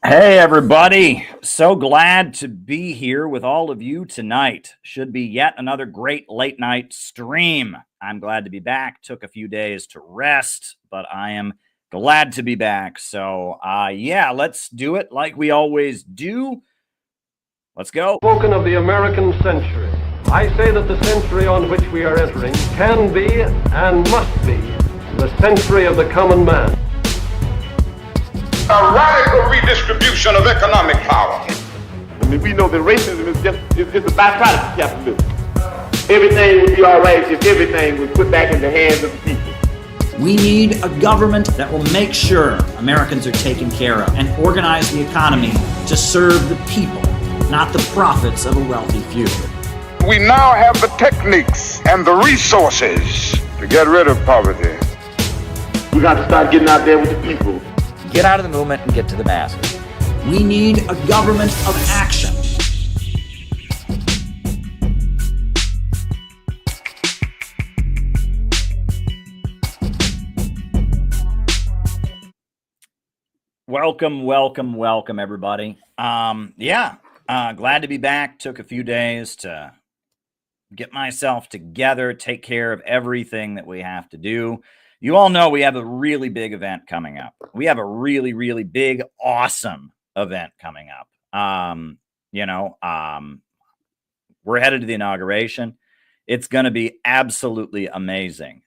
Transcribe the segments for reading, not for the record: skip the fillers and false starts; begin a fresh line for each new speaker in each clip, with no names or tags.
Hey, everybody. So glad to be here with all of you tonight. Should be yet another great late night stream. I'm glad to be back. Took a few days to rest, but I am glad to be back. So, yeah, let's do it like we always do. Let's go.
Spoken of the American century. I say that the century on which we are entering can be and must be the century of the common man.
A radical redistribution of economic power.
I mean, we know that racism is just a byproduct of capitalism. Everything would be all right if everything was put back in the hands of the people.
We need a government that will make sure Americans are taken care of and organize the economy to serve the people, not the profits of a wealthy few.
We now have the techniques and the resources to get rid of poverty.
We got to start getting out there with the people.
Get out of the movement and get to the masses.
We need a government of action.
Welcome, everybody. Glad to be back. Took a few days to get myself together, take care of everything that we have to do. You all know we have a really big event coming up. We have a really, really big, awesome event coming up. We're headed to the inauguration. It's going to be absolutely amazing.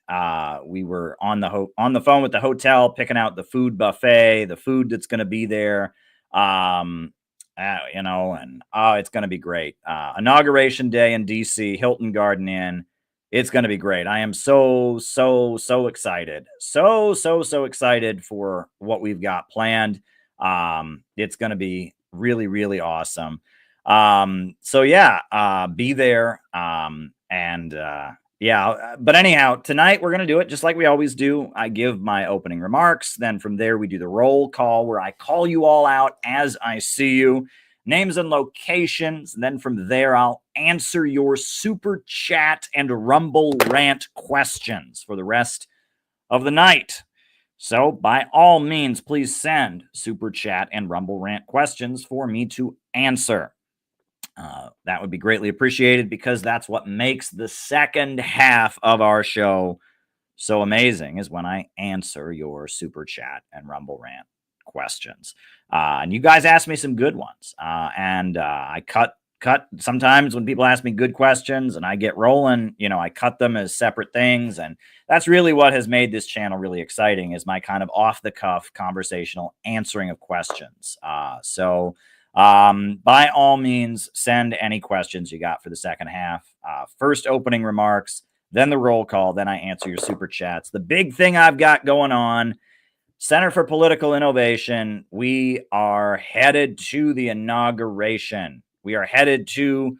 We were on the phone with the hotel, picking out the food buffet, the food that's going to be there. It's going to be great. Inauguration day in DC, Hilton Garden Inn. It's going to be great. I am so excited. So excited for what we've got planned. It's going to be really, really awesome. Be there. But anyhow, tonight we're going to do it just like we always do. I give my opening remarks. Then from there, we do the roll call where I call you all out as I see you. Names and locations. Then from there, I'll answer your super chat and Rumble rant questions for the rest of the night. So by all means, please send super chat and Rumble rant questions for me to answer. That would be greatly appreciated because that's what makes the second half of our show so amazing is when I answer your super chat and Rumble rant questions. And you guys asked me some good ones. I cut sometimes when people ask me good questions and I get rolling, I cut them as separate things. And that's really what has made this channel really exciting is my kind of off the cuff conversational answering of questions. By all means, send any questions you got for the second half. First opening remarks, then the roll call, then I answer your super chats. The big thing I've got going on, Center for Political Innovation, we are headed to the inauguration. We are headed to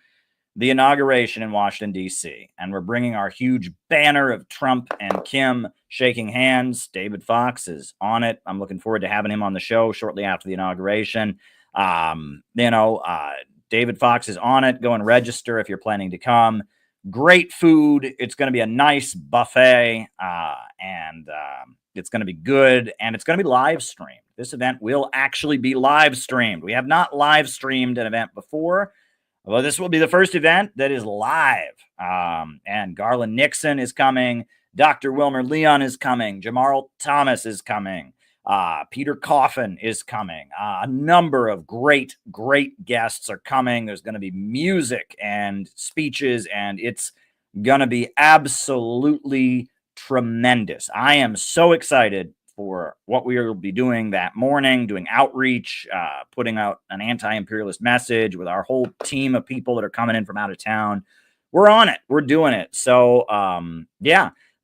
the inauguration in Washington, D.C., and we're bringing our huge banner of Trump and Kim shaking hands. David Fox is on it. I'm looking forward to having him on the show shortly after the inauguration. David Fox is on it. Go and register if you're planning to come. Great food. It's going to be a nice buffet, and it's going to be good, and it's going to be live streamed. This event will actually be live streamed. We have not live streamed an event before. Well, this will be the first event that is live. And Garland Nixon is coming. Dr. Wilmer Leon is coming. Jamarl Thomas is coming. Peter Coffin is coming. A number of great guests are coming. There's going to be music and speeches, and it's going to be absolutely tremendous. I am so excited for what we will be doing that morning, doing outreach, putting out an anti-imperialist message with our whole team of people that are coming in from out of town. We're on it. We're doing it. So,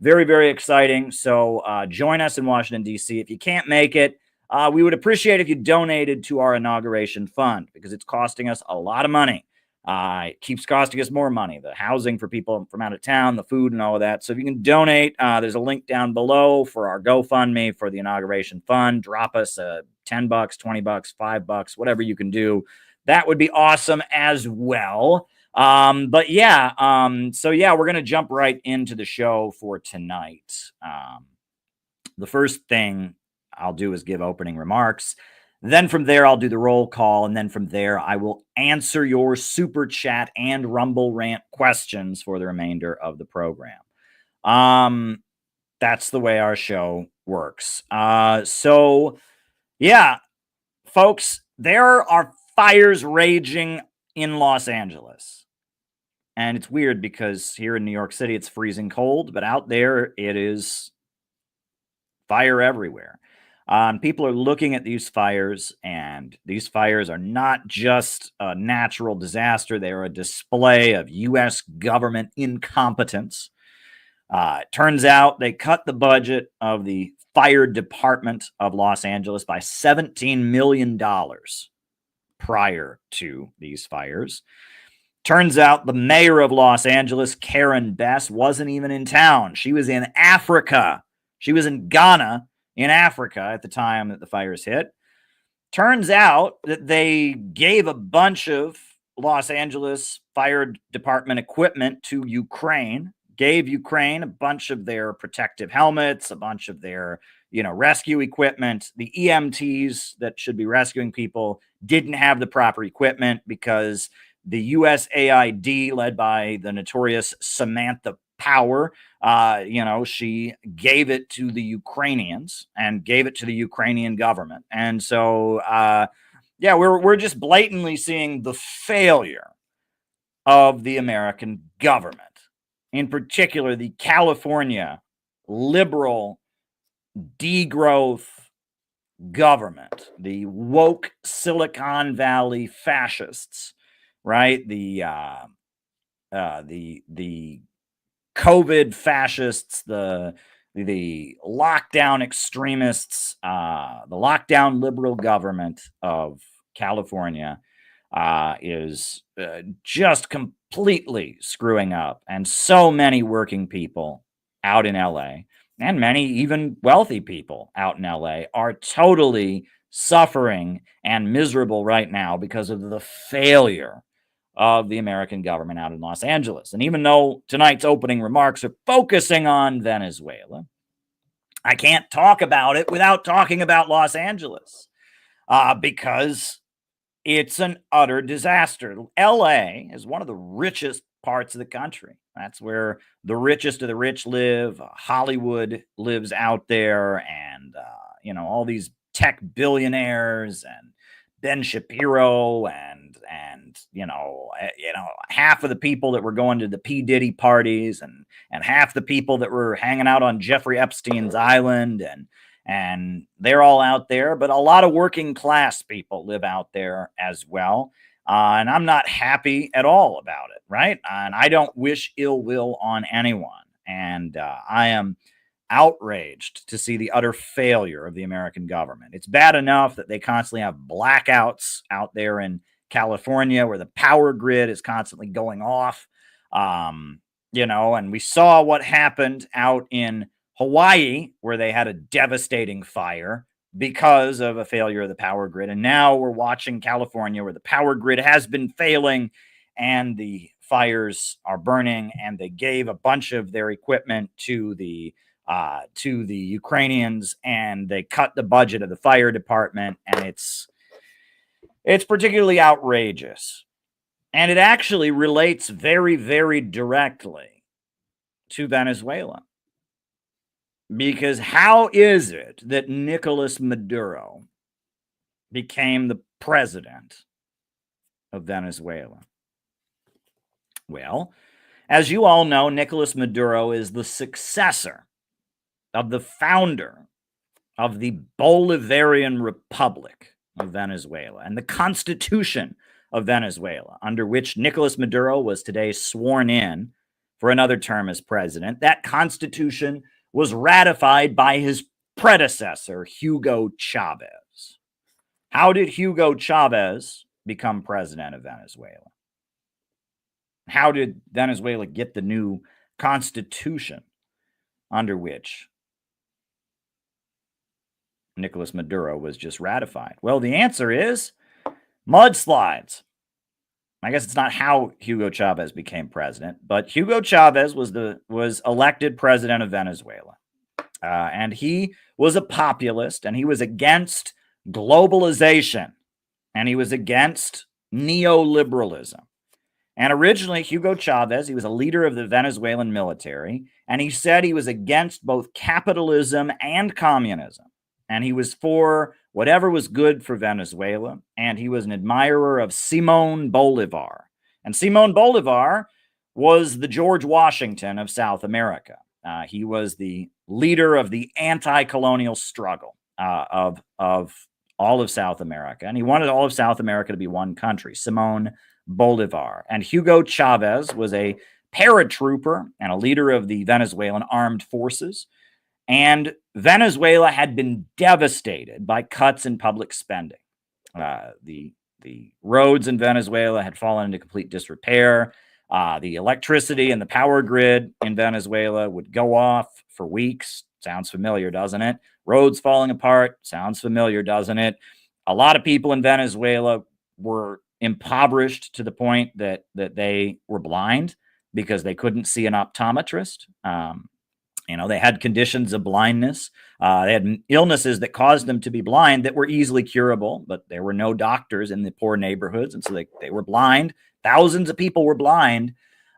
very, very exciting. So join us in Washington, D.C. If you can't make it, we would appreciate if you donated to our inauguration fund because it's costing us a lot of money. It keeps costing us more money, the housing for people from out of town, the food and all of that. So if you can donate, there's a link down below for our GoFundMe for the inauguration fund. Drop us $10, $20, $5, whatever you can do. That would be awesome as well. We're going to jump right into the show for tonight. The first thing I'll do is give opening remarks. Then from there, I'll do the roll call. And then from there, I will answer your super chat and Rumble rant questions for the remainder of the program. That's the way our show works. So yeah, folks, there are fires raging in Los Angeles. And it's weird because here in New York City, it's freezing cold, but out there it is fire everywhere. People are looking at these fires, and these fires are not just a natural disaster. They are a display of U.S. government incompetence. It turns out they cut the budget of the fire department of Los Angeles by $17 million prior to these fires. Turns out the mayor of Los Angeles, Karen Bass, wasn't even in town. She was in Africa. She was in Ghana, in Africa, at the time that the fires hit. Turns out that they gave a bunch of Los Angeles fire department equipment to Ukraine, gave Ukraine a bunch of their protective helmets, a bunch of their, rescue equipment. The EMTs that should be rescuing people didn't have the proper equipment because the USAID, led by the notorious Samantha Power, she gave it to the Ukrainians and gave it to the Ukrainian government. And so, we're just blatantly seeing the failure of the American government, in particular, the California liberal degrowth government, the woke Silicon Valley fascists, right? The COVID fascists, the lockdown extremists, the lockdown liberal government of California is just completely screwing up. And so many working people out in LA, and many even wealthy people out in LA, are totally suffering and miserable right now because of the failure of the American government out in Los Angeles. And even though tonight's opening remarks are focusing on Venezuela, I can't talk about it without talking about Los Angeles, because it's an utter disaster. LA is one of the richest parts of the country. That's where the richest of the rich live. Hollywood lives out there, and all these tech billionaires and Ben Shapiro and half of the people that were going to the P. Diddy parties and half the people that were hanging out on Jeffrey Epstein's island, and they're all out there. But a lot of working class people live out there as well. And I'm not happy at all about it, right? And I don't wish ill will on anyone. And I am outraged to see the utter failure of the American government. It's bad enough that they constantly have blackouts out there in California where the power grid is constantly going off. And we saw what happened out in Hawaii where they had a devastating fire because of a failure of the power grid. And now we're watching California where the power grid has been failing and the fires are burning, and they gave a bunch of their equipment to the Ukrainians, and they cut the budget of the fire department, and it's particularly outrageous. And it actually relates very, very directly to Venezuela. Because how is it that Nicolas Maduro became the president of Venezuela? Well, as you all know, Nicolas Maduro is the successor of the founder of the Bolivarian Republic of Venezuela and the Constitution of Venezuela, under which Nicolas Maduro was today sworn in for another term as president. That constitution was ratified by his predecessor, Hugo Chavez. How did Hugo Chavez become president of Venezuela? How did Venezuela get the new constitution under which Nicolas Maduro was just ratified? Well, the answer is mudslides. I guess it's not how Hugo Chavez became president, but Hugo Chavez was elected president of Venezuela. And he was a populist, and he was against globalization, and he was against neoliberalism. And originally, Hugo Chavez, he was a leader of the Venezuelan military, and he said he was against both capitalism and communism. And he was for whatever was good for Venezuela, and he was an admirer of Simón Bolívar. And Simón Bolívar was the George Washington of South America. He was the leader of the anti-colonial struggle of all of South America, and he wanted all of South America to be one country, Simón Bolívar. And Hugo Chavez was a paratrooper and a leader of the Venezuelan armed forces. And Venezuela had been devastated by cuts in public spending. The roads in Venezuela had fallen into complete disrepair. The electricity and the power grid in Venezuela would go off for weeks. Sounds familiar, doesn't it? Roads falling apart. Sounds familiar, doesn't it? A lot of people in Venezuela were impoverished to the point that they were blind because they couldn't see an optometrist. They had conditions of blindness. They had illnesses that caused them to be blind that were easily curable, but there were no doctors in the poor neighborhoods, and so they were blind. Thousands of people were blind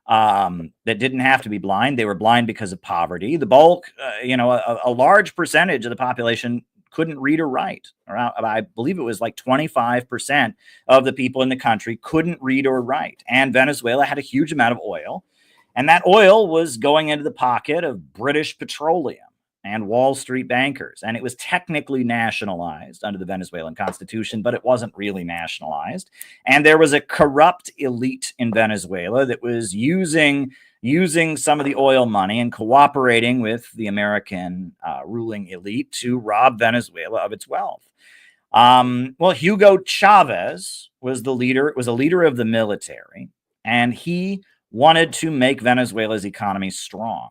that didn't have to be blind. They were blind because of poverty. The bulk, a large percentage of the population couldn't read or write. I believe it was like 25% of the people in the country couldn't read or write. And Venezuela had a huge amount of oil. And that oil was going into the pocket of British Petroleum and Wall Street bankers. And it was technically nationalized under the Venezuelan constitution, but it wasn't really nationalized. And there was a corrupt elite in Venezuela that was using some of the oil money and cooperating with the American ruling elite to rob Venezuela of its wealth. Hugo Chavez was a leader of the military, and he wanted to make Venezuela's economy strong.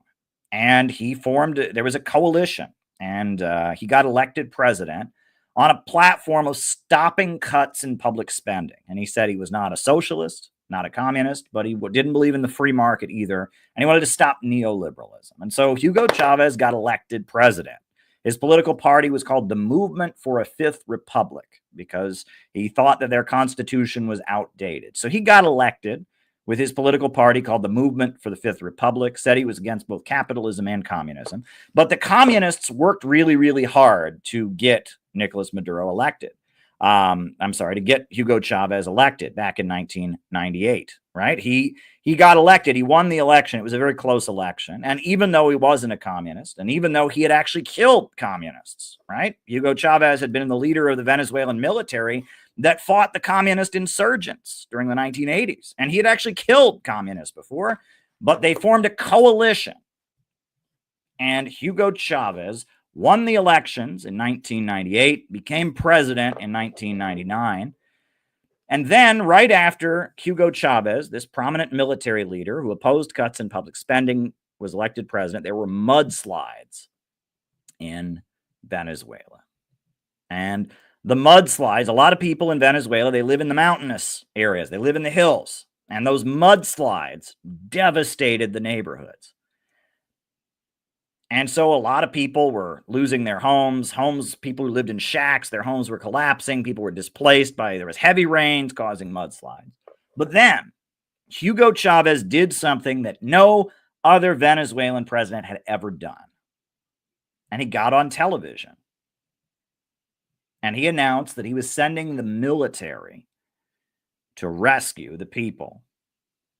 And there was a coalition, and he got elected president on a platform of stopping cuts in public spending. And he said he was not a socialist, not a communist, but he didn't believe in the free market either. And he wanted to stop neoliberalism. And so Hugo Chavez got elected president. His political party was called the Movement for a Fifth Republic because he thought that their constitution was outdated. So he got elected with his political party called the Movement for the Fifth Republic, said he was against both capitalism and communism. But the communists worked really, really hard to get Nicolas Maduro elected. To get Hugo Chavez elected back in 1998, right? He got elected. He won the election. It was a very close election. And even though he wasn't a communist, and even though he had actually killed communists, right? Hugo Chavez had been the leader of the Venezuelan military that fought the communist insurgents during the 1980s. And he had actually killed communists before, but they formed a coalition. And Hugo Chavez won the elections in 1998, became president in 1999. And then right after Hugo Chavez, this prominent military leader who opposed cuts in public spending, was elected president, there were mudslides in Venezuela. And the mudslides, a lot of people in Venezuela, they live in the mountainous areas. They live in the hills. And those mudslides devastated the neighborhoods. And so a lot of people were losing their homes. People who lived in shacks, their homes were collapsing. People were displaced there was heavy rains causing mudslides. But then Hugo Chavez did something that no other Venezuelan president had ever done. And he got on television. And he announced that he was sending the military to rescue the people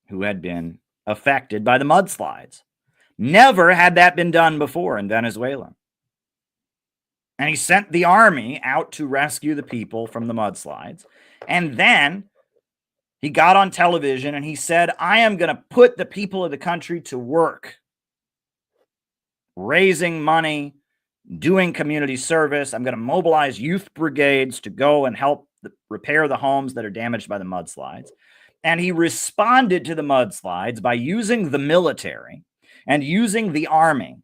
who had been affected by the mudslides. Never had that been done before in Venezuela. And he sent the army out to rescue the people from the mudslides. And then he got on television and he said, I am going to put the people of the country to work, raising money, doing community service. I'm going to mobilize youth brigades to go and help repair the homes that are damaged by the mudslides. And he responded to the mudslides by using the military and using the army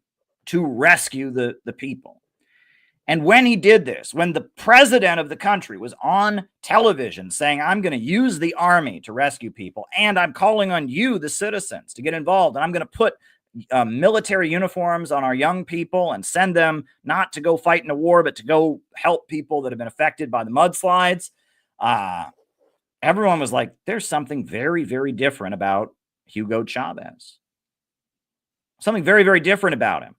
to rescue the people. And when he did this, when the president of the country was on television saying, I'm going to use the army to rescue people, and I'm calling on you, the citizens, to get involved, and I'm going to put military uniforms on our young people and send them not to go fight in a war, but to go help people that have been affected by the mudslides. Everyone was like, there's something very, very different about Hugo Chavez. Something very, very different about him.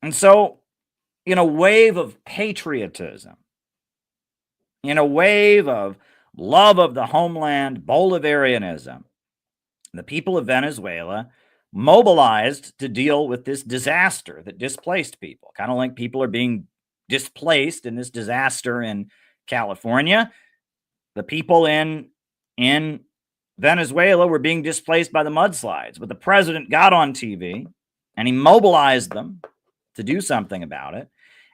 And so, in a wave of patriotism, in a wave of love of the homeland, Bolivarianism, the people of Venezuela mobilized to deal with this disaster that displaced people, kind of like people are being displaced in this disaster in California. The people in Venezuela were being displaced by the mudslides, but the president got on TV and he mobilized them to do something about it.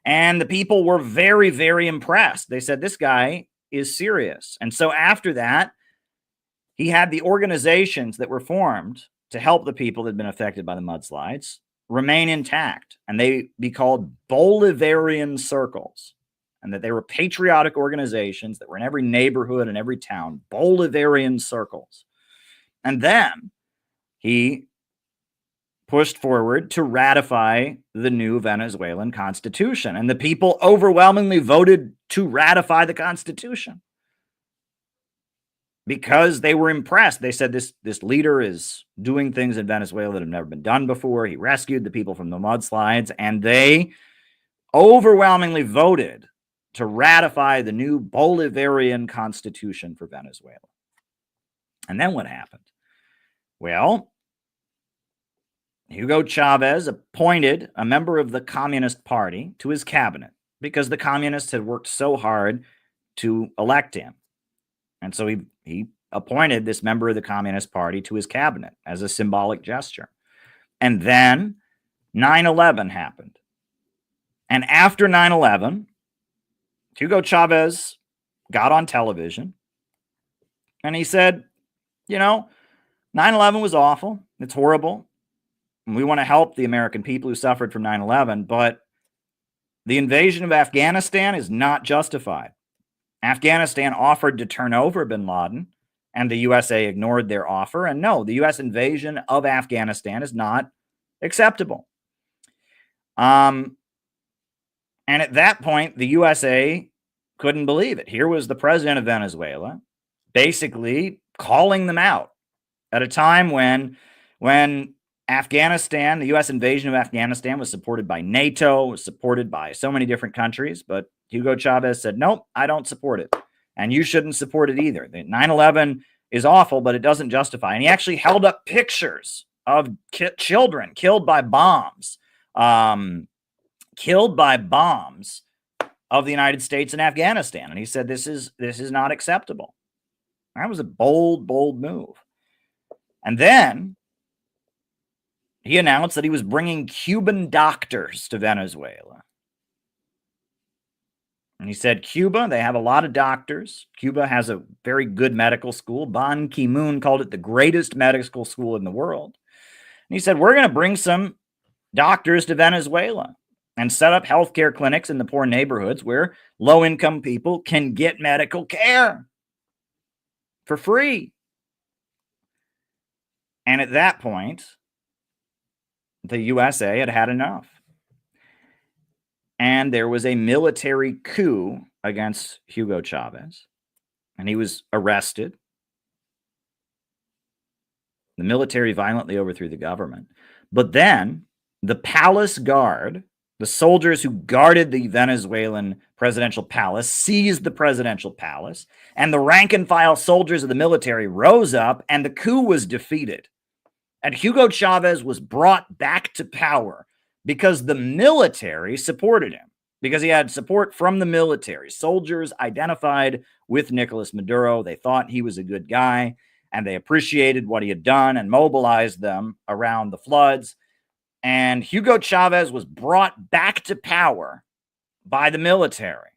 And the people were very, very impressed. They said, this guy is serious. And so after that, he had the organizations that were formed to help the people that had been affected by the mudslides remain intact. And they be called Bolivarian circles. And that they were patriotic organizations that were in every neighborhood and every town, Bolivarian circles. And then he pushed forward to ratify the new Venezuelan constitution. And the people overwhelmingly voted to ratify the constitution because they were impressed. They said this leader is doing things in Venezuela that have never been done before. He rescued the people from the mudslides, and they overwhelmingly voted to ratify the new Bolivarian constitution for Venezuela. And then what happened? Well, Hugo Chavez appointed a member of the Communist Party to his cabinet because the communists had worked so hard to elect him. And so he appointed this member of the Communist Party to his cabinet as a symbolic gesture. And then 9/11 happened. And after 9/11, Hugo Chavez got on television and he said, 9/11 was awful. It's horrible. And we want to help the American people who suffered from 9/11, but the invasion of Afghanistan is not justified. Afghanistan offered to turn over bin Laden, and the USA ignored their offer. And no, the U.S. invasion of Afghanistan is not acceptable. And at that point, the USA couldn't believe it. Here was the president of Venezuela basically calling them out at a time when Afghanistan, the U.S. invasion of Afghanistan was supported by NATO, was supported by so many different countries, but Hugo Chavez said, nope, I don't support it. And you shouldn't support it either. The 9/11 is awful, but it doesn't justify. And he actually held up pictures of children killed by bombs, of the United States and Afghanistan. And he said, this is not acceptable. That was a bold, bold move. And then he announced that he was bringing Cuban doctors to Venezuela. And he said, Cuba, they have a lot of doctors. Cuba has a very good medical school. Ban Ki-moon called it the greatest medical school in the world. And he said, we're going to bring some doctors to Venezuela and set up healthcare clinics in the poor neighborhoods where low-income people can get medical care for free. And at that point, the USA had had enough. And there was a military coup against Hugo Chavez, and he was arrested. The military violently overthrew the government. But then the palace guard, the soldiers who guarded the Venezuelan presidential palace, seized the presidential palace, and the rank and file soldiers of the military rose up, and the coup was defeated. And Hugo Chavez was brought back to power because the military supported him, because he had support from the military. Soldiers identified with Nicolas Maduro. They thought he was a good guy, and they appreciated what he had done and mobilized them around the floods. And Hugo Chavez was brought back to power by the military.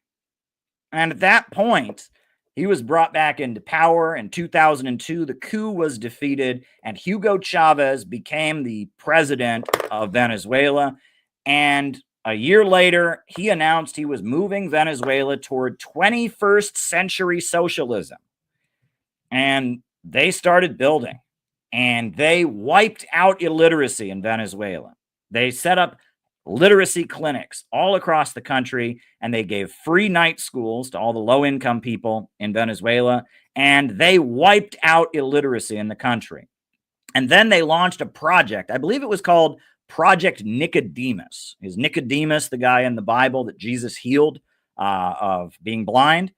And at that point, he was brought back into power in 2002. The coup was defeated, and Hugo Chavez became the president of Venezuela. And a year later, he announced he was moving Venezuela toward 21st century socialism. And they started building. and they wiped out illiteracy in Venezuela. They set up literacy clinics all across the country, and they gave free night schools to all the low-income people in Venezuela, and they wiped out illiteracy in the country. And then they launched a project. I believe it was called Project Nicodemus. Is Nicodemus the guy in the Bible that Jesus healed of being blind?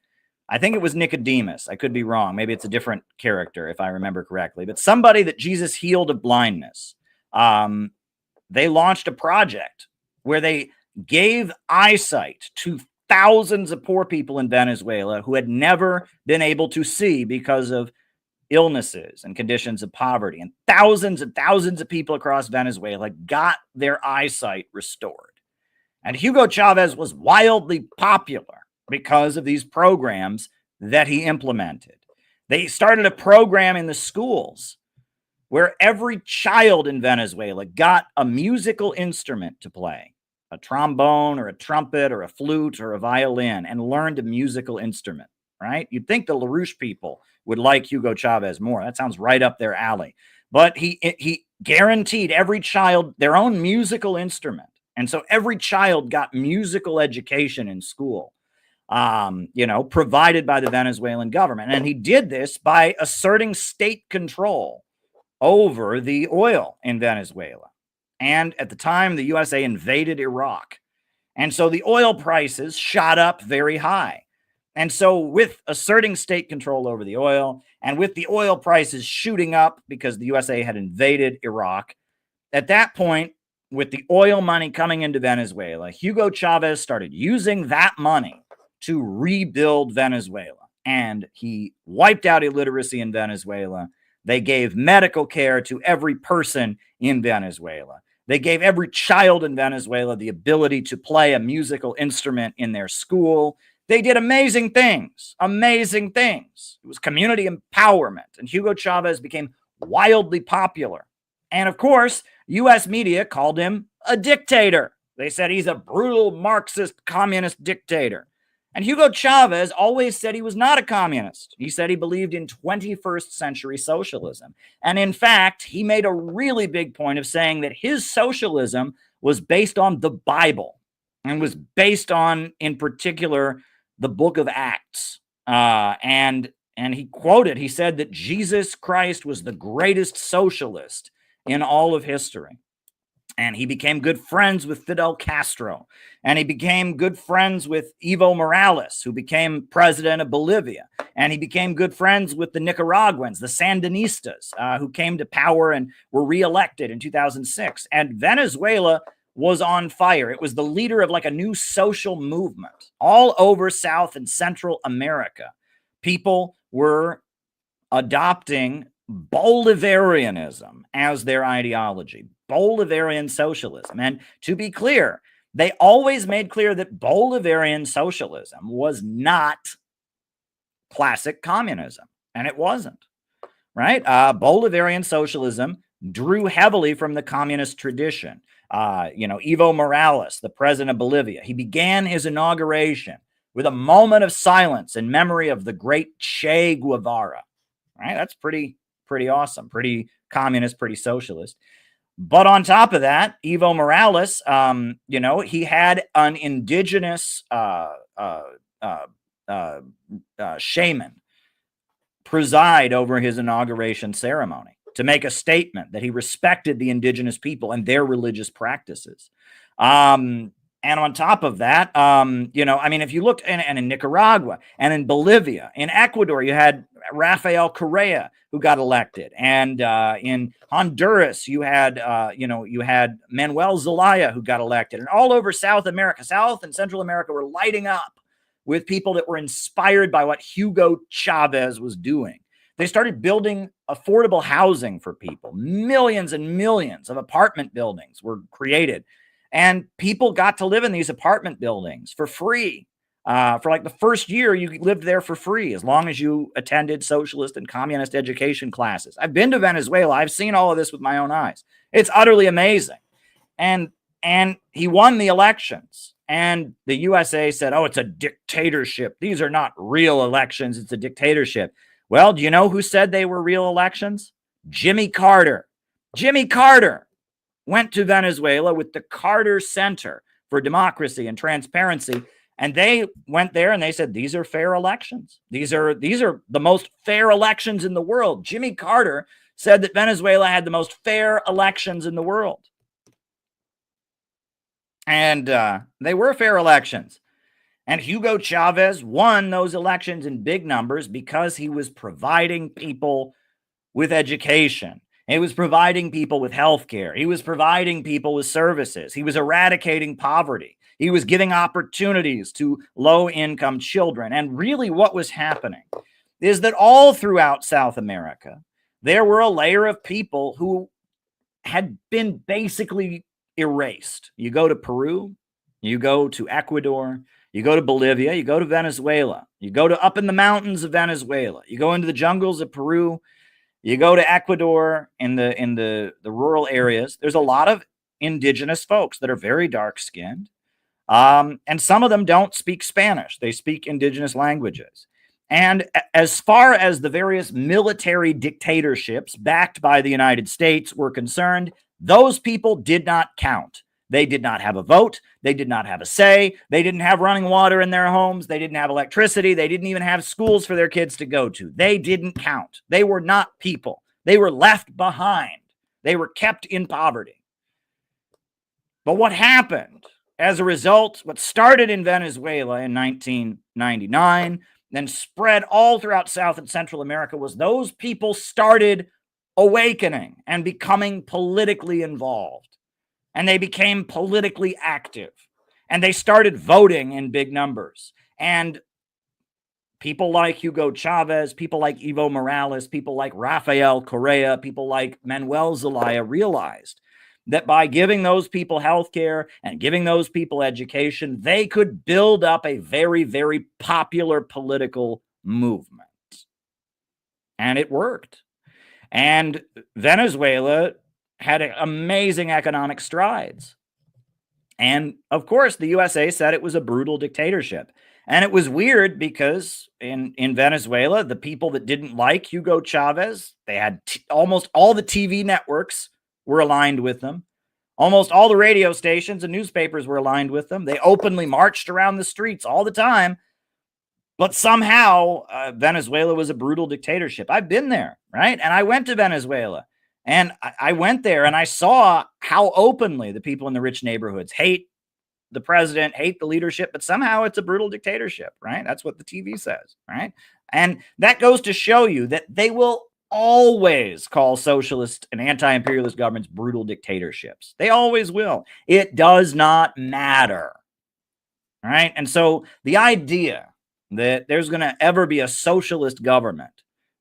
I think it was Nicodemus. I could be wrong. Maybe it's a different character if I remember correctly. But somebody that Jesus healed of blindness. They launched a project where they gave eyesight to thousands of poor people in Venezuela who had never been able to see because of illnesses and conditions of poverty. And thousands of people across Venezuela got their eyesight restored. And Hugo Chavez was wildly popular because of these programs that he implemented. They started a program in the schools where every child in Venezuela got a musical instrument to play, a trombone or a trumpet or a flute or a violin, and learned a musical instrument, right? You'd think the LaRouche people would like Hugo Chavez more. That sounds right up their alley. But he guaranteed every child their own musical instrument. And so every child got musical education in school, provided by the Venezuelan government. And he did this by asserting state control over the oil in Venezuela. And at the time, the USA invaded Iraq. And so the oil prices shot up very high. And so with asserting state control over the oil and with the oil prices shooting up because the USA had invaded Iraq, at that point, with the oil money coming into Venezuela, Hugo Chavez started using that money to rebuild Venezuela. And he wiped out illiteracy in Venezuela. They gave medical care to every person in Venezuela. They gave every child in Venezuela the ability to play a musical instrument in their school. They did amazing things. It was community empowerment. And Hugo Chavez became wildly popular. And of course, U.S. media called him a dictator. They said he's a brutal Marxist communist dictator. And Hugo Chavez always said he was not a communist. He said he believed in 21st century socialism. And in fact, he made a really big point of saying that his socialism was based on the Bible and was based on, in particular, the book of Acts. And he quoted, he said that Jesus Christ was the greatest socialist in all of history. And he became good friends with Fidel Castro. And he became good friends with Evo Morales, who became president of Bolivia. And he became good friends with the Nicaraguans, the Sandinistas, who came to power and were reelected in 2006. And Venezuela was on fire. It was the leader of like a new social movement all over South and Central America. People were adopting Bolivarianism as their ideology, Bolivarian socialism. And to be clear, they always made clear that Bolivarian socialism was not classic communism, and it wasn't, right? Bolivarian socialism drew heavily from the communist tradition. Evo Morales, the president of Bolivia, he began his inauguration with a moment of silence in memory of the great Che Guevara, right? That's pretty awesome, pretty communist, pretty socialist. But on top of that, Evo Morales, he had an indigenous shaman preside over his inauguration ceremony to make a statement that he respected the indigenous people and their religious practices. And on top of that, if you looked in Nicaragua and in Bolivia, in Ecuador, you had Rafael Correa who got elected, and in Honduras, you had Manuel Zelaya who got elected, and all over South America, South and Central America were lighting up with people that were inspired by what Hugo Chavez was doing. They started building affordable housing for people. Millions and millions of apartment buildings were created. And people got to live in these apartment buildings for free. For like the first year, you lived there for free as long as you attended socialist and communist education classes. I've been to Venezuela. I've seen all of this with my own eyes. It's utterly amazing. And he won the elections. And the USA said, oh, it's a dictatorship. These are not real elections. It's a dictatorship. Well, do you know who said they were real elections? Jimmy Carter. Jimmy Carter went to Venezuela with the Carter Center for Democracy and Transparency. And they went there and they said, these are fair elections. These are the most fair elections in the world. Jimmy Carter said that Venezuela had the most fair elections in the world. And they were fair elections. And Hugo Chavez won those elections in big numbers because he was providing people with education. He was providing people with health care. He was providing people with services. He was eradicating poverty. He was giving opportunities to low-income children. And really what was happening is that all throughout South America, there were a layer of people who had been basically erased. You go to Peru, you go to Ecuador, you go to Bolivia, you go to Venezuela, you go to up in the mountains of Venezuela, you go into the jungles of Peru, you go to Ecuador in the rural areas. There's a lot of indigenous folks that are very dark-skinned. And some of them don't speak Spanish. They speak indigenous languages. And as far as the various military dictatorships backed by the United States were concerned, those people did not count. They did not have a vote. They did not have a say. They didn't have running water in their homes. They didn't have electricity. They didn't even have schools for their kids to go to. They didn't count. They were not people. They were left behind. They were kept in poverty. But what happened as a result, what started in Venezuela in 1999, then spread all throughout South and Central America, was those people started awakening and becoming politically involved. And they became politically active. And they started voting in big numbers. And people like Hugo Chavez, people like Evo Morales, people like Rafael Correa, people like Manuel Zelaya realized that by giving those people health care and giving those people education, they could build up a very, very popular political movement. And it worked. And Venezuela had amazing economic strides. And of course, the USA said it was a brutal dictatorship. And it was weird because in Venezuela, the people that didn't like Hugo Chavez, they had almost all the TV networks were aligned with them. Almost all the radio stations and newspapers were aligned with them. They openly marched around the streets all the time. But somehow, Venezuela was a brutal dictatorship. I've been there, right? And I went to Venezuela. And I went there and I saw how openly the people in the rich neighborhoods hate the president, hate the leadership, but somehow it's a brutal dictatorship, right? That's what the TV says, right? And that goes to show you that they will always call socialist and anti-imperialist governments brutal dictatorships. They always will. It does not matter, right? And so the idea that there's going to ever be a socialist government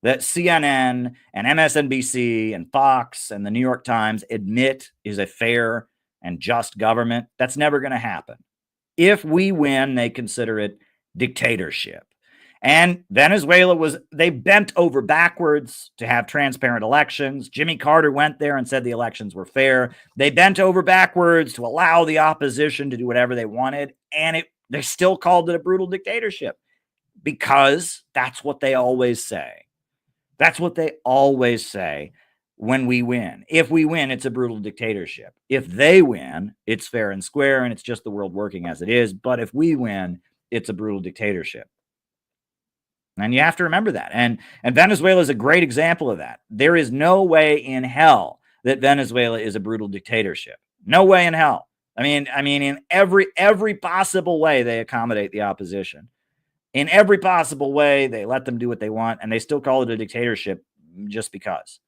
that CNN and MSNBC and Fox and the New York Times admit is a fair and just government, that's never going to happen. If we win, they consider it dictatorship. And Venezuela they bent over backwards to have transparent elections. Jimmy Carter went there and said the elections were fair. They bent over backwards to allow the opposition to do whatever they wanted. And they still called it a brutal dictatorship because that's what they always say. That's what they always say when we win. If we win, it's a brutal dictatorship. If they win, it's fair and square, and it's just the world working as it is. But if we win, it's a brutal dictatorship. And you have to remember that. And Venezuela is a great example of that. There is no way in hell that Venezuela is a brutal dictatorship. No way in hell. I mean, in every possible way, they accommodate the opposition. In every possible way, they let them do what they want, and they still call it a dictatorship just because.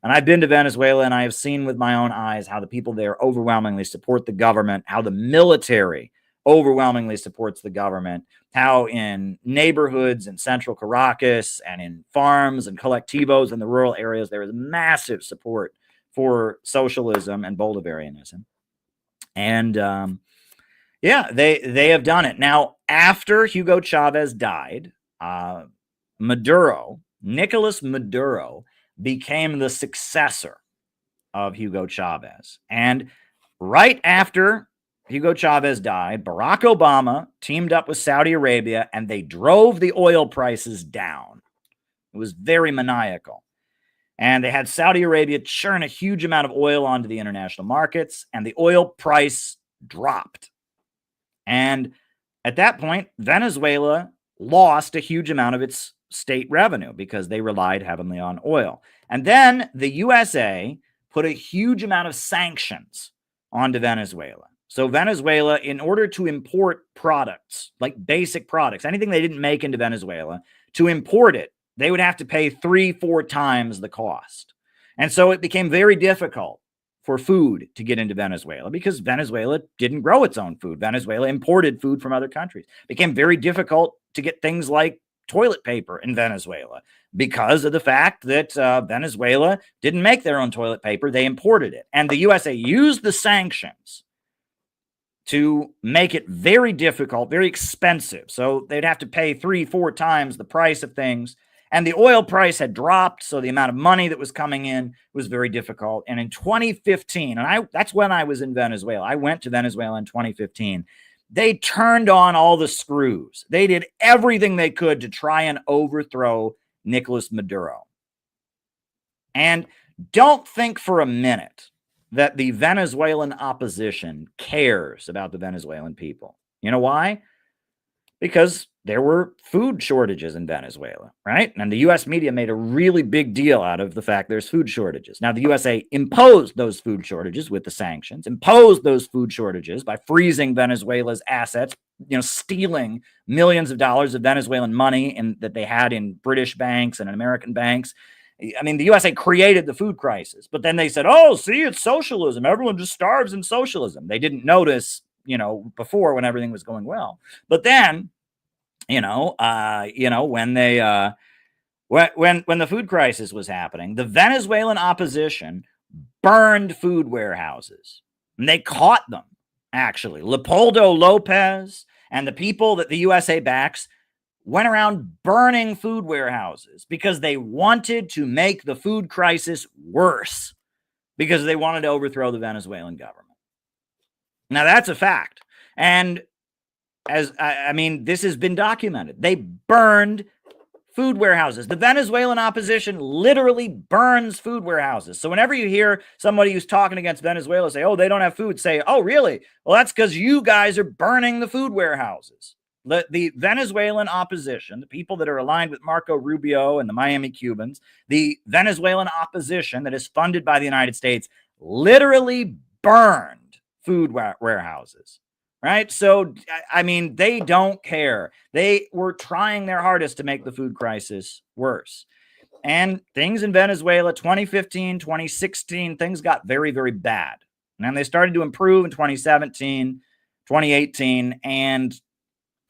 And I've been to Venezuela, and I have seen with my own eyes how the people there overwhelmingly support the government, how the military overwhelmingly supports the government, how in neighborhoods in central Caracas and in farms and colectivos in the rural areas, there is massive support for socialism and Bolivarianism. And yeah, they have done it. Now, after Hugo Chavez died, Nicolas Maduro, became the successor of Hugo Chavez. And right after Hugo Chavez died, Barack Obama teamed up with Saudi Arabia, and they drove the oil prices down. It was very maniacal. And they had Saudi Arabia churn a huge amount of oil onto the international markets, and the oil price dropped. And at that point, Venezuela lost a huge amount of its state revenue because they relied heavily on oil. And then the USA put a huge amount of sanctions onto Venezuela. So Venezuela, in order to import products, like basic products, anything they didn't make into Venezuela, to import it, they would have to pay 3-4 times the cost. And so it became very difficult for food to get into Venezuela because Venezuela didn't grow its own food. Venezuela imported food from other countries. It became very difficult to get things like toilet paper in Venezuela because of the fact that Venezuela didn't make their own toilet paper. They imported it. And the USA used the sanctions to make it very difficult, very expensive. So they'd have to pay 3-4 times the price of things. And the oil price had dropped, so the amount of money that was coming in was very difficult. And in 2015, and that's when I was in Venezuela. I went to Venezuela in 2015. They turned on all the screws. They did everything they could to try and overthrow Nicolas Maduro. And don't think for a minute that the Venezuelan opposition cares about the Venezuelan people. You know why? Because there were food shortages in Venezuela, right? And the U.S. media made a really big deal out of the fact there's food shortages. Now, the USA imposed those food shortages with the sanctions, imposed those food shortages by freezing Venezuela's assets, stealing millions of dollars of Venezuelan money that they had in British banks and in American banks. I mean, the USA created the food crisis, but then they said, oh, see, it's socialism. Everyone just starves in socialism. They didn't notice, before when everything was going well. But then, when the food crisis was happening, the Venezuelan opposition burned food warehouses. And they caught them, actually. Leopoldo Lopez and the people that the USA backs went around burning food warehouses because they wanted to make the food crisis worse, because they wanted to overthrow the Venezuelan government. Now, that's a fact. And this has been documented. They burned food warehouses. The Venezuelan opposition literally burns food warehouses. So whenever you hear somebody who's talking against Venezuela say, oh, they don't have food, say, oh, really? Well, that's because you guys are burning the food warehouses. The Venezuelan opposition, the people that are aligned with Marco Rubio and the Miami Cubans, the Venezuelan opposition that is funded by the United States, literally burned food warehouses, right? So, they don't care. They were trying their hardest to make the food crisis worse. And things in Venezuela, 2015, 2016, things got very, very bad. And then they started to improve in 2017, 2018, and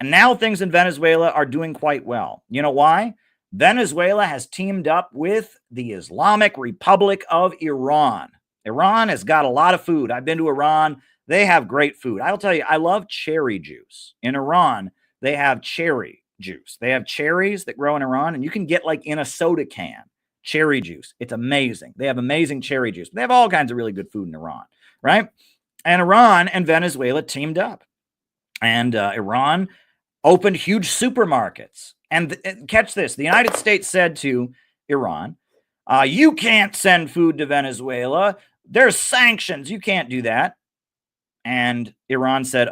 now things in Venezuela are doing quite well. You know why? Venezuela has teamed up with the Islamic Republic of Iran. Iran has got a lot of food. I've been to Iran. They have great food. I'll tell you, I love cherry juice. In Iran, they have cherry juice. They have cherries that grow in Iran, and you can get in a soda can, cherry juice. It's amazing. They have amazing cherry juice. They have all kinds of really good food in Iran, right? And Iran and Venezuela teamed up. And Iran opened huge supermarkets. And catch this, the United States said to Iran, you can't send food to Venezuela. There's sanctions. You can't do that. And Iran said,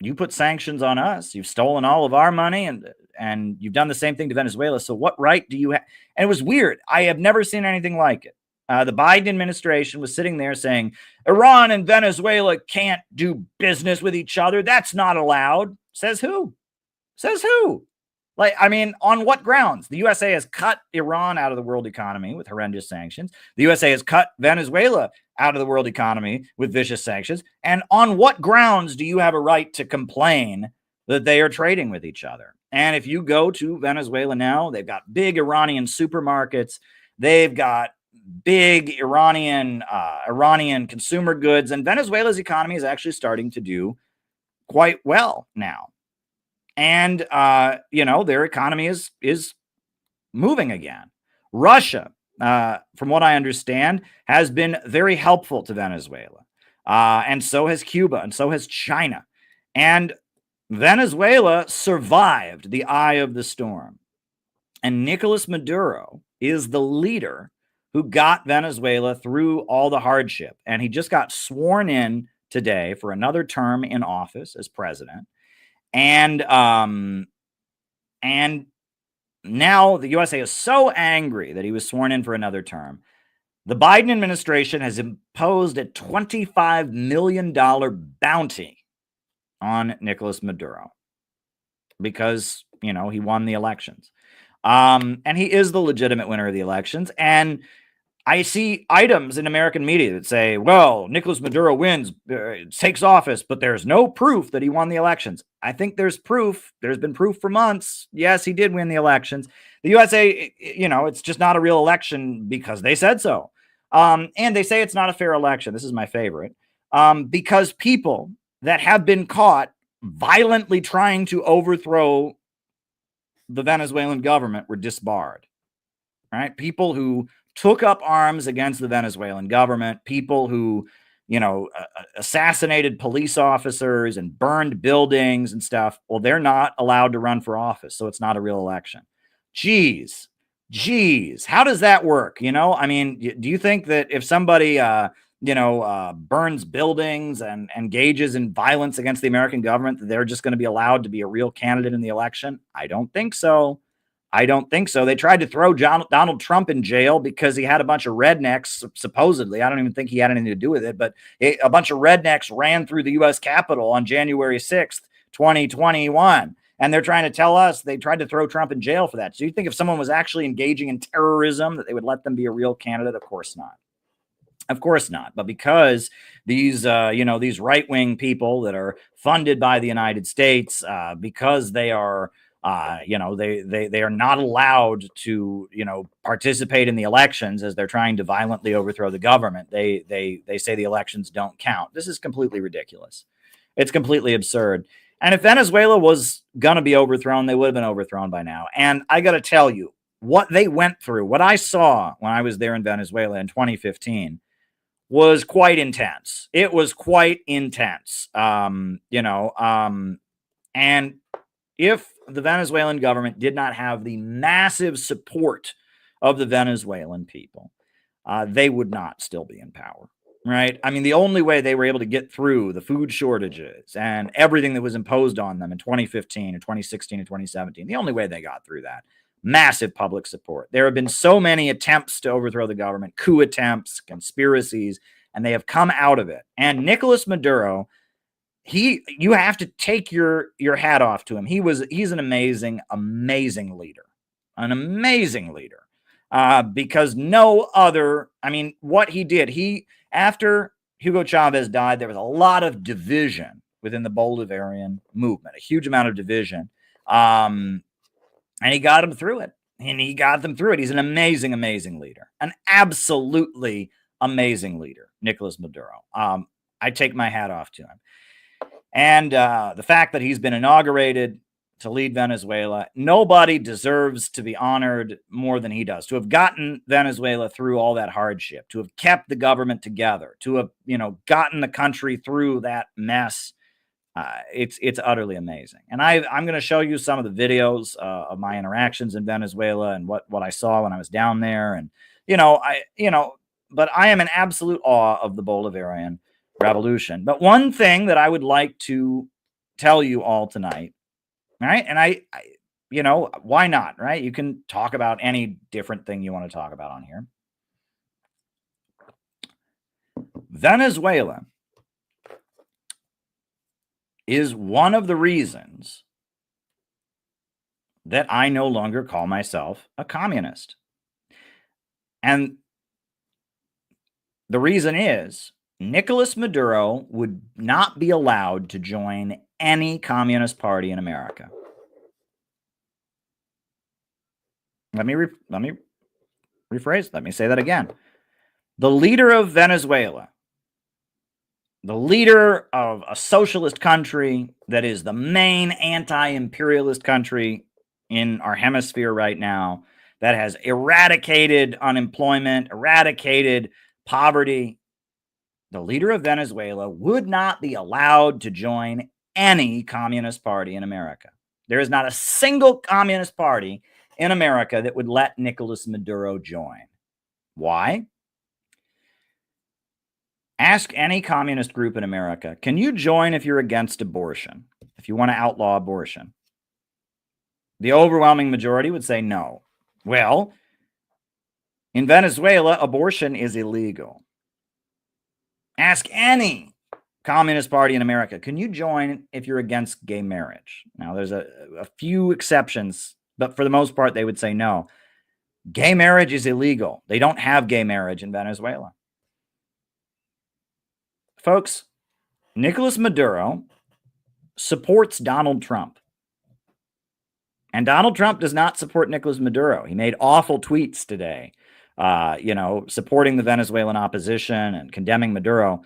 you put sanctions on us. You've stolen all of our money, and you've done the same thing to Venezuela. So what right do you have? And it was weird. I have never seen anything like it. The Biden administration was sitting there saying, Iran and Venezuela can't do business with each other. That's not allowed. Says who? Says who? On what grounds? The USA has cut Iran out of the world economy with horrendous sanctions. The USA has cut Venezuela out of the world economy with vicious sanctions. And on what grounds do you have a right to complain that they are trading with each other? And if you go to Venezuela now, they've got big Iranian supermarkets. They've got big Iranian consumer goods. And Venezuela's economy is actually starting to do quite well now. And, their economy is moving again. Russia, from what I understand, has been very helpful to Venezuela. And so has Cuba, and so has China. And Venezuela survived the eye of the storm. And Nicolas Maduro is the leader who got Venezuela through all the hardship. And he just got sworn in today for another term in office as president. And now the USA is so angry that he was sworn in for another term. The Biden administration has imposed a $25 million bounty on Nicolas Maduro because, you know, he won the elections. And he is the legitimate winner of the elections. And I see items in American media that say, well, Nicolas Maduro wins, takes office, but there's no proof that he won the elections. I think there's proof. There's been proof for months. Yes, he did win the elections. The USA, you know, it's just not a real election because they said so. And they say it's not a fair election. This is my favorite. Because people that have been caught violently trying to overthrow the Venezuelan government were disbarred. Right? People who took up arms against the Venezuelan government, people who, you know, assassinated police officers and burned buildings and stuff. Well, they're not allowed to run for office, so it's not a real election. Geez, how does that work? You know, I mean, do you think that if somebody, burns buildings and engages in violence against the American government, that they're just going to be allowed to be a real candidate in the election? I don't think so. They tried to throw Donald Trump in jail because he had a bunch of rednecks, supposedly. I don't even think he had anything to do with it, but a bunch of rednecks ran through the U.S. Capitol on January 6th, 2021. And they're trying to tell us they tried to throw Trump in jail for that. So you think if someone was actually engaging in terrorism that they would let them be a real candidate? Of course not. Of course not. But because these, these right-wing people that are funded by the United States, because they are, they are not allowed to, participate in the elections as they're trying to violently overthrow the government. They say the elections don't count. This is completely ridiculous. It's completely absurd. And if Venezuela was going to be overthrown, they would have been overthrown by now. And I got to tell you, what they went through, what I saw when I was there in Venezuela in 2015 was quite intense. It was quite intense. And if the Venezuelan government did not have the massive support of the Venezuelan people, they would not still be in power. Right. I mean, the only way they were able to get through the food shortages and everything that was imposed on them in 2015 and 2016 and 2017, the only way they got through that, massive public support. There have been so many attempts to overthrow the government, coup attempts, conspiracies, and they have come out of it. And Nicolas Maduro, you have to take your hat off to him. He's an amazing leader, because no other, I mean, what he did, after Hugo Chavez died, there was a lot of division within the Bolivarian movement, a huge amount of division. And he got them through it. He's an amazing leader, an absolutely amazing leader, Nicolas Maduro. I take my hat off to him. And the fact that he's been inaugurated to lead Venezuela, nobody deserves to be honored more than he does. To have gotten Venezuela through all that hardship, to have kept the government together, to have, gotten the country through that mess. It's utterly amazing. And I'm going to show you some of the videos of my interactions in Venezuela and what I saw when I was down there. And, but I am in absolute awe of the Bolivarian revolution. But one thing that I would like to tell you all tonight, right? And I why not, right? You can talk about any different thing you want to talk about on here. Venezuela is one of the reasons that I no longer call myself a communist. And the reason is Nicolas Maduro would not be allowed to join any communist party in America. Let me rephrase. Let me say that again. The leader of Venezuela, the leader of a socialist country that is the main anti-imperialist country in our hemisphere right now, that has eradicated unemployment, eradicated poverty, the leader of Venezuela would not be allowed to join any communist party in America. There is not a single communist party in America that would let Nicolas Maduro join. Why? Ask any communist group in America, can you join if you're against abortion, if you want to outlaw abortion? The overwhelming majority would say no. Well, in Venezuela, abortion is illegal. Ask any Communist Party in America, can you join if you're against gay marriage? Now, there's a few exceptions, but for the most part, they would say no. Gay marriage is illegal. They don't have gay marriage in Venezuela. Folks, Nicolas Maduro supports Donald Trump. And Donald Trump does not support Nicolas Maduro. He made awful tweets today, supporting the Venezuelan opposition and condemning Maduro.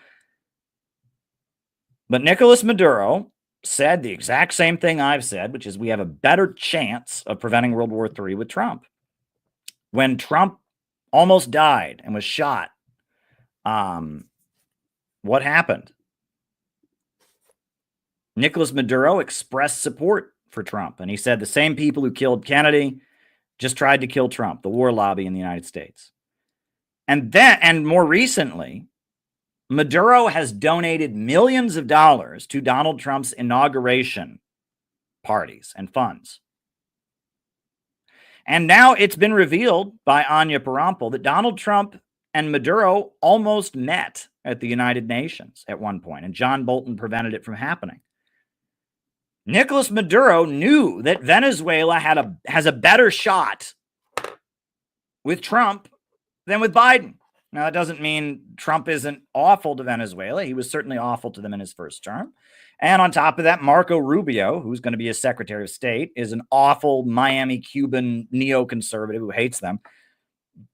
But Nicolas Maduro said the exact same thing I've said, which is we have a better chance of preventing World War III with Trump. When Trump almost died and was shot, what happened? Nicolas Maduro expressed support for Trump, and he said the same people who killed Kennedy just tried to kill Trump, the war lobby in the United States. And more recently, Maduro has donated millions of dollars to Donald Trump's inauguration parties and funds. And now it's been revealed by Anya Parampil that Donald Trump and Maduro almost met at the United Nations at one point, and John Bolton prevented it from happening. Nicolas Maduro knew that Venezuela has a better shot with Trump than with Biden. Now, that doesn't mean Trump isn't awful to Venezuela. He was certainly awful to them in his first term. And on top of that, Marco Rubio, who's going to be his Secretary of State, is an awful Miami Cuban neoconservative who hates them.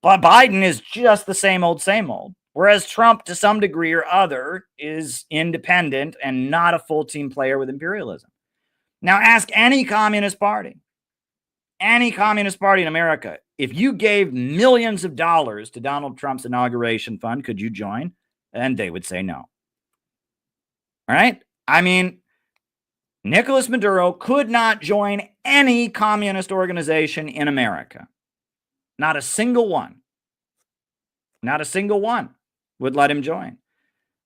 But Biden is just the same old, whereas Trump, to some degree or other, is independent and not a full team player with imperialism. Now, ask any communist party in America, if you gave millions of dollars to Donald Trump's inauguration fund, could you join? And they would say no. All right? I mean, Nicolas Maduro could not join any communist organization in America. Not a single one. Not a single one would let him join.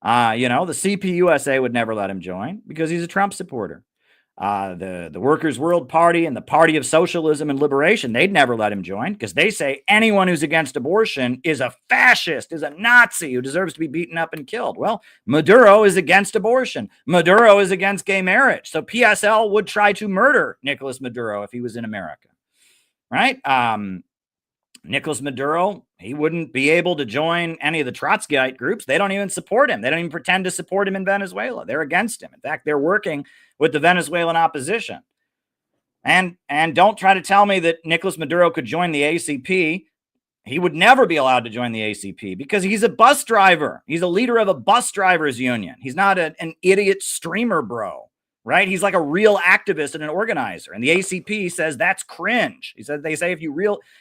The CPUSA would never let him join because he's a Trump supporter. The Workers' World Party and the Party of Socialism and Liberation, they'd never let him join because they say anyone who's against abortion is a fascist, is a Nazi who deserves to be beaten up and killed. Well, Maduro is against abortion. Maduro is against gay marriage. So PSL would try to murder Nicolas Maduro if he was in America, right? Nicolas Maduro, he wouldn't be able to join any of the Trotskyite groups. They don't even support him. They don't even pretend to support him in Venezuela. They're against him. In fact, they're working with the Venezuelan opposition. And don't try to tell me that Nicolas Maduro could join the ACP. He would never be allowed to join the ACP because he's a bus driver. He's a leader of a bus drivers union. He's not an idiot streamer bro, right? He's like a real activist and an organizer. And the ACP says that's cringe. They say if you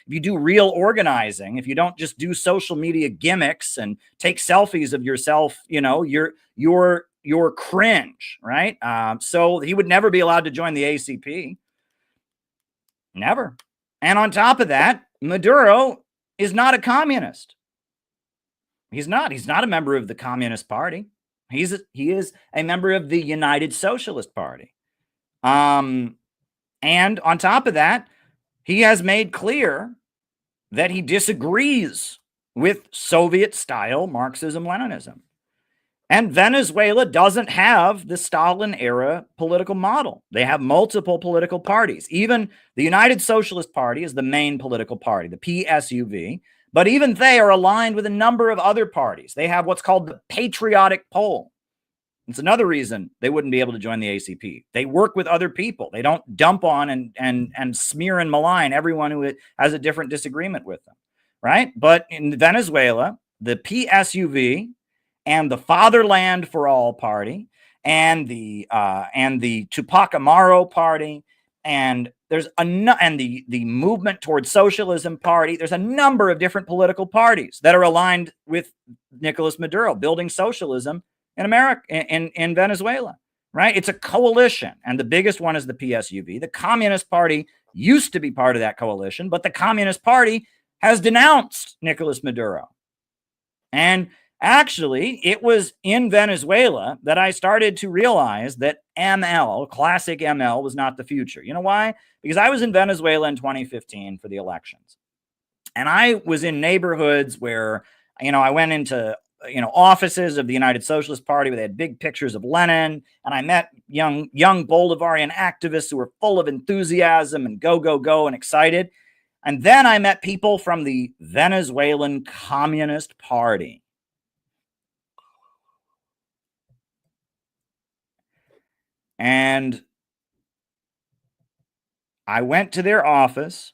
do real organizing, if you don't just do social media gimmicks and take selfies of yourself, you're cringe, right? So he would never be allowed to join the ACP. Never. And on top of that, Maduro is not a communist. He's not a member of the Communist Party. He is a member of the United Socialist Party. And on top of that, he has made clear that he disagrees with Soviet-style Marxism-Leninism. And Venezuela doesn't have the Stalin-era political model. They have multiple political parties. Even the United Socialist Party is the main political party, the PSUV. But even they are aligned with a number of other parties. They have what's called the Patriotic Pole. It's another reason they wouldn't be able to join the ACP. They work with other people. They don't dump on and smear and malign everyone who has a different disagreement with them, right? But in Venezuela, the PSUV and the Fatherland for All Party and the Tupac Amaro Party and there's the Movement Towards Socialism Party. There's a number of different political parties that are aligned with Nicolas Maduro building socialism in America, in Venezuela, right? It's a coalition, and the biggest one is the PSUV. The Communist Party used to be part of that coalition, but the Communist Party has denounced Nicolas Maduro. And actually, it was in Venezuela that I started to realize that ML, classic ML, was not the future. You know why? Because I was in Venezuela in 2015 for the elections. And I was in neighborhoods where, I went into, offices of the United Socialist Party where they had big pictures of Lenin. And I met young Bolivarian activists who were full of enthusiasm and go, and excited. And then I met people from the Venezuelan Communist Party. And I went to their office,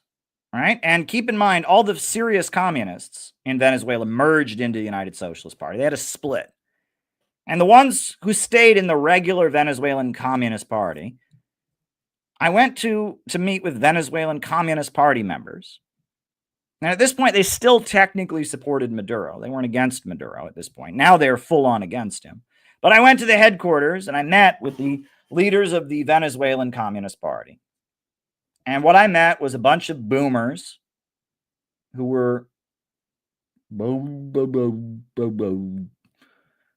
right? And keep in mind, all the serious communists in Venezuela merged into the United Socialist Party. They had a split. And the ones who stayed in the regular Venezuelan Communist Party, I went to meet with Venezuelan Communist Party members. And at this point, they still technically supported Maduro. They weren't against Maduro at this point. Now they're full on against him. But I went to the headquarters and I met with the leaders of the Venezuelan Communist Party. And what I met was a bunch of boomers who were... And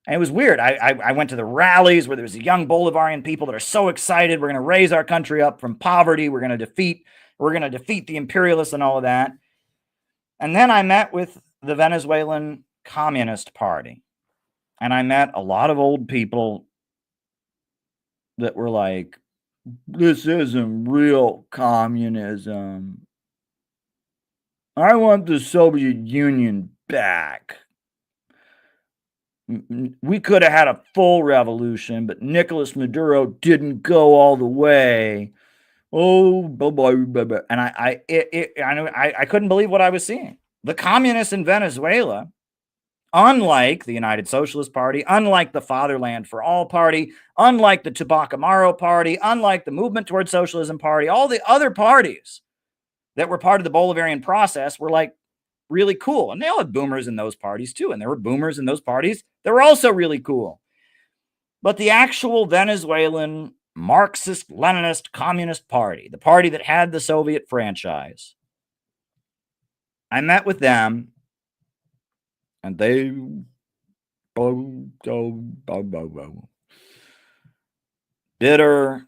it was weird. I went to the rallies where there was young Bolivarian people that are so excited. We're going to raise our country up from poverty. We're going to defeat the imperialists and all of that. And then I met with the Venezuelan Communist Party. And I met a lot of old people that were like, this isn't real communism. I want the Soviet Union back. We could have had a full revolution, but Nicolas Maduro didn't go all the way. Oh, and I couldn't believe what I was seeing. The communists in Venezuela, unlike the United Socialist Party, unlike the Fatherland for All Party, unlike the Tupac Amaru Party, unlike the Movement Towards Socialism Party, all the other parties that were part of the Bolivarian process were like really cool. And they all had boomers in those parties too. And there were boomers in those parties that were also really cool. But the actual Venezuelan Marxist-Leninist Communist Party, the party that had the Soviet franchise, I met with them and they bitter,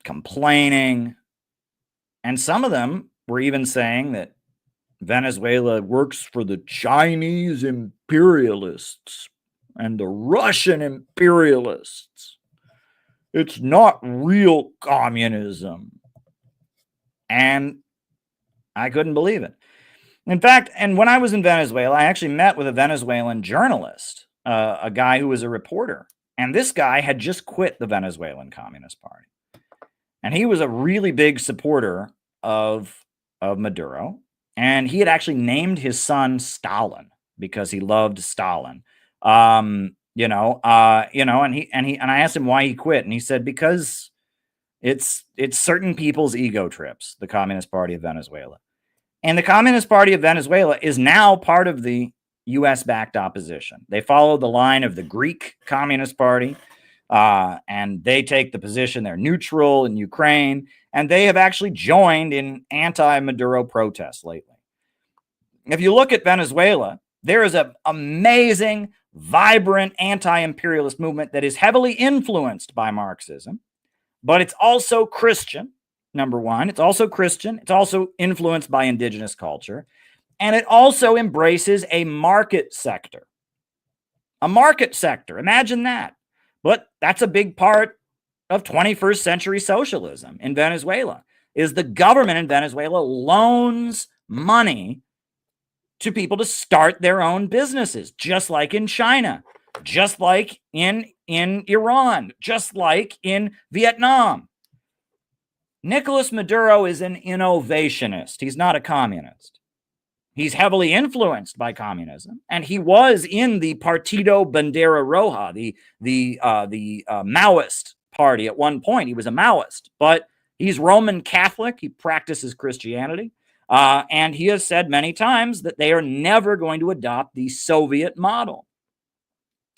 complaining, and some of them were even saying that Venezuela works for the Chinese imperialists and the Russian imperialists. It's not real communism. And I couldn't believe it. In fact, and when I was in Venezuela, I actually met with a Venezuelan journalist, a guy who was a reporter. And this guy had just quit the Venezuelan Communist Party. And he was a really big supporter of Maduro. And he had actually named his son Stalin because he loved Stalin. And I asked him why he quit. And he said, because it's certain people's ego trips, the Communist Party of Venezuela. And the Communist Party of Venezuela is now part of the U.S.-backed opposition. They follow the line of the Greek Communist Party, and they take the position they're neutral in Ukraine, and they have actually joined in anti-Maduro protests lately. If you look at Venezuela, there is an amazing, vibrant anti-imperialist movement that is heavily influenced by Marxism, but it's also Christian. Number one, it's also Christian. It's also influenced by indigenous culture. And it also embraces a market sector. A market sector. Imagine that. But that's a big part of 21st century socialism in Venezuela, is the government in Venezuela loans money to people to start their own businesses, just like in China, just like in Iran, just like in Vietnam. Nicolas Maduro is an innovationist. He's not a communist. He's heavily influenced by communism, and he was in the Partido Bandera Roja, the Maoist party at one point. He was a Maoist, but he's Roman Catholic. He practices Christianity, and he has said many times that they are never going to adopt the Soviet model.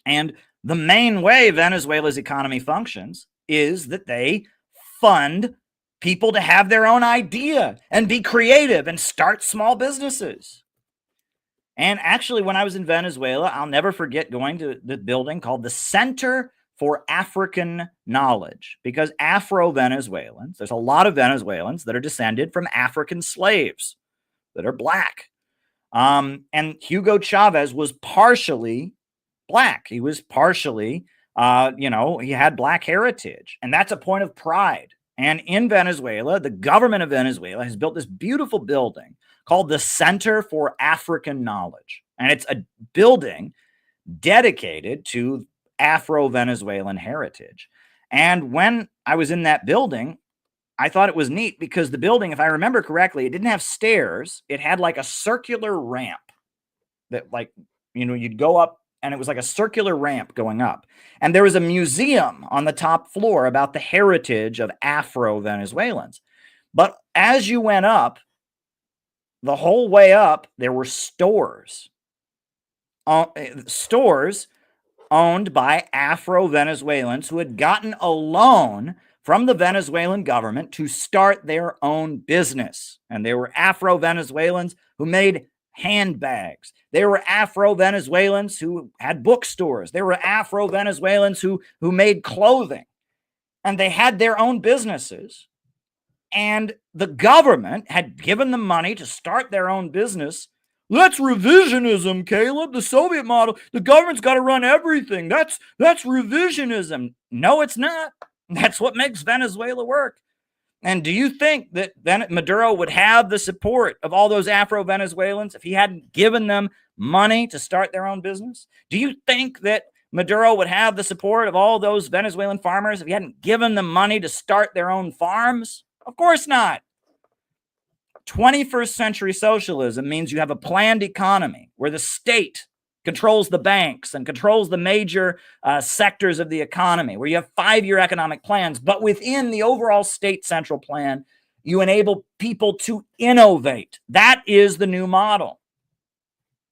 And the main way Venezuela's economy functions is that they fund people to have their own idea and be creative and start small businesses. And actually, when I was in Venezuela, I'll never forget going to the building called the Center for African Knowledge, because Afro-Venezuelans, there's a lot of Venezuelans that are descended from African slaves that are black. And Hugo Chavez was partially black. He was partially, he had black heritage, and that's a point of pride. And in Venezuela, the government of Venezuela has built this beautiful building called the Center for African Knowledge. And it's a building dedicated to Afro-Venezuelan heritage. And when I was in that building, I thought it was neat because the building, if I remember correctly, it didn't have stairs. It had like a circular ramp that you'd go up, and it was like a circular ramp going up. And there was a museum on the top floor about the heritage of Afro-Venezuelans. But as you went up, the whole way up, there were stores. Stores owned by Afro-Venezuelans who had gotten a loan from the Venezuelan government to start their own business. And they were Afro-Venezuelans who made handbags. They were Afro-Venezuelans who had bookstores. They were Afro-Venezuelans who made clothing. And they had their own businesses. And the government had given them money to start their own business. That's revisionism, Caleb. The Soviet model. The government's got to run everything. That's revisionism. No, it's not. That's what makes Venezuela work. And do you think that Maduro would have the support of all those Afro-Venezuelans if he hadn't given them money to start their own business? Do you think that Maduro would have the support of all those Venezuelan farmers if he hadn't given them money to start their own farms? Of course not. 21st century socialism means you have a planned economy where the state controls the banks and controls the major sectors of the economy, where you have 5-year economic plans, but within the overall state central plan, you enable people to innovate. That is the new model.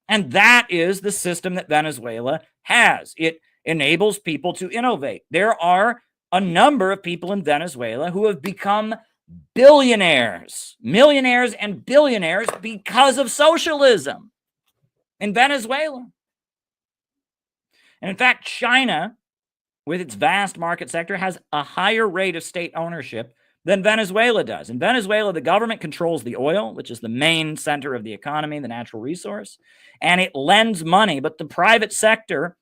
And that is the system that Venezuela has. It enables people to innovate. There are a number of people in Venezuela who have become billionaires, millionaires and billionaires because of socialism in Venezuela. And in fact, China, with its vast market sector, has a higher rate of state ownership than Venezuela does. In Venezuela, the government controls the oil, which is the main center of the economy, the natural resource, and it lends money, but the private sector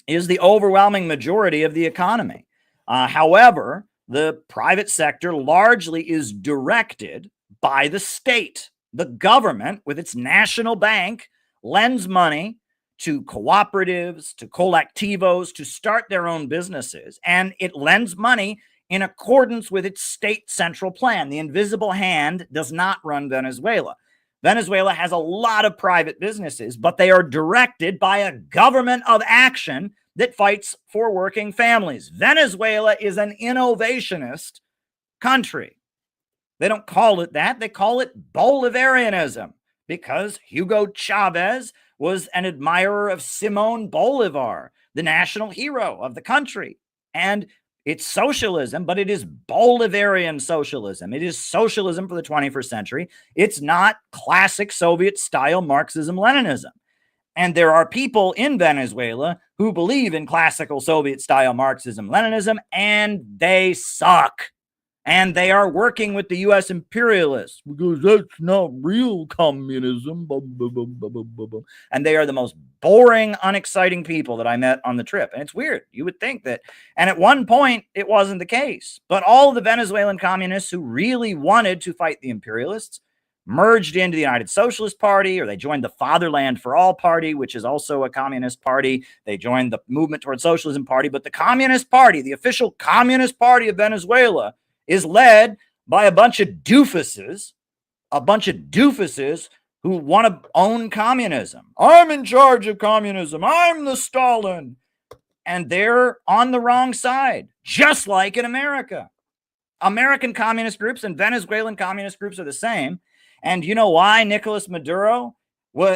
is the overwhelming majority of the economy. However, the private sector largely is directed by the state. The government, with its national bank, lends money to cooperatives, to colectivos, to start their own businesses. And it lends money in accordance with its state central plan. The invisible hand does not run Venezuela. Venezuela has a lot of private businesses, but they are directed by a government of action that fights for working families. Venezuela is an innovationist country. They don't call it that. They call it Bolivarianism because Hugo Chavez was an admirer of Simón Bolivar, the national hero of the country. And it's socialism, but it is Bolivarian socialism. It is socialism for the 21st century. It's not classic Soviet-style Marxism-Leninism. And there are people in Venezuela who believe in classical Soviet-style Marxism-Leninism, and they suck. And they are working with the U.S. imperialists because that's not real communism. And they are the most boring, unexciting people that I met on the trip. And it's weird. You would think that. And at one point, it wasn't the case. But all the Venezuelan communists who really wanted to fight the imperialists merged into the United Socialist Party, or they joined the Fatherland for All Party, which is also a communist party. They joined the Movement Toward Socialism Party. But the Communist Party, the official Communist Party of Venezuela, is led by a bunch of doofuses who want to own communism. I'm in charge of communism. I'm the Stalin. And they're on the wrong side, just like in America. American communist groups and Venezuelan communist groups are the same. And you know why Nicolas Maduro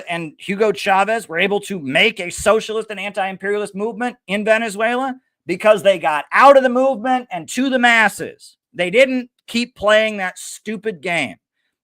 and Hugo Chavez were able to make a socialist and anti-imperialist movement in Venezuela? Because they got out of the movement and to the masses. They didn't keep playing that stupid game.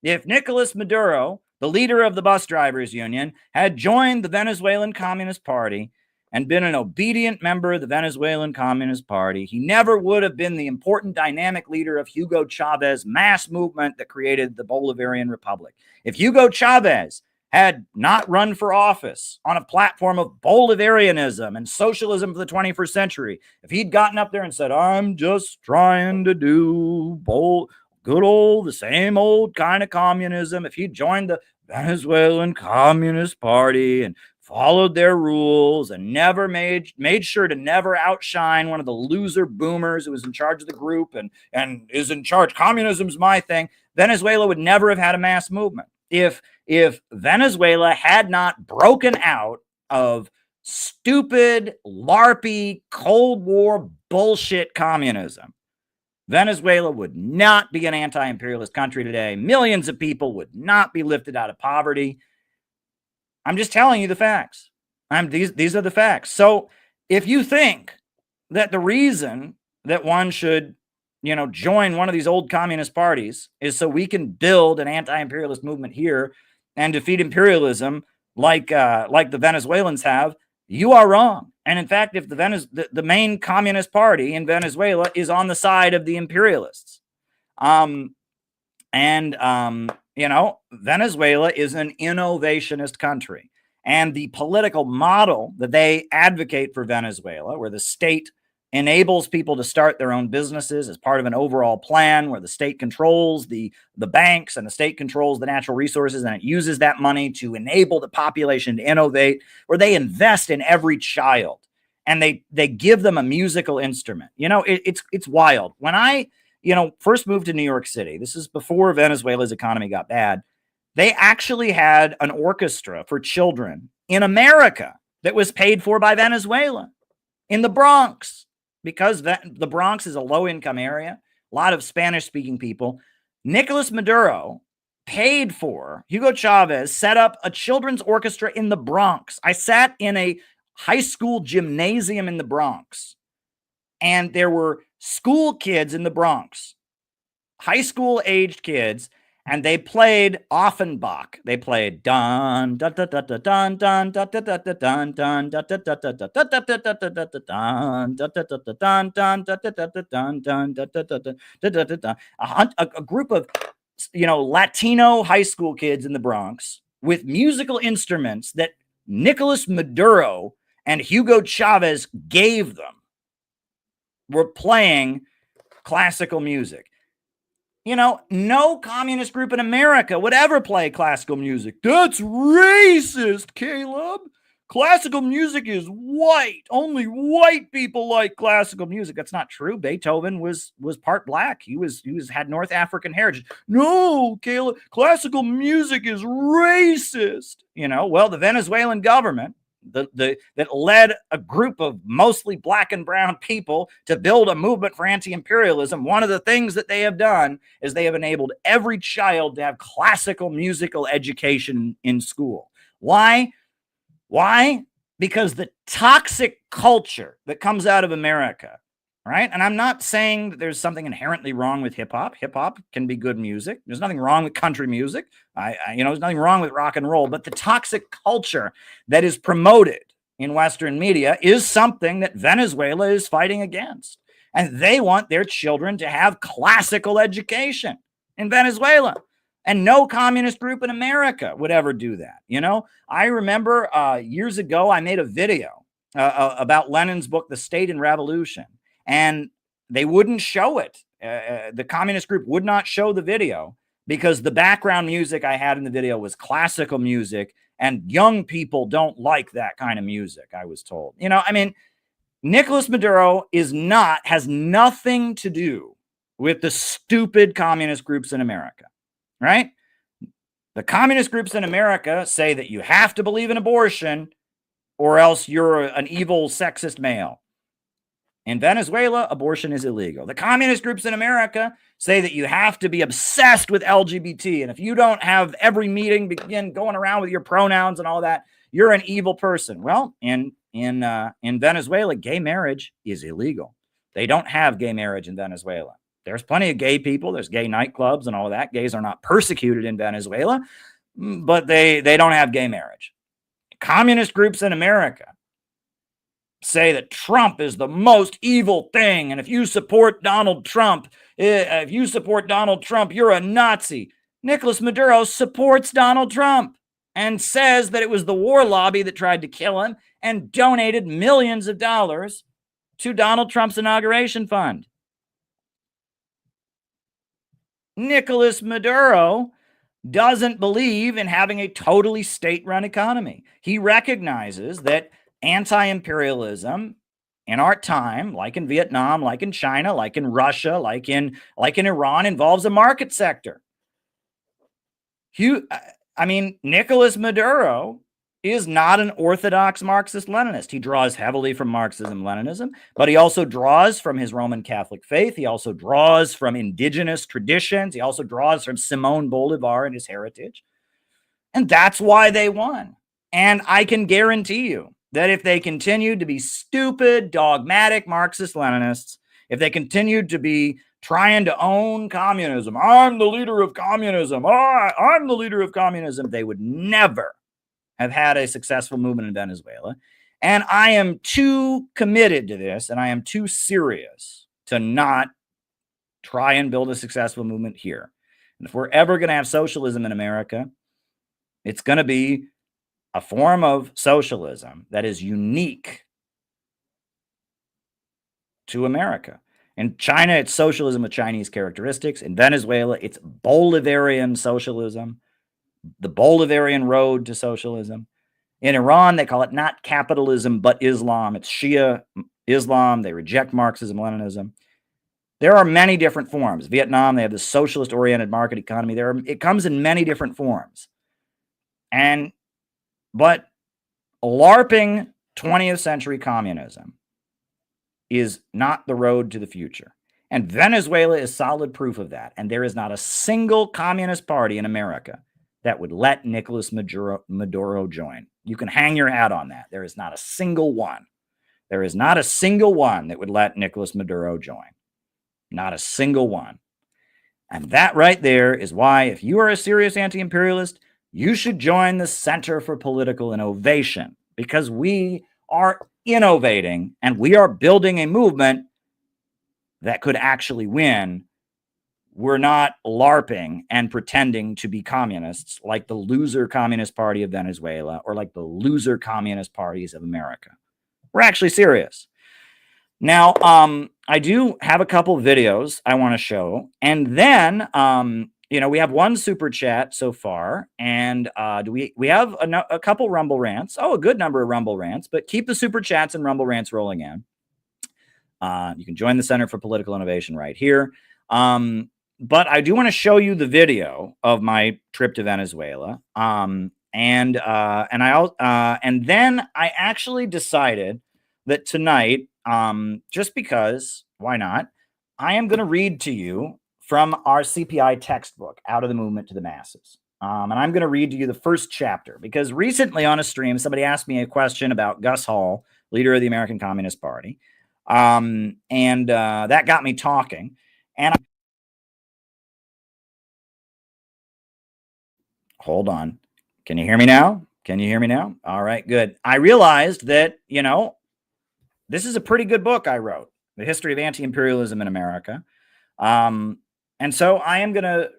If Nicolas Maduro, the leader of the bus drivers union, had joined the Venezuelan Communist Party and been an obedient member of the Venezuelan Communist Party, he never would have been the important dynamic leader of Hugo Chavez's mass movement that created the Bolivarian Republic. If Hugo Chavez had not run for office on a platform of Bolivarianism and socialism for the 21st century, if he'd gotten up there and said, I'm just trying to do good old, the same old kind of communism, if he'd joined the Venezuelan Communist Party and followed their rules and never made sure to never outshine one of the loser boomers who was in charge of the group and is in charge, communism's my thing, Venezuela would never have had a mass movement. If Venezuela had not broken out of stupid, LARPy, Cold War bullshit communism, Venezuela would not be an anti-imperialist country today. Millions of people would not be lifted out of poverty. I'm just telling you the facts. These are the facts. So if you think that the reason that one should, join one of these old communist parties is so we can build an anti-imperialist movement here and defeat imperialism like the Venezuelans have, you are wrong. And in fact, if the main communist party in Venezuela is on the side of the imperialists, Venezuela is an innovationist country, and the political model that they advocate for Venezuela, where the state enables people to start their own businesses as part of an overall plan, where the state controls the banks and the state controls the natural resources, and it uses that money to enable the population to innovate, where they invest in every child and they give them a musical instrument. It's wild. When I first moved to New York City, this is before Venezuela's economy got bad, they actually had an orchestra for children in America that was paid for by Venezuela in the Bronx. Because the Bronx is a low-income area, a lot of Spanish-speaking people, Nicolas Maduro paid for, Hugo Chavez set up a children's orchestra in the Bronx. I sat in a high school gymnasium in the Bronx, and there were school kids in the Bronx, high school-aged kids, and they played Offenbach. They played dun dun dun dun dun dun dun dun dun dun dun dun. A group of Latino high school kids in the Bronx with musical instruments that Nicolas Maduro and Hugo Chavez gave them were playing classical music. No communist group in America would ever play classical music. That's racist, Caleb. Classical music is white. Only white people like classical music. That's not true. Beethoven was part black. He had North African heritage. No, Caleb, classical music is racist. Well, the Venezuelan government that led a group of mostly black and brown people to build a movement for anti-imperialism, one of the things that they have done is they have enabled every child to have classical musical education in school. Why? Because the toxic culture that comes out of America, right? And I'm not saying that there's something inherently wrong with hip-hop. Hip-hop can be good music. There's nothing wrong with country music. There's nothing wrong with rock and roll. But the toxic culture that is promoted in Western media is something that Venezuela is fighting against. And they want their children to have classical education in Venezuela. And no communist group in America would ever do that. I remember years ago, I made a video about Lenin's book, The State and Revolution. And they wouldn't show it. The communist group would not show the video because the background music I had in the video was classical music, and young people don't like that kind of music, I was told. Nicolas Maduro has nothing to do with the stupid communist groups in America, right? The communist groups in America say that you have to believe in abortion or else you're an evil sexist male. In Venezuela, abortion is illegal. The communist groups in America say that you have to be obsessed with LGBT. And if you don't have every meeting begin going around with your pronouns and all that, you're an evil person. Well, in Venezuela, gay marriage is illegal. They don't have gay marriage in Venezuela. There's plenty of gay people. There's gay nightclubs and all of that. Gays are not persecuted in Venezuela, but they don't have gay marriage. Communist groups in America say that Trump is the most evil thing, and if you support Donald Trump, you're a Nazi. Nicolas Maduro supports Donald Trump and says that it was the war lobby that tried to kill him and donated millions of dollars to Donald Trump's inauguration fund. Nicolas Maduro doesn't believe in having a totally state-run economy. He recognizes that anti-imperialism in our time, like in Vietnam, like in China, like in Russia, like in Iran, involves a market sector. Nicolas Maduro is not an orthodox Marxist-Leninist. He draws heavily from Marxism-Leninism, but he also draws from his Roman Catholic faith. He also draws from indigenous traditions. He also draws from Simón Bolívar and his heritage. And that's why they won. And I can guarantee you that if they continued to be stupid, dogmatic Marxist-Leninists, if they continued to be trying to own communism, I'm the leader of communism, I'm the leader of communism, they would never have had a successful movement in Venezuela. And I am too committed to this, and I am too serious to not try and build a successful movement here. And if we're ever going to have socialism in America, it's going to be a form of socialism that is unique to America. In China, it's socialism with Chinese characteristics. In Venezuela, it's Bolivarian socialism, the Bolivarian road to socialism. In Iran, they call it not capitalism, but Islam. It's Shia Islam. They reject Marxism, Leninism. There are many different forms. Vietnam, they have the socialist-oriented market economy. It comes in many different forms. But LARPing 20th century communism is not the road to the future. And Venezuela is solid proof of that. And there is not a single communist party in America that would let Nicolas Maduro join. You can hang your hat on that. There is not a single one. There is not a single one that would let Nicolas Maduro join. Not a single one. And that right there is why, if you are a serious anti-imperialist, you should join the Center for Political Innovation, because we are innovating and we are building a movement that could actually win. We're not LARPing and pretending to be communists like the loser Communist Party of Venezuela or like the loser communist parties of America. We're actually serious. Now, I do have a couple videos I want to show. And then, we have one super chat so far. And we have a couple Rumble rants. Oh, a good number of Rumble rants. But keep the super chats and Rumble rants rolling in. You can join the Center for Political Innovation right here. But I do want to show you the video of my trip to Venezuela. And then I actually decided that tonight, just because, why not, I am going to read to you from our CPI textbook, Out of the Movement to the Masses. And I'm going to read to you the first chapter, because recently on a stream, somebody asked me a question about Gus Hall, leader of the American Communist Party. That got me talking. And hold on. Can you hear me now? Can you hear me now? All right, good. I realized that, this is a pretty good book I wrote, The History of Anti-Imperialism in America. And so I am going to,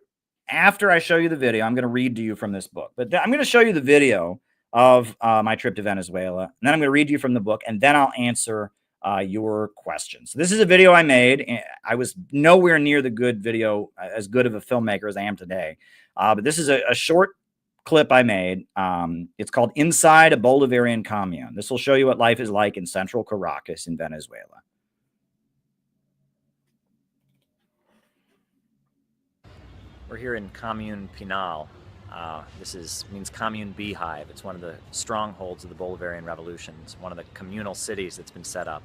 after I show you the video, I'm going to read to you from this book. But I'm going to show you the video of my trip to Venezuela. And then I'm going to read to you from the book, and then I'll answer your questions. So this is a video I made. I was nowhere near the good video, as good of a filmmaker as I am today. But this is a short clip I made. It's called Inside a Bolivarian Commune. This will show you what life is like in central Caracas in Venezuela.
We're here in Commune Pinal. This means commune beehive. It's one of the strongholds of the Bolivarian Revolution. It's one of the communal cities that's been set up.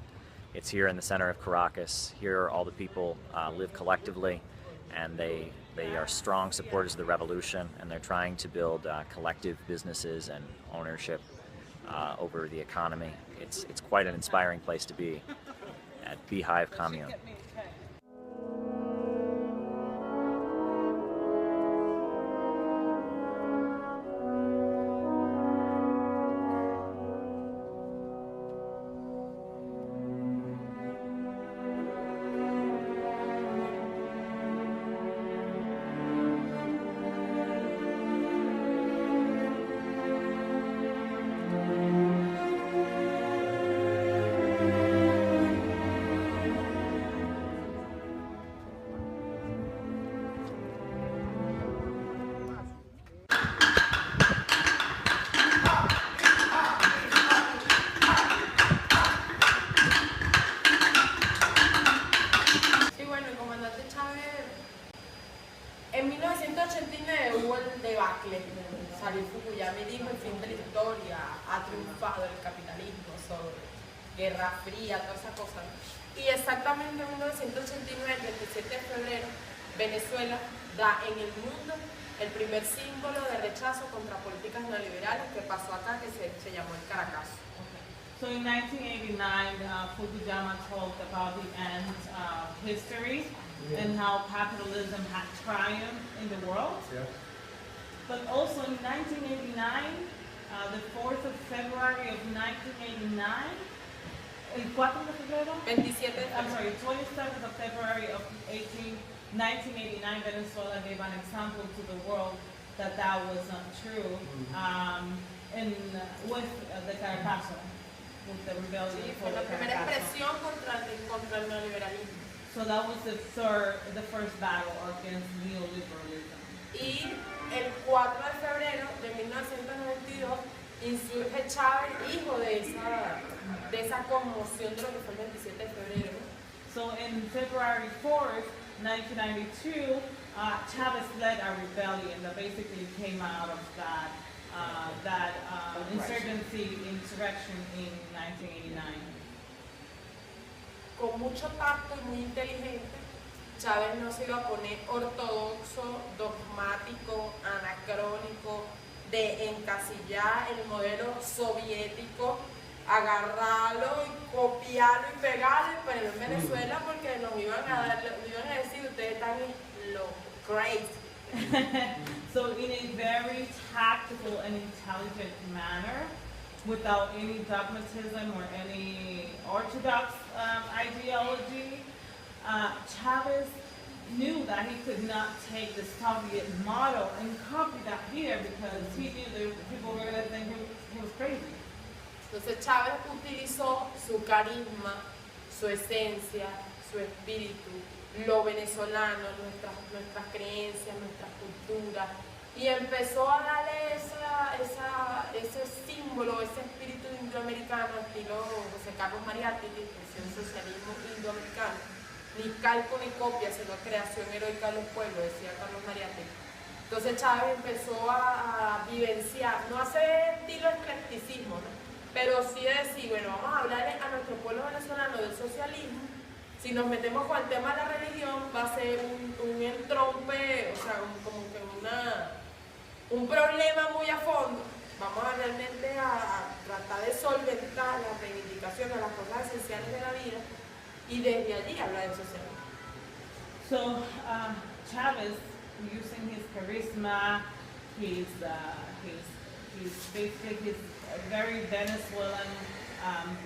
It's here in the center of Caracas. Here all the people live collectively, and they are strong supporters of the revolution, and they're trying to build collective businesses and ownership over the economy. It's quite an inspiring place to be at Beehive Commune.
debacle. Salió Fukuyama y dijo: el fin de la historia, ha triunfado el capitalismo sobre Guerra Fría, todas esas cosas. Y exactamente en 1989, el 27 de febrero, Venezuela da en el mundo el primer símbolo de rechazo contra políticas neoliberales que pasó acá, que se llamó el Caracazo.
So in 1989, Fukuyama talked about the end of history and how capitalism had triumphed in the world.
Yeah.
But also in 1989, the 4th of February of 1989, el 4 de febrero?
27 de
I'm
febrero.
sorry, 27th of February of 1989, Venezuela gave an example to the world that that was not true with the Caracazo, with the rebellion
Sí,
for
fue la
the
primera
Caracazo.
expresión contra el neoliberalismo.
So that was the first battle against neoliberalism.
Y el 4 de febrero de 1992 insurge Chávez, hijo de esa conmoción de lo que fue el 27 de febrero.
So in February 4th, 1992, Chavez led a rebellion that basically came out of that insurrection in 1989.
Con mucho tacto y muy inteligente, Chávez no se iba a poner ortodoxo, dogmático, anacrónico, de encasillar el modelo soviético, agarrarlo y copiarlo y pegarlo, pero en Venezuela porque nos iban a decir: ustedes están crazy.
So in a very tactical and intelligent manner, without any dogmatism or any orthodox ideology, Chavez knew that he could not take the Soviet model and copy that here because he knew that people were going to think he was crazy.
Entonces Chávez utilizó su carisma, su esencia, su espíritu, lo venezolano, nuestras creencias, nuestras culturas, y empezó a darle ese símbolo, ese espíritu indoamericano, estilo José Carlos Mariátegui, que es el socialismo indoamericano. Ni calco ni copia, sino creación heroica de los pueblos, decía Carlos Mariátegui. Entonces Chávez empezó a vivenciar, no hacer estilo eclecticismo, ¿no? Pero sí decir: bueno, vamos a hablarle a nuestro pueblo venezolano del socialismo. Si nos metemos con el tema de la religión, va a ser un entrompe, o sea, como que un problema muy a fondo. Vamos a realmente a tratar de solventar las reivindicaciones, las cosas esenciales de la vida, y desde allí hablar del socialismo.
So Chavez, using his charisma, his very Venezuelan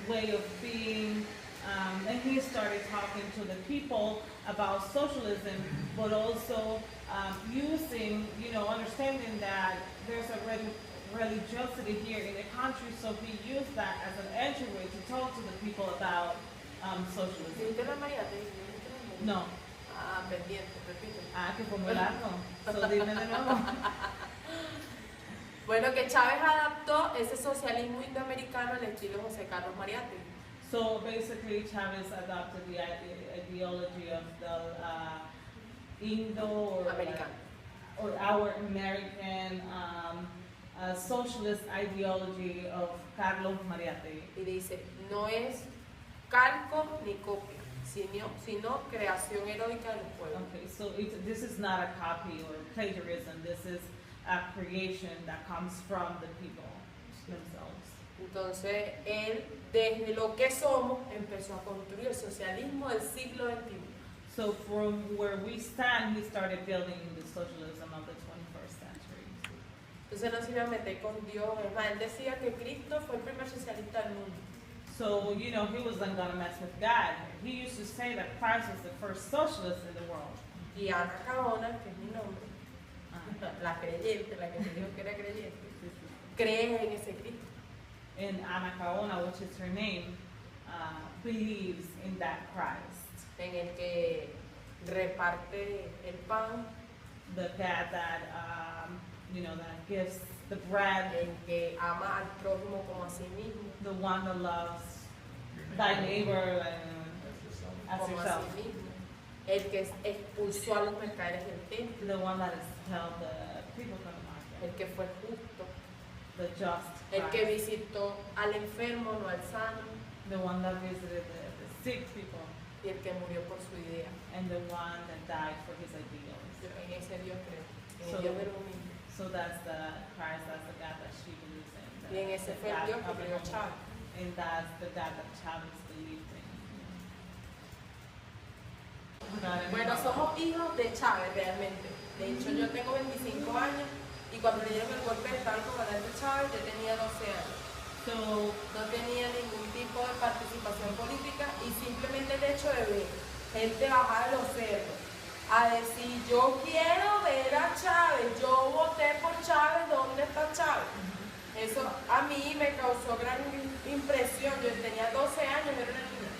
way of being, and he started talking to the people about socialism, but also using, understanding that there's a religiosity here in the country, so he used that as an entryway to talk to the people about socialism.
¿Viste la Mariátegui?
No.
Ah, pendiente, repito.
Que fue muy largo. So dime de nuevo.
Bueno, que Chávez adaptó ese socialismo indoamericano al estilo José Carlos Mariátegui.
So basically, Chavez adopted the ideology of the Indo or our American socialist ideology of Carlos Mariátegui.
Y dice: no es calco ni copia, sino creación heroica de los pueblos.
Okay, so this is not a copy or plagiarism. This is a creation that comes from the people themselves.
Entonces, él, desde lo que somos, empezó a construir el socialismo del siglo XXI.
So from where we stand, he started building the socialism of the 21st century.
Entonces no se iba a meter con Dios. Es más, él decía que Cristo fue el primer socialista del mundo.
So, he wasn't going to mess with God. He used to say that Christ was the first socialist in the world.
Y Ana Caona, que es mi nombre, la creyente, la que me dijo que era creyente, cree en ese Cristo.
And Ana Caona, which is her name, believes in that Christ.
En el que reparte el pan,
The God that, that gives the bread,
el que ama al prójimo como a sí mismo,
the one that loves thy neighbor as
como a
yourself,
sí mismo, el que expulsó a los mercaderes del templo,
the one that expelled the people from the market.
el que fue justo,
the just
el que
Christ,
visitó al enfermo, no al sano,
the one that visited the sick people,
y el que murió por su idea.
and the one that died for his ideals.
Yo en ese Dios creo, en
So-
el Dios de lo humilde.
So that's the Christ, that's the God that she believes in.
Y en ese
the
fue el
God
Dios que
of the
creó
humble.
Chávez.
And that's the God that Chavez believed in.
Bueno, somos hijos de Chávez realmente. De hecho, yo tengo 25 años y cuando le dieron el golpe de Estado al comandante Chávez, yo tenía 12 años.
So,
No tenía ningún tipo de participación política y simplemente el hecho de ver gente bajar de los cerros a decir, yo quiero ver a Chávez, yo voté por Chávez, ¿dónde está Chávez? Eso a mí me causó gran impresión. Yo tenía 12 años, era una niña.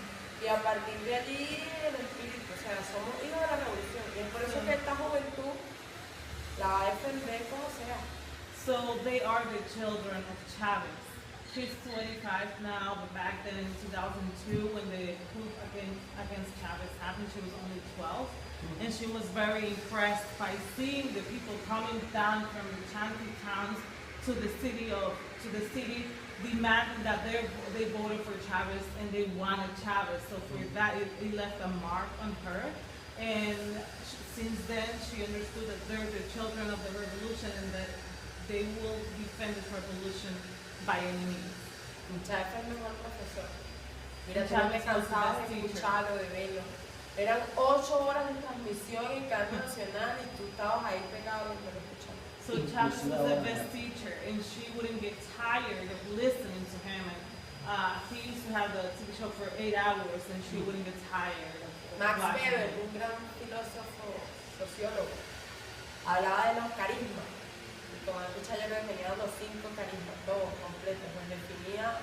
Y a partir de allí el espíritu, o sea, somos hijos de la revolución. Y es por eso que esta juventud la va a defender como sea.
so they are the children of Chavez. She's 25 now, but back then in 2002, when the coup against Chavez happened, she was only 12. And she was very impressed by seeing the people coming down from the shanty towns to the city demanding that they voted for Chavez and they wanted Chavez. So for that, it left a mark on her. And since then, she understood that they're the children of the revolution and that they will defend this revolution by any means.
Chávez fue el mejor profesor. Mira, tú no
Chávez
me
was the
cansabas
best
de
teacher.
escucharlo, de verlo. Eran 8 horas de transmisión en cadena nacional y tú estabas ahí pegado donde lo escuchabas.
So Chavez was the best teacher, and she wouldn't get tired of listening to him. And he used to have the TV show for 8 hours, and she wouldn't get tired of
Max
watching
Weber,
him.
un gran filósofo, sociólogo, hablaba de los carismas. Y como escucha yo creo que tenía los 5 carismas, todos completos, los definía,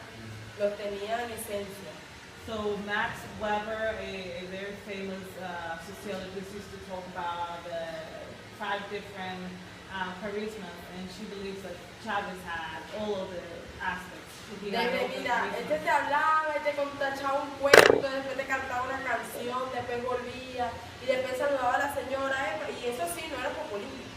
los tenía en esencia.
So Max Weber, a very famous sociologist, used to talk about the 5 different charismas, and she believes that Chavez had all of the aspects. He had all the
Mira,
charisma.
este te hablaba, este echaba un cuento, después te cantaba una canción, después volvía y después saludaba a la señora, y eso sí, no era populismo.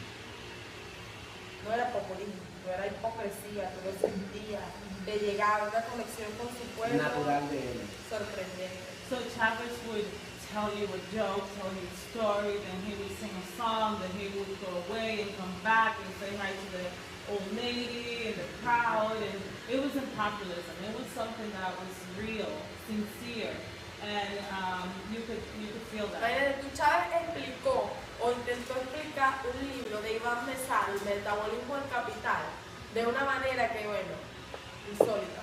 No era populismo, no era hipocresía, tú lo sentías, te llegaba una conexión con su pueblo.
Natural de él.
Sorprendente.
So Chavez would tell you a joke, tell you a story, then he would sing a song, then he would go away and come back and say hi to the old lady and the crowd, and it wasn't populism. It was something that was real, sincere, and you could feel that.
Imagínate, tú Chávez explicó o intentó explicar un libro de Iván Mesal, El metabolismo del capital, de una manera que, bueno, insólita.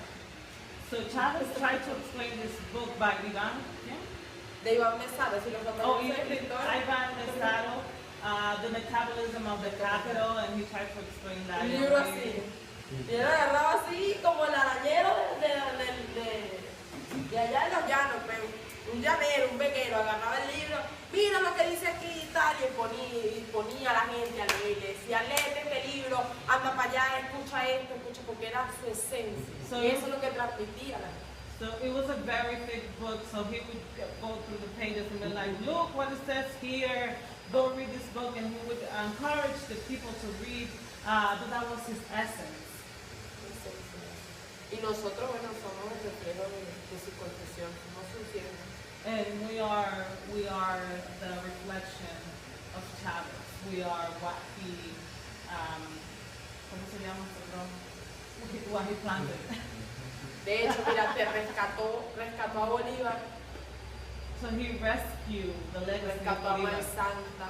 So Chavez tried to explain this book by Ivan, yeah?
De Iván Mesal, si lo
Oh,
conoces, escritor.
Ivan Mesaro, The Metabolism of the Capital, and he tried to explain that.
Un libro así. Y él agarraba así como el arañero de allá en los llanos, pero un llanero, un veguero, agarraba el libro, mira lo que dice aquí y tal, y ponía a la gente a leer, le decía, léete este libro, anda para allá, escucha esto, escucha, porque era su esencia.
So-
Y eso es lo que transmitía a la gente.
So it was a very thick book, so he would go through the pages and be like, look what it says here, go read this book, and he would encourage the people to read, but that was his essence.
Y nosotros, bueno, somos el reflejo de su confesión, somos sus siervos.
And we are the reflection of Chavez. We are what he, ¿cómo se llama ese what he planted.
De hecho, mira, te rescató a Bolívar,
So he rescued the legacy of
rescató a
Bolívar.
Mar Santa,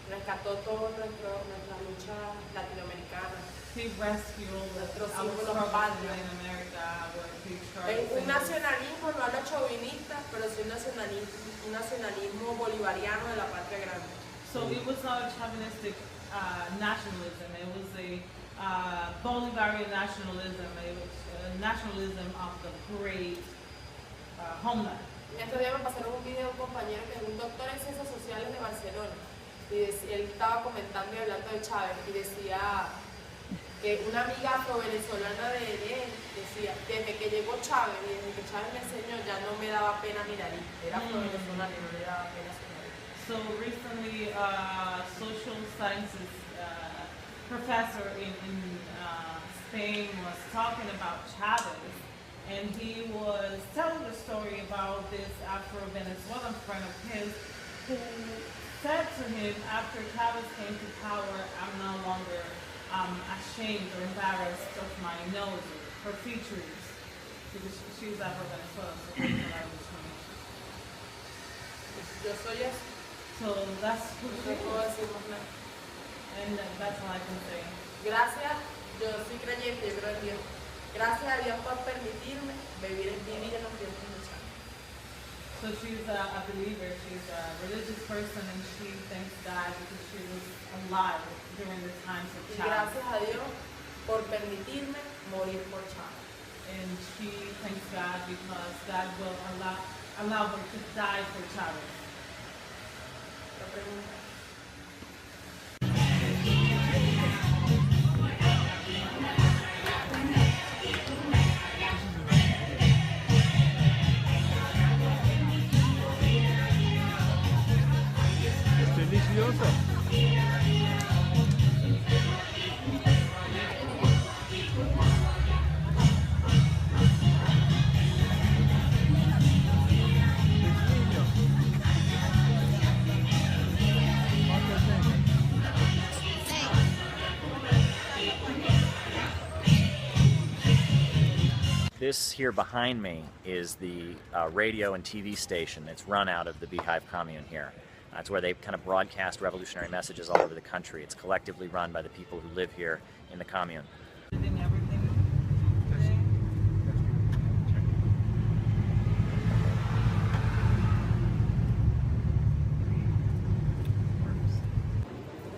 rescató toda nuestra lucha latinoamericana.
He rescued all the
Nuestros
our
símbolos
struggles
patrios.
in America, where he
Es
struggled.
un nacionalismo, no hablo chauvinista, pero sí un nacionalismo bolivariano de la patria grande.
So it was not a chauvinistic nationalism. It was a Bolivarian nationalism. It was nationalism of the great homeland.
Estos días me pasaron un video de un compañero que es un doctor en ciencias sociales de Barcelona. Y él estaba comentando y hablando de Chávez y decía que una amiga afro-venezolana de él decía, desde que llegó Chávez y desde que Chávez me enseñó ya no me daba pena mi nariz. Era afro-venezolana y no le daba pena su nariz.
So recently, social sciences professor in Spain was talking about Chavez, and he was telling the story about this Afro-Venezuelan friend of his who said to him after Chavez came to power, I'm no longer ashamed or embarrassed of my nose, her features, because she's Afro-Venezuelan, so there's a lot of discrimination.
Yo soy eso.
So that's who
No
she
puedo
is,
decir más nada.
and that's all I can say.
Gracias, yo soy creyente, yo creo en Dios. Gracias a Dios por permitirme vivir en los tiempos de Chávez.
So she's a believer, she's a religious person, and she thanks God because she was alive during the times of
Y
Chavez.
gracias a Dios por permitirme morir por Chávez.
And she thanks God because God will allow her to die for Chavez.
La pregunta.
This here behind me is the radio and TV station. It's run out of the Beehive commune here. It's where they kind of broadcast revolutionary messages all over the country. It's collectively run by the people who live here in the commune.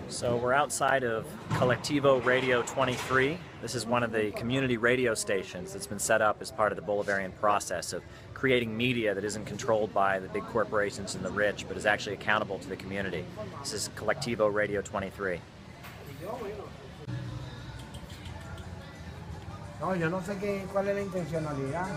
So we're outside of Colectivo Radio 23. This is one of the community radio stations that's been set up as part of the Bolivarian process of creating media that isn't controlled by the big corporations and the rich, but is actually accountable to the community. This is Colectivo Radio 23.
No, yo no sé cuál es la intencionalidad.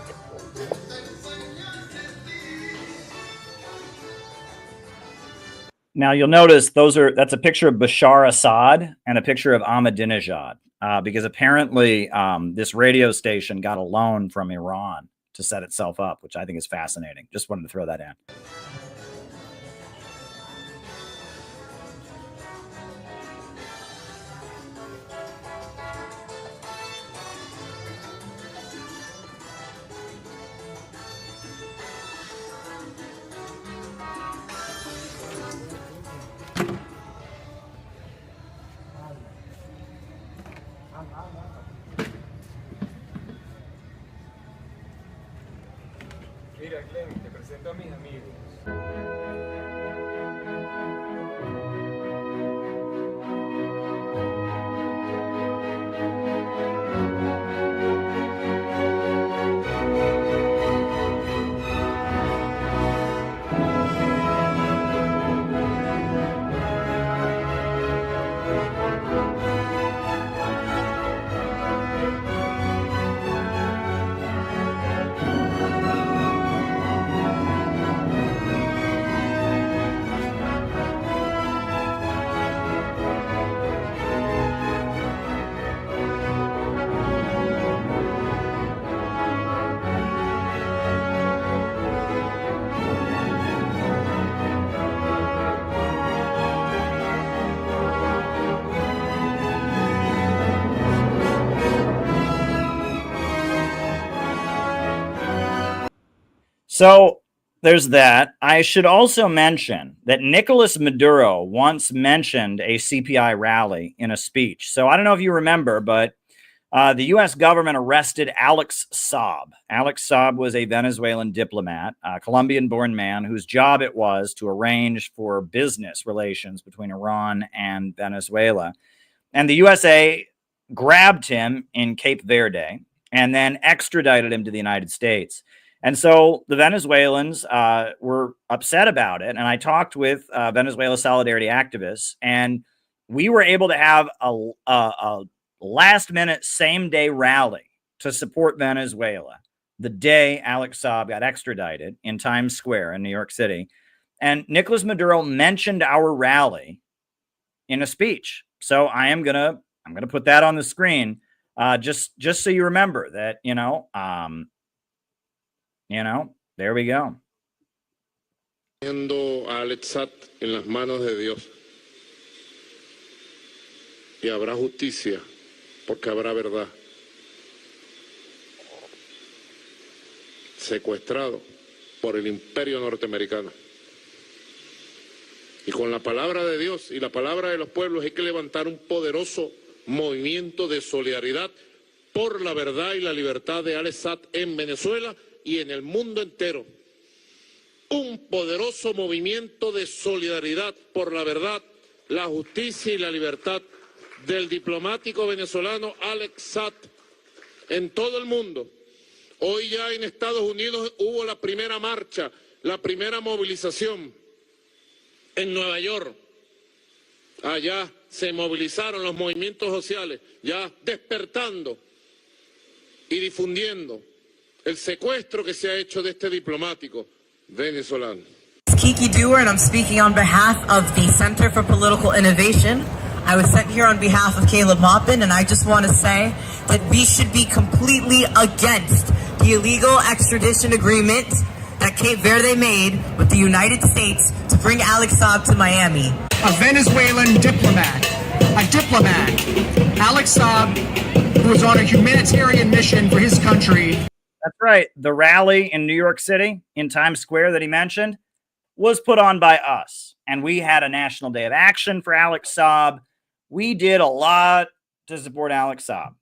Now you'll notice that's a picture of Bashar Assad and a picture of Ahmadinejad, because apparently this radio station got a loan from Iran to set itself up, which I think is fascinating. Just wanted to throw that in.
Mira, Glenn, te presento a mis amigos.
So there's that. I should also mention that Nicolas Maduro once mentioned a CPI rally in a speech. So I don't know if you remember, but the U.S. government arrested Alex Saab. Alex Saab was a Venezuelan diplomat, a Colombian-born man whose job it was to arrange for business relations between Iran and Venezuela. And the USA grabbed him in Cape Verde and then extradited him to the United States. And so the Venezuelans were upset about it. And I talked with Venezuela solidarity activists, and we were able to have a last-minute, same-day rally to support Venezuela the day Alex Saab got extradited in Times Square in New York City. And Nicolas Maduro mentioned our rally in a speech. So I am going to I'm going to put that on the screen, just so you remember that, there we go.
Poniendo a Alex Saab en las manos de Dios. Y habrá justicia, porque habrá verdad. Secuestrado por el imperio norteamericano. Y con la palabra de Dios y la palabra de los pueblos hay que levantar un poderoso movimiento de solidaridad por la verdad y la libertad de Alex Saab en Venezuela y en el mundo entero. Un poderoso movimiento de solidaridad por la verdad, la justicia y la libertad del diplomático venezolano Alex Saab en todo el mundo. Hoy ya en Estados Unidos hubo la primera marcha, la primera movilización en Nueva York. Allá se movilizaron los movimientos sociales, ya despertando y difundiendo el secuestro que se ha hecho de este diplomático venezolano.
Kiki Dewar, and I'm speaking on behalf of the Center for Political Innovation. I was sent here on behalf of Caleb Maupin, and I just want to say that we should be completely against the illegal extradition agreement that Cape Verde made with the United States to bring Alex Saab to Miami.
A Venezuelan diplomat, Alex Saab, who was on a humanitarian mission for his country.
That's right. The rally in New York City in Times Square that he mentioned was put on by us. And we had a National Day of Action for Alex Saab. We did a lot to support Alex Saab,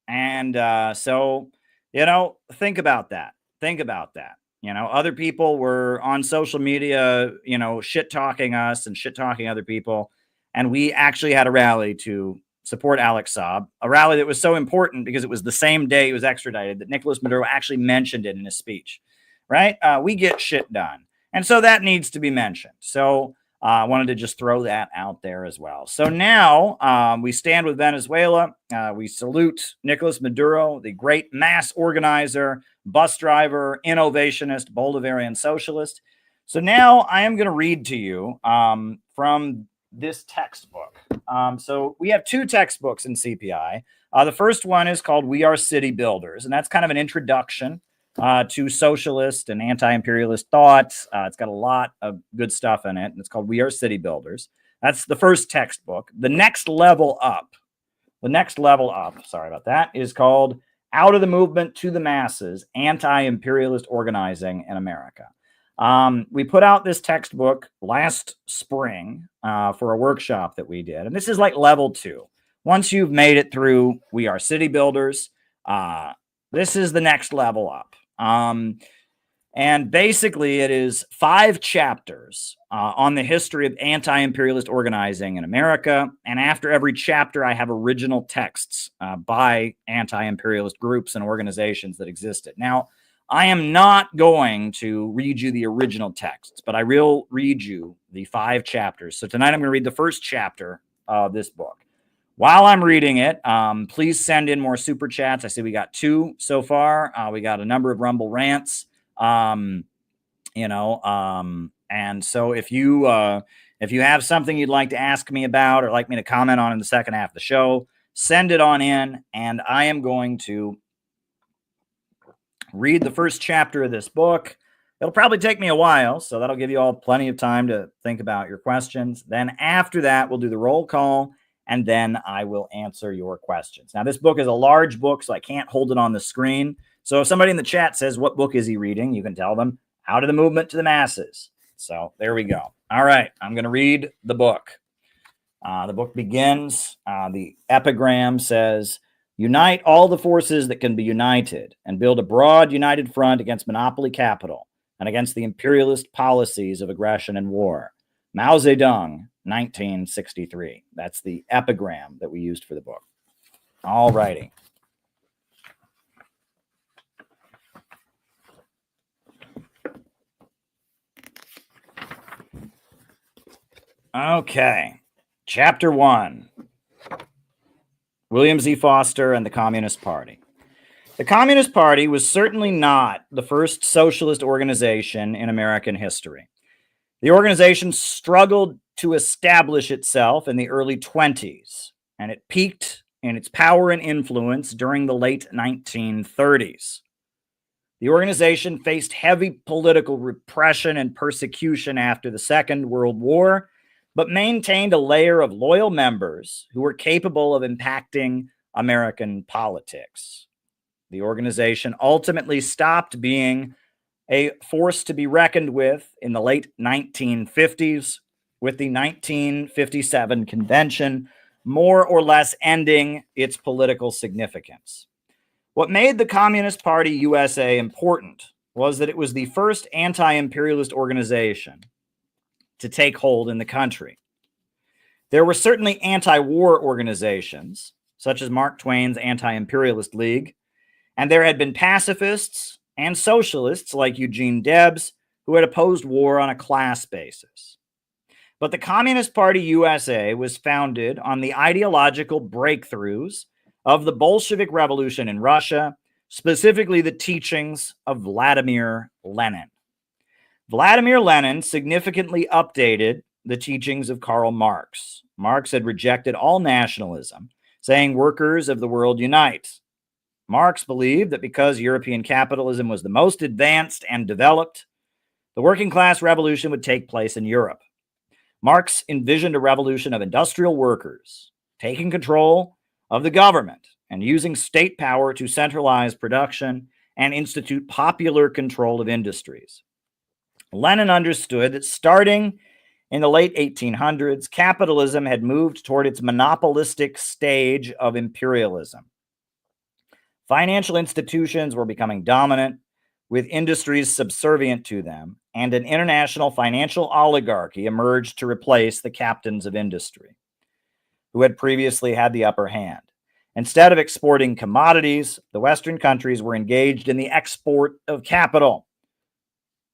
And so, think about that. Think about that. Other people were on social media, shit-talking us and shit-talking other people. And we actually had a rally to support Alex Saab, a rally that was so important because it was the same day he was extradited that Nicolas Maduro actually mentioned it in his speech, right? We get shit done. And so that needs to be mentioned. So I wanted to just throw that out there as well. So now we stand with Venezuela. We salute Nicolas Maduro, the great mass organizer, bus driver, innovationist, Bolivarian socialist. So now I am going to read to you from this textbook. So we have two textbooks in CPI. The first one is called We Are City Builders, and that's kind of an introduction to socialist and anti-imperialist thought. It's got a lot of good stuff in it, and it's called We Are City Builders. That's the first textbook. The next level up, sorry about that, is called Out of the Movement to the Masses, Anti-Imperialist Organizing in America. We put out this textbook last spring for a workshop that we did, and this is like level 2. Once you've made it through We Are City Builders, this is the next level up. And basically it is 5 chapters on the history of anti-imperialist organizing in America. And after every chapter, I have original texts by anti-imperialist groups and organizations that existed. Now, I am not going to read you the original texts, but I will read you the 5 chapters. So tonight I'm going to read the first chapter of this book. While I'm reading it, please send in more super chats. I see we got 2 so far. We got a number of Rumble rants, and so if you have something you'd like to ask me about or like me to comment on in the second half of the show, send it on in, and I am going to read the first chapter of this book. It'll probably take me a while, so that'll give you all plenty of time to think about your questions. Then after that, we'll do the roll call, and then I will answer your questions. Now, this book is a large book, so I can't hold it on the screen. So if somebody in the chat says, what book is he reading? You can tell them, Out of the Movement to the Masses. So there we go. All right, I'm going to read the book. The book begins, the epigram says, unite all the forces that can be united and build a broad united front against monopoly capital and against the imperialist policies of aggression and war. Mao Zedong, 1963. That's the epigram that we used for the book. All righty. Okay. Chapter 1. William Z. Foster and the Communist Party. The Communist Party was certainly not the first socialist organization in American history. The organization struggled to establish itself in the early 20s, and it peaked in its power and influence during the late 1930s. The organization faced heavy political repression and persecution after the Second World War, but maintained a layer of loyal members who were capable of impacting American politics. The organization ultimately stopped being a force to be reckoned with in the late 1950s, with the 1957 convention more or less ending its political significance. What made the Communist Party USA important was that it was the first anti-imperialist organization to take hold in the country. There were certainly anti-war organizations, such as Mark Twain's Anti-Imperialist League, and there had been pacifists and socialists like Eugene Debs who had opposed war on a class basis. But the Communist Party USA was founded on the ideological breakthroughs of the Bolshevik Revolution in Russia, specifically the teachings of Vladimir Lenin. Vladimir Lenin significantly updated the teachings of Karl Marx. Marx had rejected all nationalism, saying workers of the world unite. Marx believed that because European capitalism was the most advanced and developed, the working class revolution would take place in Europe. Marx envisioned a revolution of industrial workers, taking control of the government and using state power to centralize production and institute popular control of industries. Lenin understood that starting in the late 1800s, capitalism had moved toward its monopolistic stage of imperialism. Financial institutions were becoming dominant, with industries subservient to them, and an international financial oligarchy emerged to replace the captains of industry, who had previously had the upper hand. Instead of exporting commodities, the Western countries were engaged in the export of capital,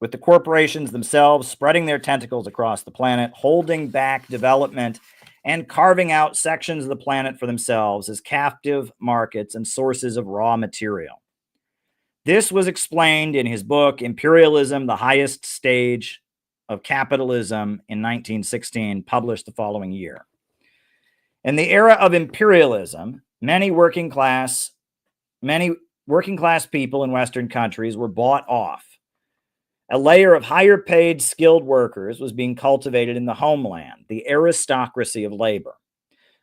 with the corporations themselves spreading their tentacles across the planet, holding back development and carving out sections of the planet for themselves as captive markets and sources of raw material. This was explained in his book, Imperialism, the Highest Stage of Capitalism, in 1916, published the following year. In the era of imperialism, many working class people in Western countries were bought off. A layer of higher paid skilled workers was being cultivated in the homeland, the aristocracy of labor.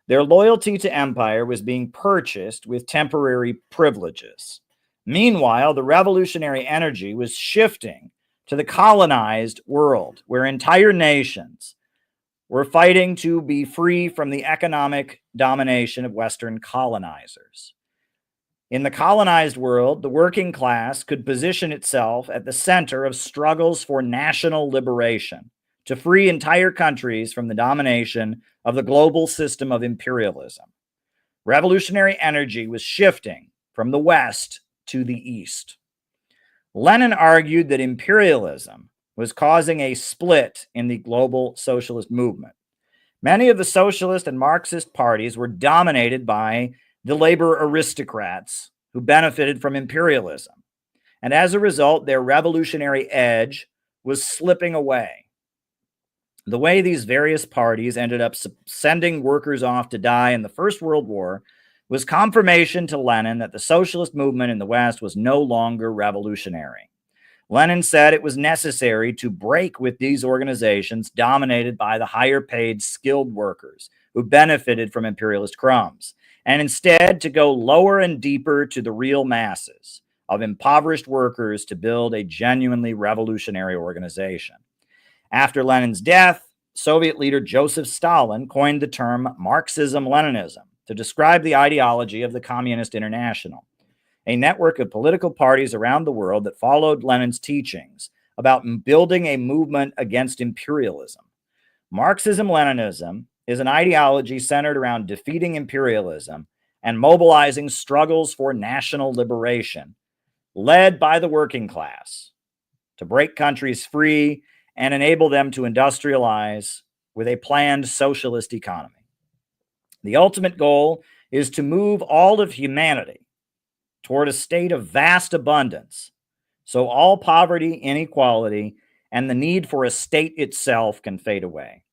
Their loyalty to empire was being purchased with temporary privileges. Meanwhile, the revolutionary energy was shifting to the colonized world, where entire nations were fighting to be free from the economic domination of Western colonizers. In the colonized world, the working class could position itself at the center of struggles for national liberation, to free entire countries from the domination of the global system of imperialism. Revolutionary energy was shifting from the West to the East. Lenin argued that imperialism was causing a split in the global socialist movement. Many of the socialist and Marxist parties were dominated by the labor aristocrats who benefited from imperialism. And as a result, their revolutionary edge was slipping away. The way these various parties ended up sending workers off to die in the First World War was confirmation to Lenin that the socialist movement in the West was no longer revolutionary. Lenin said it was necessary to break with these organizations dominated by the higher paid skilled workers who benefited from imperialist crumbs, and instead to go lower and deeper to the real masses of impoverished workers to build a genuinely revolutionary organization. After Lenin's death, Soviet leader Joseph Stalin coined the term Marxism-Leninism to describe the ideology of the Communist International, a network of political parties around the world that followed Lenin's teachings about building a movement against imperialism. Marxism-Leninism is an ideology centered around defeating imperialism and mobilizing struggles for national liberation, led by the working class, to break countries free and enable them to industrialize with a planned socialist economy. The ultimate goal is to move all of humanity toward a state of vast abundance, so all poverty, inequality, and the need for a state itself can fade away.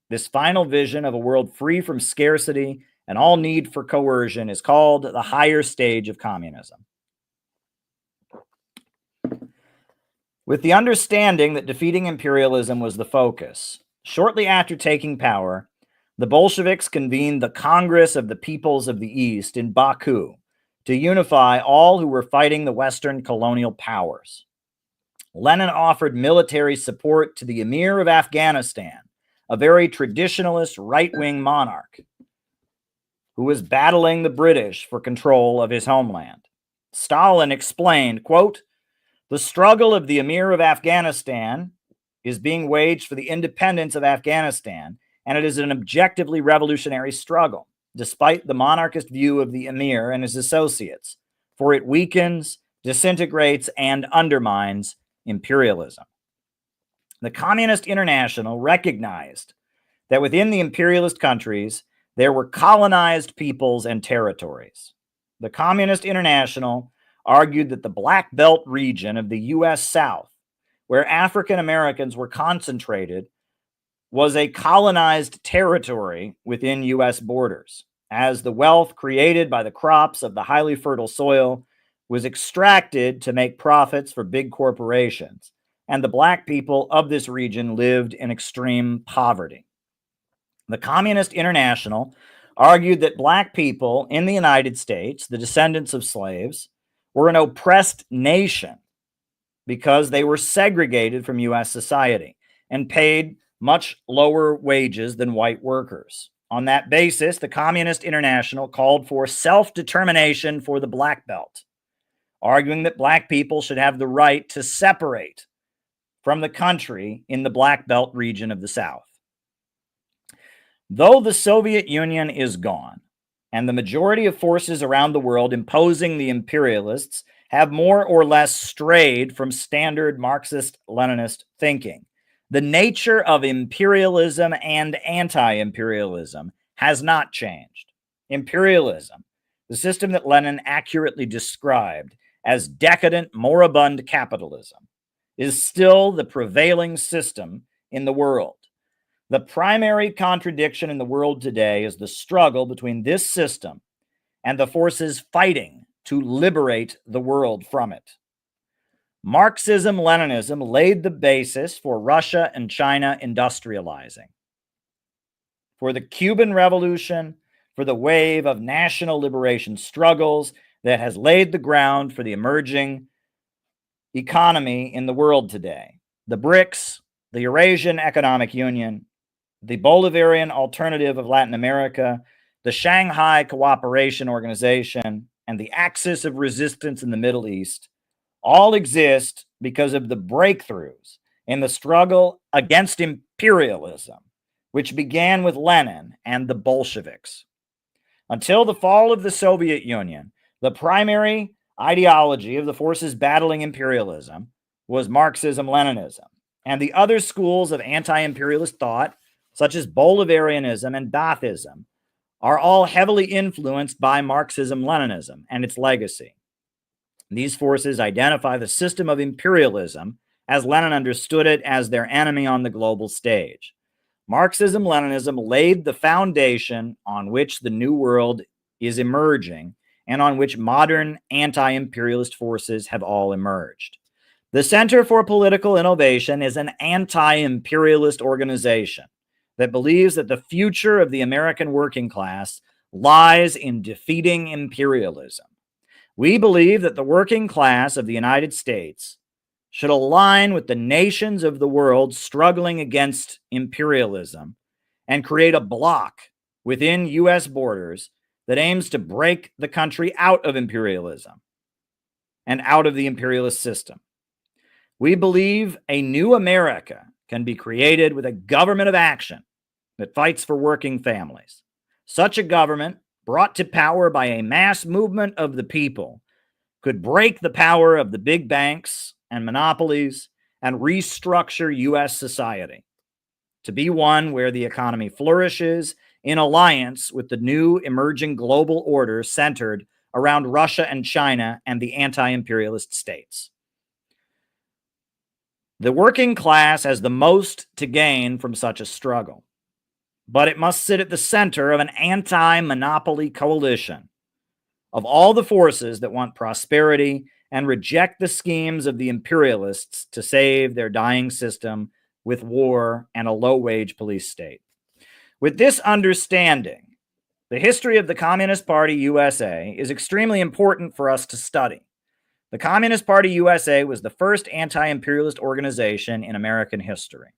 This final vision of a world free from scarcity and all need for coercion is called the higher stage of communism. With the understanding that defeating imperialism was the focus, shortly after taking power, the Bolsheviks convened the Congress of the Peoples of the East in Baku to unify all who were fighting the Western colonial powers. Lenin offered military support to the Emir of Afghanistan, a very traditionalist right-wing monarch who was battling the British for control of his homeland. Stalin explained, quote, "The struggle of the Emir of Afghanistan is being waged for the independence of Afghanistan, and it is an objectively revolutionary struggle, despite the monarchist view of the Emir and his associates, for it weakens, disintegrates, and undermines imperialism." The Communist International recognized that within the imperialist countries, there were colonized peoples and territories. The Communist International argued that the Black Belt region of the U.S. South, where African Americans were concentrated, was a colonized territory within U.S. borders, as the wealth created by the crops of the highly fertile soil was extracted to make profits for big corporations, and the black people of this region lived in extreme poverty. The Communist International argued that black people in the United States, the descendants of slaves, were an oppressed nation because they were segregated from U.S. society and paid much lower wages than white workers. On that basis, the Communist International called for self-determination for the Black Belt, arguing that black people should have the right to separate from the country in the Black Belt region of the South. Though the Soviet Union is gone, and the majority of forces around the world imposing the imperialists have more or less strayed from standard Marxist-Leninist thinking, the nature of imperialism and anti-imperialism has not changed. Imperialism, the system that Lenin accurately described as decadent, moribund capitalism, is still the prevailing system in the world. The primary contradiction in the world today is the struggle between this system and the forces fighting to liberate the world from it. Marxism-Leninism laid the basis for Russia and China industrializing, for the Cuban Revolution, for the wave of national liberation struggles that has laid the ground for the emerging economy in the world today. The BRICS, the Eurasian Economic Union, the Bolivarian Alternative of Latin America, the Shanghai Cooperation Organization, and the Axis of Resistance in the Middle East all exist because of the breakthroughs in the struggle against imperialism, which began with Lenin and the Bolsheviks. Until the fall of the Soviet Union, the primary ideology of the forces battling imperialism was Marxism-Leninism, and the other schools of anti-imperialist thought, such as Bolivarianism and Baathism, are all heavily influenced by Marxism-Leninism and its legacy. These forces identify the system of imperialism as Lenin understood it as their enemy on the global stage. Marxism-Leninism laid the foundation on which the New World is emerging and on which modern anti-imperialist forces have all emerged. The Center for Political Innovation is an anti-imperialist organization that believes that the future of the American working class lies in defeating imperialism. We believe that the working class of the United States should align with the nations of the world struggling against imperialism and create a bloc within U.S. borders that aims to break the country out of imperialism and out of the imperialist system. We believe a new America can be created with a government of action that fights for working families. Such a government, brought to power by a mass movement of the people, could break the power of the big banks and monopolies and restructure U.S. society to be one where the economy flourishes in alliance with the new emerging global order centered around Russia and China and the anti-imperialist states. The working class has the most to gain from such a struggle. but it must sit at the center of an anti-monopoly coalition of all the forces that want prosperity and reject the schemes of the imperialists to save their dying system with war and a low-wage police state. With this understanding, the history of the Communist Party USA is extremely important for us to study. The Communist Party USA was the first anti-imperialist organization in American history.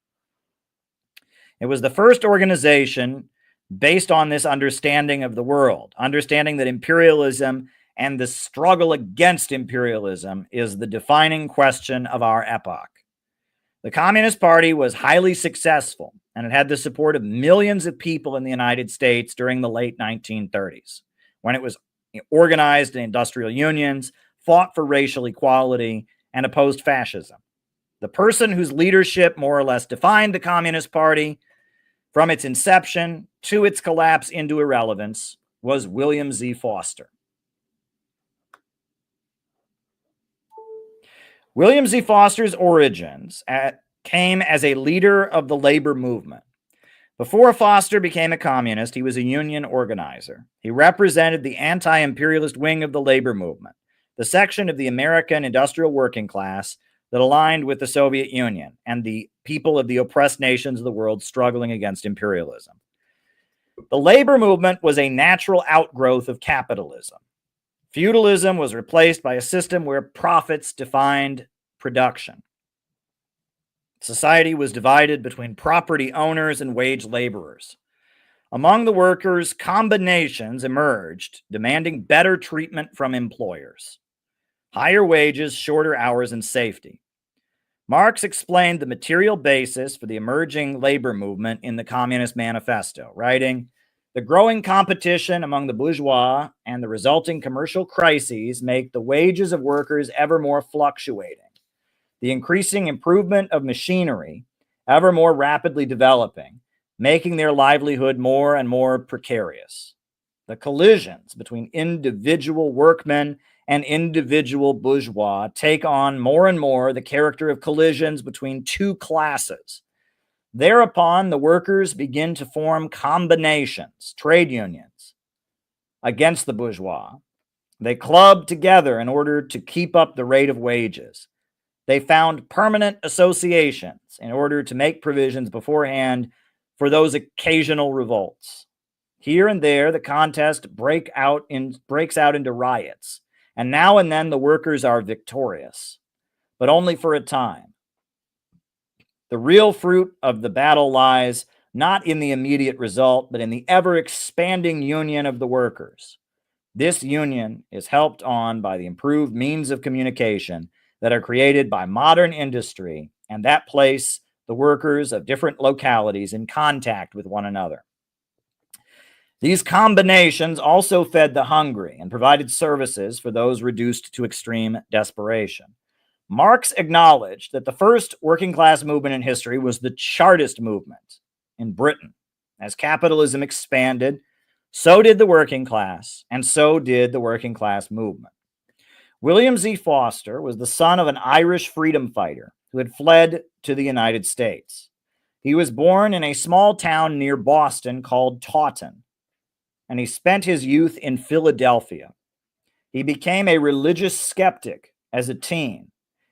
It was the first organization based on this understanding of the world, understanding that imperialism and the struggle against imperialism is the defining question of our epoch. The Communist Party was highly successful, and it had the support of millions of people in the United States during the late 1930s, when it was organized in industrial unions, fought for racial equality, and opposed fascism. The person whose leadership more or less defined the Communist Party from its inception to its collapse into irrelevance was William Z. Foster. William Z. Foster's origins came as a leader of the labor movement. Before Foster became a communist, he was a union organizer. He represented the anti-imperialist wing of the labor movement, the section of the American industrial working class that aligned with the Soviet Union and the people of the oppressed nations of the world struggling against imperialism. The labor movement was a natural outgrowth of capitalism. Feudalism was replaced by a system where profits defined production. Society was divided between property owners and wage laborers. Among the workers, combinations emerged demanding better treatment from employers, higher wages, shorter hours, and safety. Marx explained the material basis for the emerging labor movement in the Communist Manifesto, writing, "The growing competition among the bourgeois and the resulting commercial crises make the wages of workers ever more fluctuating. The increasing improvement of machinery ever more rapidly developing, making their livelihood more and more precarious. The collisions between individual workmen and individual bourgeois take on more and more the character of collisions between two classes. Thereupon, the workers begin to form combinations, trade unions, against the bourgeois. They club together in order to keep up the rate of wages. They found permanent associations in order to make provisions beforehand for those occasional revolts. Here and there, the contest breaks out into riots, and now and then the workers are victorious, but only for a time. The real fruit of the battle lies not in the immediate result, but in the ever-expanding union of the workers. This union is helped on by the improved means of communication that are created by modern industry, and that place the workers of different localities in contact with one another. These combinations also fed the hungry and provided services for those reduced to extreme desperation. Marx acknowledged that the first working class movement in history was the Chartist movement in Britain. As capitalism expanded, so did the working class, and so did the working class movement. William Z. Foster was the son of an Irish freedom fighter who had fled to the United States. He was born in a small town near Boston called Taunton, and he spent his youth in Philadelphia. He became a religious skeptic as a teen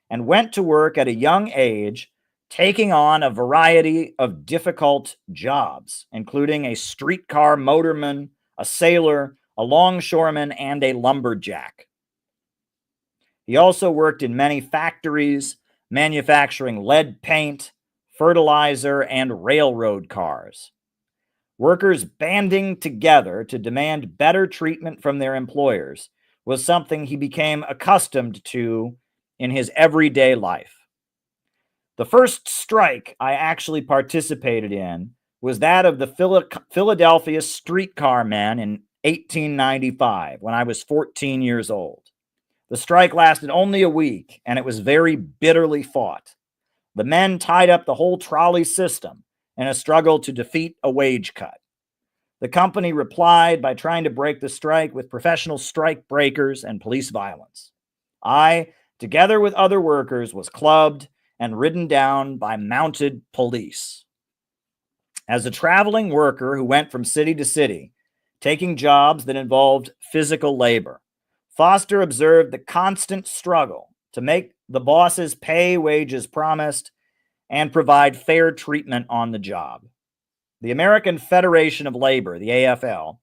and went to work at a young age, taking on a variety of difficult jobs, including a streetcar motorman, a sailor, a longshoreman, and a lumberjack. He also worked in many factories, manufacturing lead paint, fertilizer, and railroad cars. Workers banding together to demand better treatment from their employers was something he became accustomed to in his everyday life. The first strike I actually participated in was that of the Philadelphia streetcar men in 1895, when I was 14 years old. The strike lasted only a week, and it was very bitterly fought. The men tied up the whole trolley system in a struggle to defeat a wage cut. The company replied by trying to break the strike with professional strike breakers and police violence. I, together with other workers, was clubbed and ridden down by mounted police. As a traveling worker who went from city to city, taking jobs that involved physical labor, Foster observed the constant struggle to make the bosses pay wages promised and provide fair treatment on the job. The American Federation of Labor, the AFL,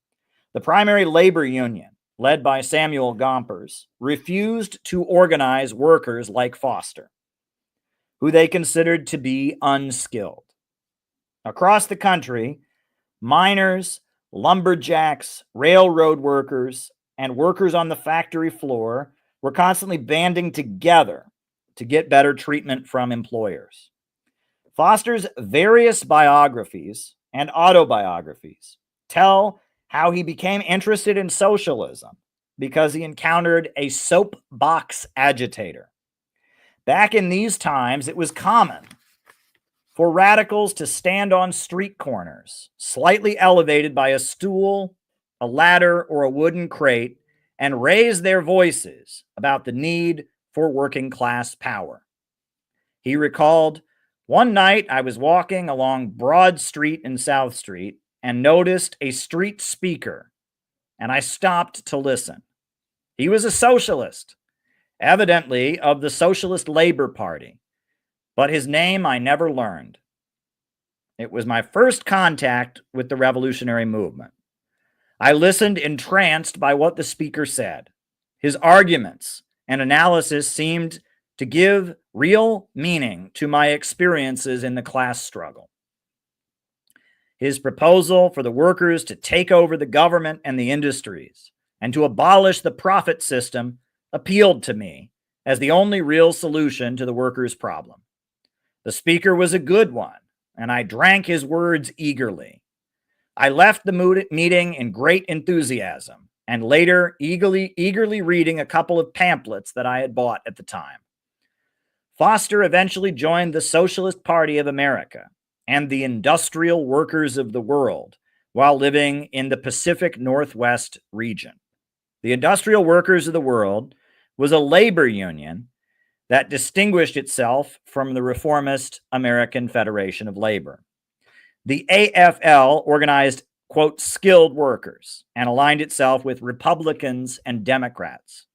the primary labor union, led by Samuel Gompers, refused to organize workers like Foster, who they considered to be unskilled. Across the country, miners, lumberjacks, railroad workers, and workers on the factory floor were constantly banding together to get better treatment from employers. Foster's various biographies and autobiographies tell how he became interested in socialism because he encountered a soapbox agitator. Back in these times, it was common for radicals to stand on street corners, slightly elevated by a stool, a ladder, or a wooden crate, and raise their voices about the need for working class power. He recalled, "One night I was walking along Broad Street and South Street and noticed a street speaker, and I stopped to listen. He was a socialist, evidently of the Socialist Labor Party, but his name I never learned. It was my first contact with the revolutionary movement. I listened entranced by what the speaker said. His arguments and analysis seemed to give real meaning to my experiences in the class struggle. His proposal for the workers to take over the government and the industries and to abolish the profit system appealed to me as the only real solution to the workers' problem. The speaker was a good one, and I drank his words eagerly. I left the meeting in great enthusiasm, and later eagerly reading a couple of pamphlets that I had bought at the time." Foster eventually joined the Socialist Party of America and the Industrial Workers of the World while living in the Pacific Northwest region. The Industrial Workers of the World was a labor union that distinguished itself from the reformist American Federation of Labor. The AFL organized, quote, skilled workers and aligned itself with Republicans and Democrats.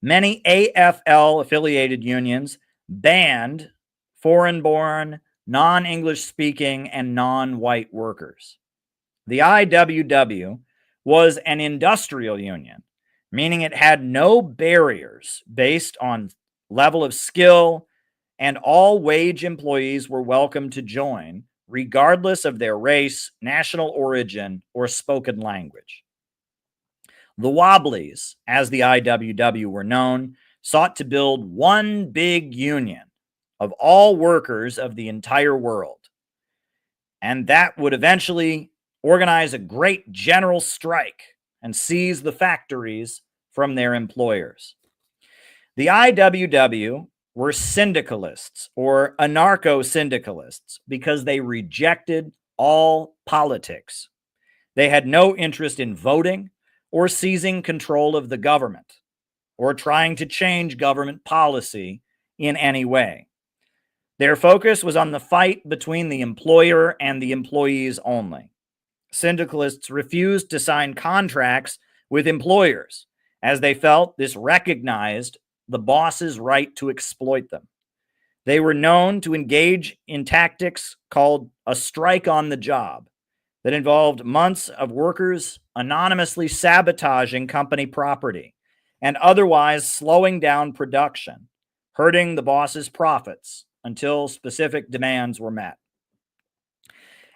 Many AFL-affiliated unions banned foreign-born, non-English speaking, and non-white workers. The IWW was an industrial union, meaning it had no barriers based on level of skill, and all wage employees were welcome to join, regardless of their race, national origin, or spoken language. The Wobblies, as the IWW were known, sought to build one big union of all workers of the entire world, and that would eventually organize a great general strike and seize the factories from their employers. The IWW were syndicalists or anarcho-syndicalists because they rejected all politics. They had no interest in voting or seizing control of the government or trying to change government policy in any way. Their focus was on the fight between the employer and the employees only. Syndicalists refused to sign contracts with employers as they felt this recognized the boss's right to exploit them. They were known to engage in tactics called a strike on the job that involved months of workers anonymously sabotaging company property and otherwise slowing down production, hurting the boss's profits until specific demands were met.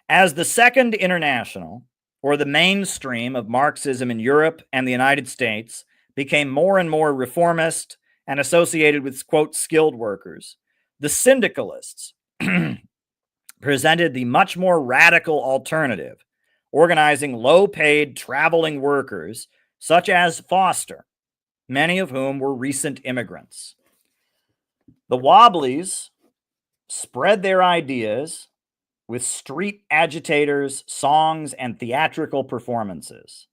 As the Second International, or the mainstream of Marxism in Europe and the United States, became more and more reformist and associated with, quote, skilled workers, the syndicalists presented the much more radical alternative, organizing low-paid traveling workers such as Foster, many of whom were recent immigrants. The Wobblies spread their ideas with street agitators, songs, and theatrical performances.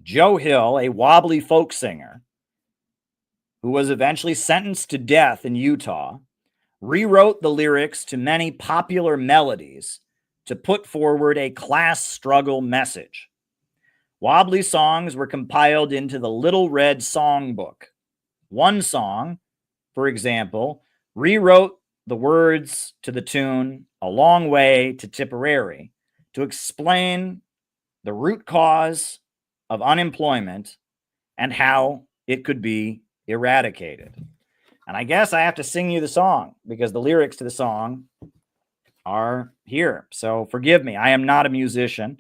Joe Hill, a Wobbly folk singer, who was eventually sentenced to death in Utah, rewrote the lyrics to many popular melodies to put forward a class struggle message. Wobbly songs were compiled into the Little Red Songbook. One song, for example, rewrote the words to the tune "A Long Way to Tipperary" to explain the root cause of unemployment and how it could be eradicated. And I guess I have to sing you the song because the lyrics to the song are here. So forgive me. I am not a musician,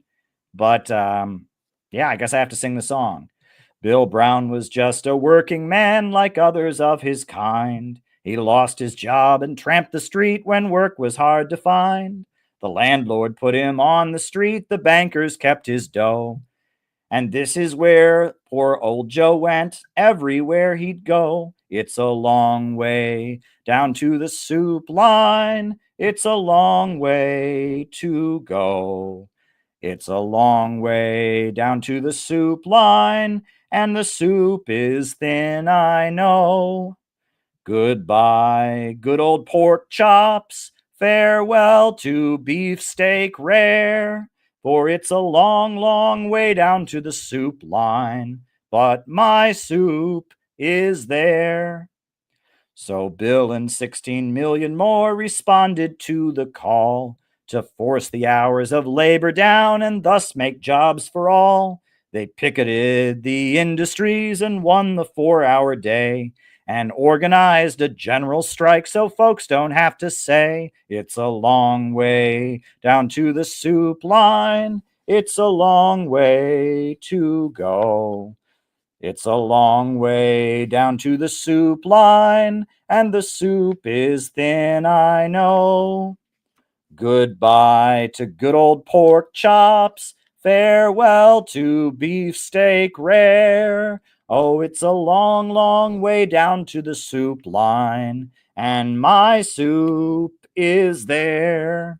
but yeah, I guess I have to sing the song. Bill Brown was just a working man like others of his kind. He lost his job and tramped the street when work was hard to find. The landlord put him on the street, the bankers kept his dough. And this is where poor old Joe went, everywhere he'd go. It's a long way down to the soup line. It's a long way to go. It's a long way down to the soup line, and the soup is thin, I know. Goodbye, good old pork chops. Farewell to beefsteak rare. For it's a long, long way down to the soup line, but my soup is there. So Bill and 16 million more responded to the call to force the hours of labor down and thus make jobs for all. They picketed the industries and won the 4-hour day and organized a general strike so folks don't have to say it's a long way down to the soup line. It's a long way to go. It's a long way down to the soup line, and the soup is thin, I know. Goodbye to good old pork chops. Farewell to beefsteak rare. Oh, it's a long, long way down to the soup line, and my soup is there.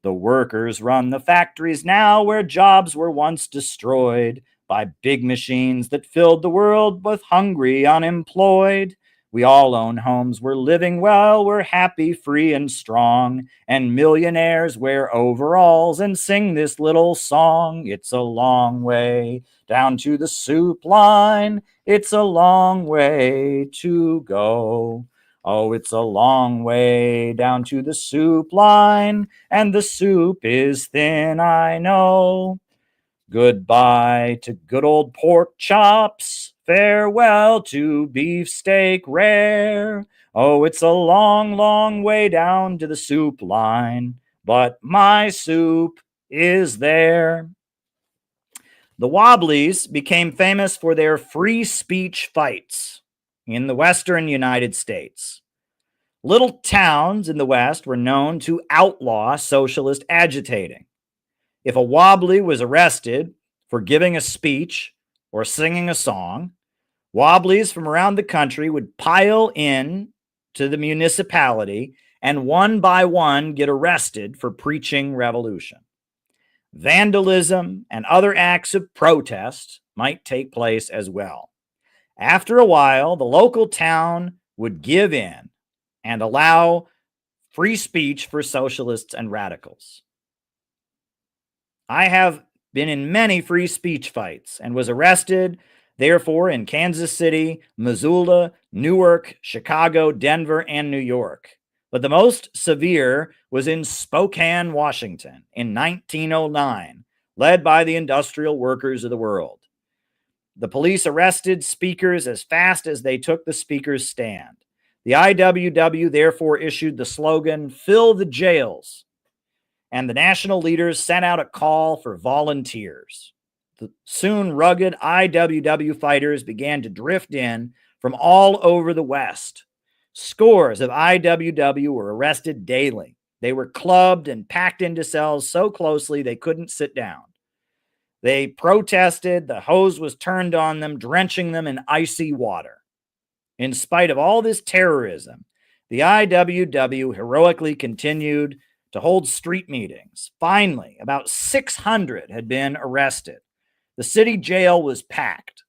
The workers run the factories now where jobs were once destroyed by big machines that filled the world with hungry unemployed. We all own homes, we're living well, we're happy, free, and strong, and millionaires wear overalls and sing this little song. It's a long way down to the soup line. It's a long way to go. Oh, it's a long way down to the soup line, and the soup is thin, I know. Goodbye to good old pork chops. Farewell to beefsteak rare. Oh, it's a long, long way down to the soup line, but my soup is there. The Wobblies became famous for their free speech fights in the western United States. Little towns in the West were known to outlaw socialist agitating. If a Wobbly was arrested for giving a speech or singing a song, Wobblies from around the country would pile in to the municipality and one by one get arrested for preaching revolution. Vandalism and other acts of protest might take place as well. After a while, the local town would give in and allow free speech for socialists and radicals. I have been in many free speech fights and was arrested, therefore, in Kansas City, Missoula, Newark, Chicago, Denver, and New York. But the most severe was in Spokane, Washington, in 1909, led by the industrial workers of the world. The police arrested speakers as fast as they took the speaker's stand. The IWW therefore issued the slogan, "Fill the jails," and the national leaders sent out a call for volunteers. Soon, rugged IWW fighters began to drift in from all over the West. Scores of IWW were arrested daily. They were clubbed and packed into cells so closely they couldn't sit down. They protested, the hose was turned on them, drenching them in icy water. In spite of all this terrorism, the IWW heroically continued to hold street meetings. Finally, about 600 had been arrested. The city jail was packed,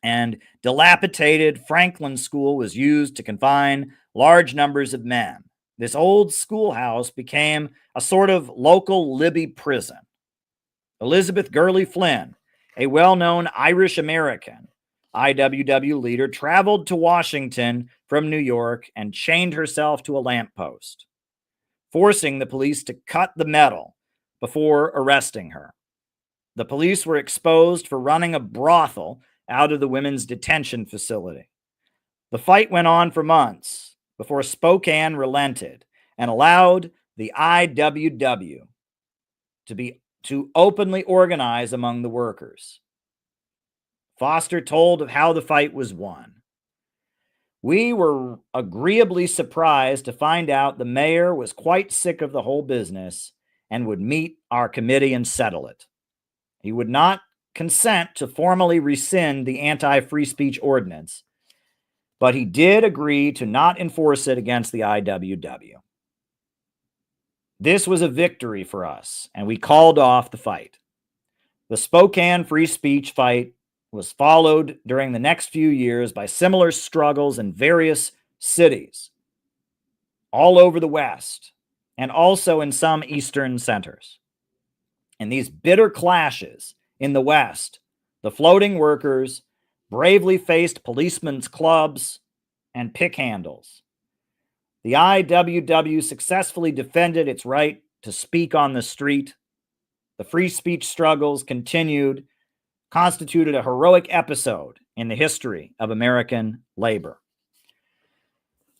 and dilapidated Franklin School was used to confine large numbers of men. this old schoolhouse became a sort of local Libby prison. Elizabeth Gurley Flynn, a well-known Irish-American IWW leader, traveled to Washington from New York and chained herself to a lamppost, forcing the police to cut the metal before arresting her. The police were exposed for running a brothel out of the women's detention facility. The fight went on for months before Spokane relented and allowed the IWW to openly organize among the workers. Foster told of how the fight was won. We were agreeably surprised to find out the mayor was quite sick of the whole business and would meet our committee and settle it. He would not consent to formally rescind the anti-free speech ordinance, but he did agree to not enforce it against the IWW. This was a victory for us, and we called off the fight. The Spokane free speech fight was followed during the next few years by similar struggles in various cities all over the West and also in some Eastern centers. In these bitter clashes in the West, the floating workers bravely faced policemen's clubs and pick handles. The IWW successfully defended its right to speak on the street. The free speech struggles constituted a heroic episode in the history of American labor.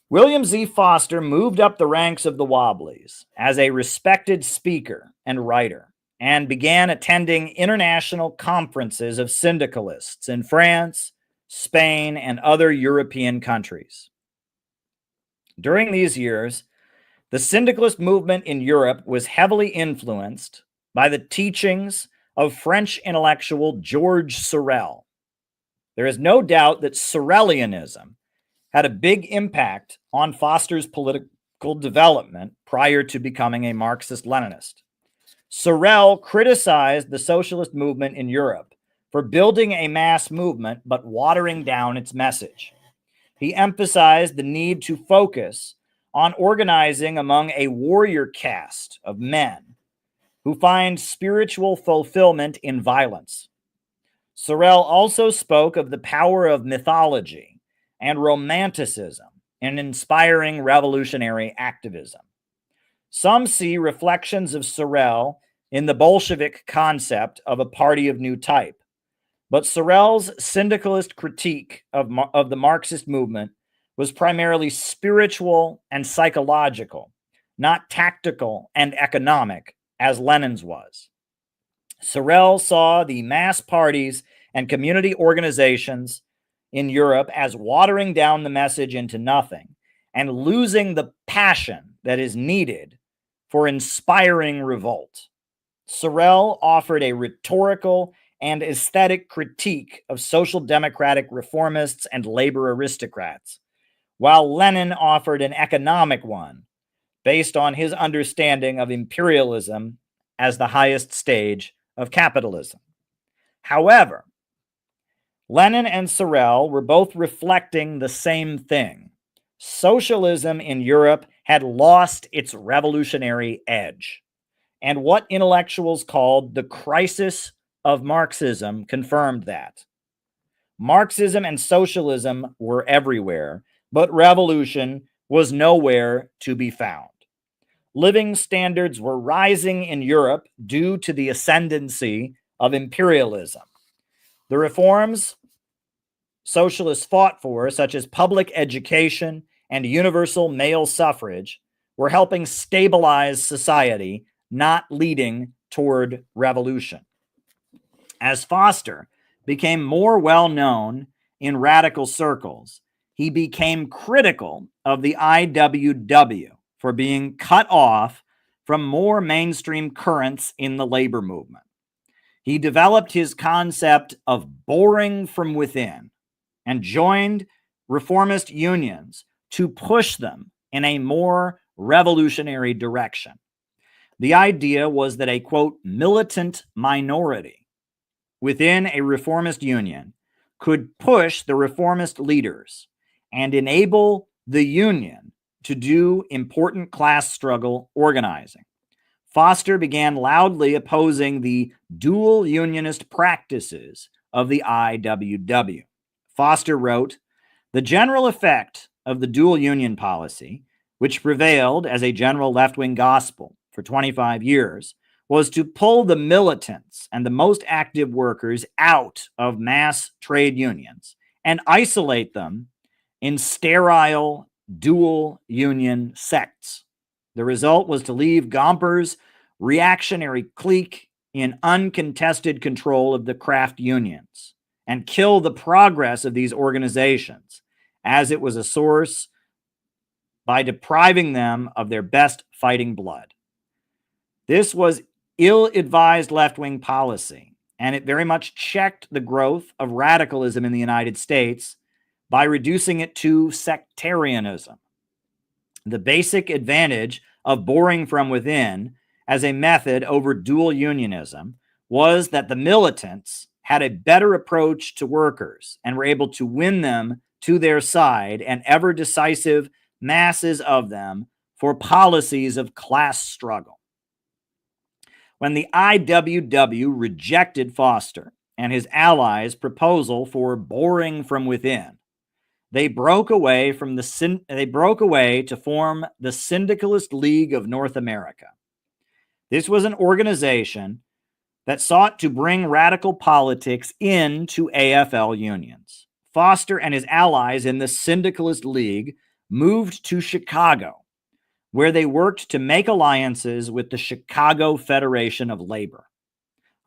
William Z. Foster moved up the ranks of the Wobblies as a respected speaker and writer and began attending international conferences of syndicalists in France, Spain, and other European countries. During these years, the syndicalist movement in Europe was heavily influenced by the teachings of French intellectual Georges Sorel. There is no doubt that Sorelianism had a big impact on Foster's political development prior to becoming a Marxist-Leninist. Sorel criticized the socialist movement in Europe for building a mass movement but watering down its message. He emphasized the need to focus on organizing among a warrior caste of men who find spiritual fulfillment in violence. Sorel also spoke of the power of mythology and romanticism in inspiring revolutionary activism. Some see reflections of Sorel in the Bolshevik concept of a party of new type, but Sorel's syndicalist critique of the Marxist movement was primarily spiritual and psychological, not tactical and economic, as Lenin's was. Sorel saw the mass parties and community organizations in Europe as watering down the message into nothing and losing the passion that is needed for inspiring revolt. Sorel offered a rhetorical and aesthetic critique of social democratic reformists and labor aristocrats, while Lenin offered an economic one based on his understanding of imperialism as the highest stage of capitalism. However, Lenin and Sorel were both reflecting the same thing. Socialism in Europe had lost its revolutionary edge, and what intellectuals called the crisis of Marxism confirmed that. Marxism and socialism were everywhere, but revolution was nowhere to be found. Living standards were rising in Europe due to the ascendancy of imperialism. The reforms socialists fought for, such as public education and universal male suffrage, were helping stabilize society, not leading toward revolution. As Foster became more well-known in radical circles, he became critical of the IWW for being cut off from more mainstream currents in the labor movement. He developed his concept of boring from within and joined reformist unions to push them in a more revolutionary direction. The idea was that a, quote, militant minority within a reformist union could push the reformist leaders and enable the union to do important class struggle organizing. Foster began loudly opposing the dual unionist practices of the IWW. Foster wrote, "The general effect of the dual union policy, which prevailed as a general left-wing gospel for 25 years, was to pull the militants and the most active workers out of mass trade unions and isolate them in sterile dual union sects. The result was to leave Gomper's reactionary clique in uncontested control of the craft unions and kill the progress of these organizations, as it was a source by depriving them of their best fighting blood." This was ill-advised left-wing policy, and it very much checked the growth of radicalism in the United States by reducing it to sectarianism. The basic advantage of boring from within as a method over dual unionism was that the militants had a better approach to workers and were able to win them to their side and ever decisive masses of them for policies of class struggle. When the IWW rejected Foster and his allies' proposal for boring from within, they broke away to form the Syndicalist League of North America. This was an organization that sought to bring radical politics into AFL unions. Foster and his allies in the Syndicalist League moved to Chicago, where they worked to make alliances with the Chicago Federation of Labor.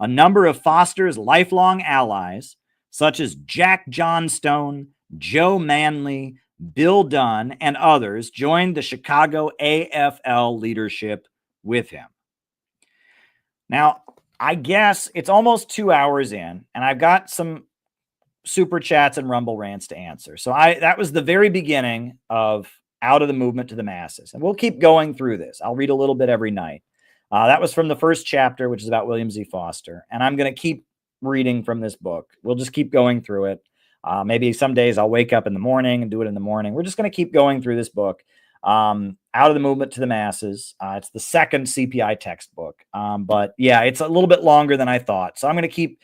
A number of Foster's lifelong allies, such as Jack Johnstone, Joe Manley, Bill Dunn, and others, joined the Chicago AFL leadership with him. Now, I guess it's almost 2 hours in, and I've got some super chats and Rumble rants to answer. So that was the very beginning of Out of the Movement to the Masses. And we'll keep going through this. I'll read a little bit every night. That was from the first chapter, which is about William Z. Foster. And I'm going to keep reading from this book. We'll just keep going through it. Maybe some days I'll wake up in the morning and do it in the morning. We're just going to keep going through this book. Out of the Movement to the Masses. It's the second CPI textbook. But yeah, it's a little bit longer than I thought. So I'm going to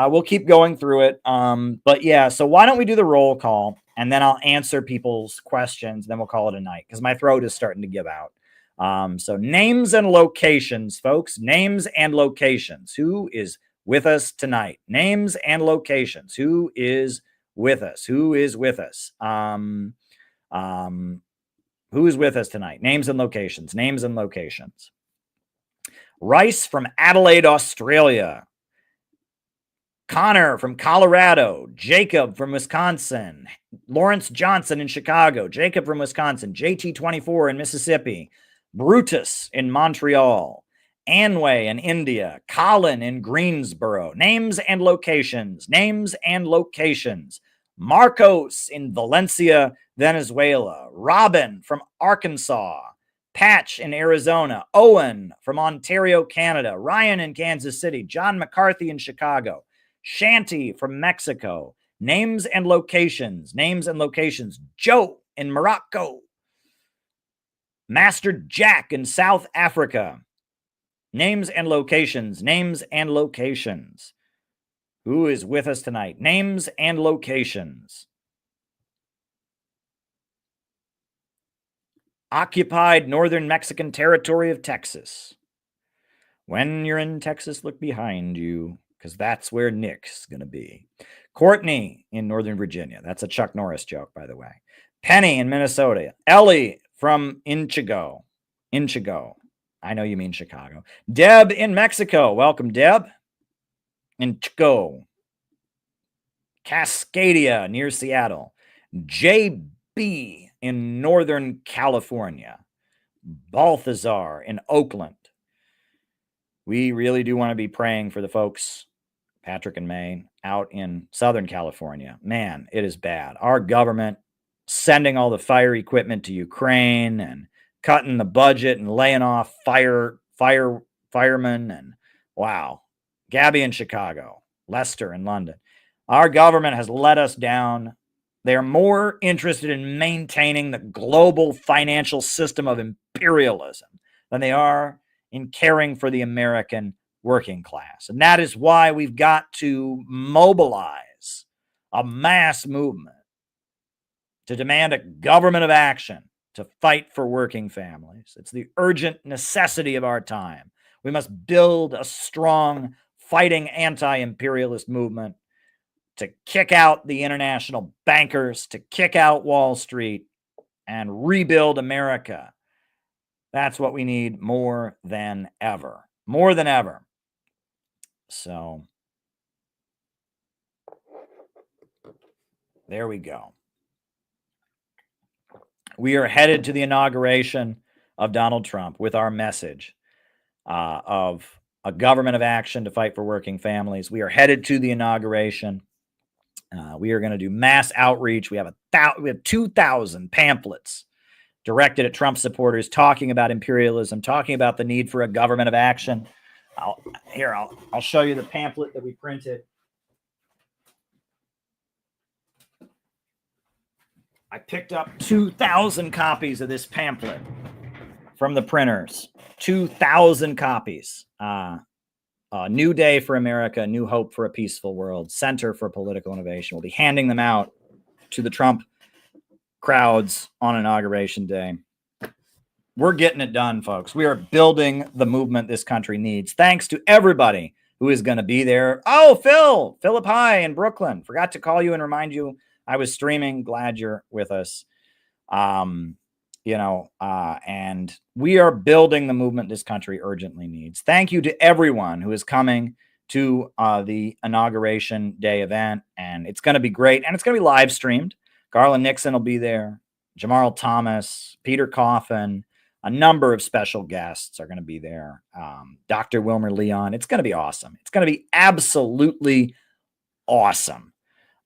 we'll keep going through it. But yeah, so why don't we do the roll call and then I'll answer people's questions. Then we'll call it a night because my throat is starting to give out. So names and locations, folks, names and locations. Who is with us tonight? Names and locations. Who is with us? Who is with us? Who is with us tonight? Names and locations. Names and locations. Rice from Adelaide, Australia. Connor from Colorado. Jacob from Wisconsin. Lawrence Johnson in Chicago. Jacob from Wisconsin. JT24 in Mississippi. Brutus in Montreal. Anway in India. Colin in Greensboro. Names and locations. Names and locations. Marcos in Valencia, Venezuela. Robin from Arkansas. Patch in Arizona. Owen from Ontario, Canada. Ryan in Kansas City. John McCarthy in Chicago. Shanti from Mexico. Names and locations. Names and locations. Joe in Morocco. Master Jack in South Africa. Names and locations. Names and locations. Who is with us tonight? Names and locations. Occupied northern Mexican territory of Texas. When you're in Texas, look behind you, because that's where Nick's going to be. Courtney in Northern Virginia. That's a Chuck Norris joke, by the way. Penny in Minnesota. Ellie from Inchigo. I know you mean Chicago. Deb in Mexico. Welcome, Deb. Inchigo. Cascadia near Seattle. JB in Northern California. Balthazar in Oakland. We really do want to be praying for the folks, Patrick and May, out in Southern California. Man, it is bad. Our government sending all the fire equipment to Ukraine and cutting the budget and laying off firemen. And wow. Gabby in Chicago. Lester in London. Our government has let us down They are more interested in maintaining the global financial system of imperialism than they are in caring for the American working class. And that is why we've got to mobilize a mass movement to demand a government of action to fight for working families. It's the urgent necessity of our time. We must build a strong fighting anti-imperialist movement to kick out the international bankers, to kick out Wall Street, and rebuild America. That's what we need more than ever. More than ever. So, there we go. We are headed to the inauguration of Donald Trump with our message of a government of action to fight for working families. We are headed to the inauguration. We are going to do mass outreach. We have 2,000 pamphlets directed at Trump supporters talking about imperialism, talking about the need for a government of action. I'll show you the pamphlet that we printed. I picked up 2,000 copies of this pamphlet from the printers. 2,000 copies. New Day for America, New Hope for a Peaceful World, Center for Political Innovation. We'll be handing them out to the Trump crowds on Inauguration Day. We're getting it done, folks. We are building the movement this country needs. Thanks to everybody who is going to be there. Oh, Philip High in Brooklyn. Forgot to call you and remind you I was streaming. Glad you're with us. And we are building the movement this country urgently needs. Thank you to everyone who is coming to the Inauguration Day event. And it's going to be great. And it's going to be live streamed. Garland Nixon will be there. Jamarl Thomas, Peter Coffin, a number of special guests are going to be there. Dr. Wilmer Leon. It's going to be awesome. It's going to be absolutely awesome.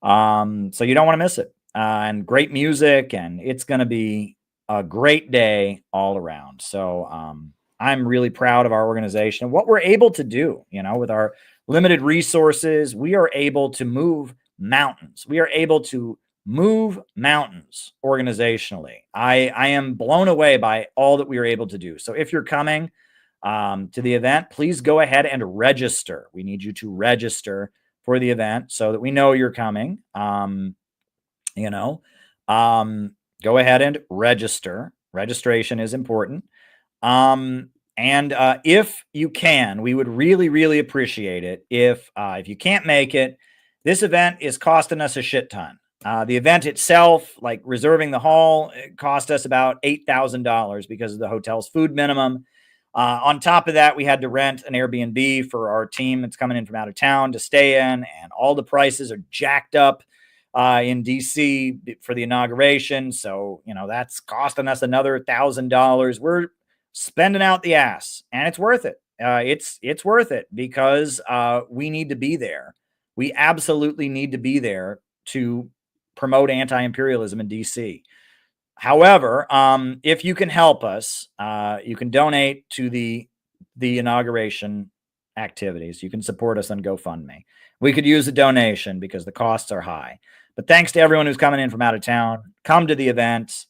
So you don't want to miss it. And great music, and it's going to be a great day all around. So I'm really proud of our organization and what we're able to do. With our limited resources, we are able to move mountains. We are able to move mountains organizationally. I am blown away by all that we are able to do. So if you're coming to the event, please go ahead and register. We need you to register for the event so that we know you're coming. Go ahead and register. Registration is important. And if you can, we would really, really appreciate it if you can't make it. This event is costing us a shit ton. The event itself, like reserving the hall, it cost us about $8,000 because of the hotel's food minimum. On top of that, we had to rent an Airbnb for our team that's coming in from out of town to stay in, and all the prices are jacked up in DC for the inauguration. So, that's costing us another $1,000. We're spending out the ass, and it's worth it. It's worth it because we need to be there. We absolutely need to be there to promote anti-imperialism in DC. However, if you can help us, you can donate to the inauguration activities. You can support us on GoFundMe. We could use a donation because the costs are high. But thanks to everyone who's coming in from out of town. Come to the event.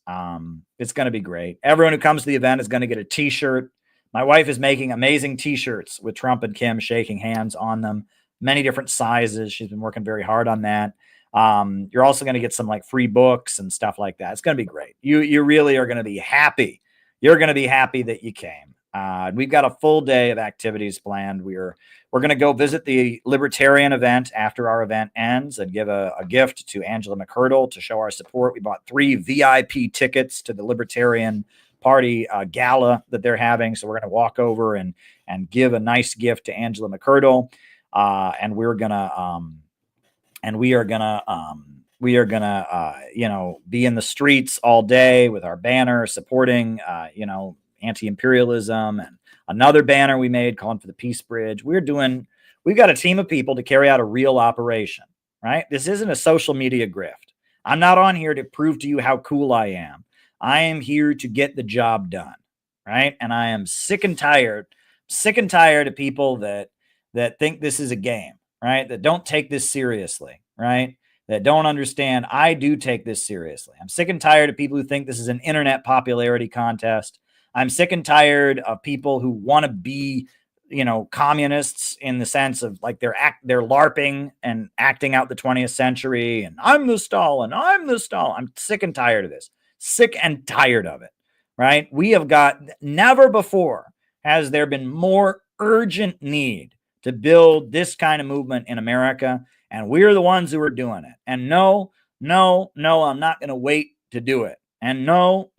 It's going to be great. Everyone who comes to the event is going to get a T-shirt. My wife is making amazing T-shirts with Trump and Kim shaking hands on them. Many different sizes. She's been working very hard on that. You're also going to get some free books and stuff like that. It's going to be great. You really are going to be happy. You're going to be happy that you came. We've got a full day of activities planned. We're going to go visit the Libertarian event after our event ends and give a gift to Angela McCurdle to show our support. We bought 3 VIP tickets to the Libertarian Party gala that they're having. So we're going to walk over and give a nice gift to Angela McCurdle. And we are gonna be in the streets all day with our banner supporting anti-imperialism, and another banner we made calling for the Peace Bridge. We've got a team of people to carry out a real operation, right? This isn't a social media grift. I'm not on here to prove to you how cool I am. I am here to get the job done, right? And I am sick and tired of people that think this is a game, right? That don't take this seriously, right? that don't understand I do take this seriously. I'm sick and tired of people who think this is an internet popularity contest. I'm sick and tired of people who want to be, communists in the sense of like they're LARPing and acting out the 20th century and I'm the Stalin. I'm sick and tired of this. Sick and tired of it, right? We have got, never before has there been more urgent need to build this kind of movement in America, and we're the ones who are doing it. And no, I'm not going to wait to do it. And no,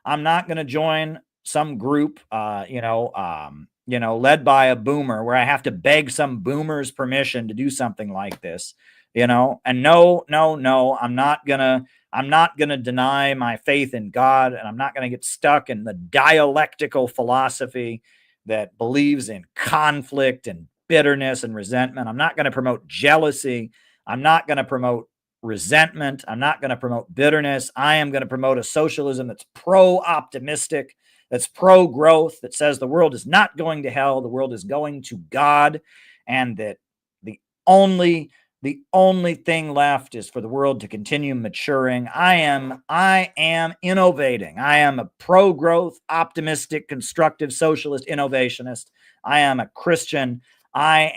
I'm not going to join some group, led by a boomer where I have to beg some boomer's permission to do something like this, And no, I'm not gonna deny my faith in God, and I'm not gonna get stuck in the dialectical philosophy that believes in conflict and bitterness and resentment. I'm not gonna promote jealousy. I'm not gonna promote resentment. I'm not gonna promote bitterness. I am gonna promote a socialism that's pro-optimistic, that's pro-growth, that says the world is not going to hell, the world is going to God, and that the only thing left is for the world to continue maturing. I am innovating. I am a pro-growth, optimistic, constructive, socialist innovationist. I am a Christian. I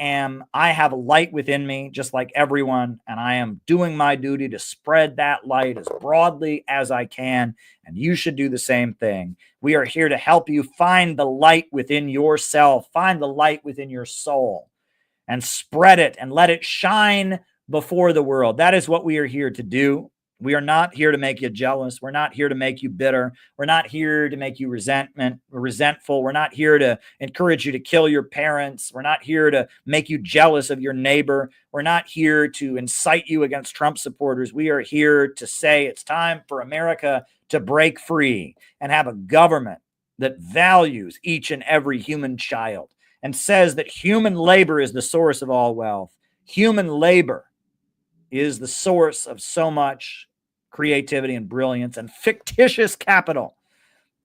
have a light within me, just like everyone, and I am doing my duty to spread that light as broadly as I can, and you should do the same thing. We are here to help you find the light within yourself, find the light within your soul, and spread it and let it shine before the world. That is what we are here to do. We are not here to make you jealous. We're not here to make you bitter. We're not here to make you resentful. We're not here to encourage you to kill your parents. We're not here to make you jealous of your neighbor. We're not here to incite you against Trump supporters. We are here to say it's time for America to break free and have a government that values each and every human child and says that human labor is the source of all wealth. Human labor is the source of so much creativity and brilliance, and fictitious capital,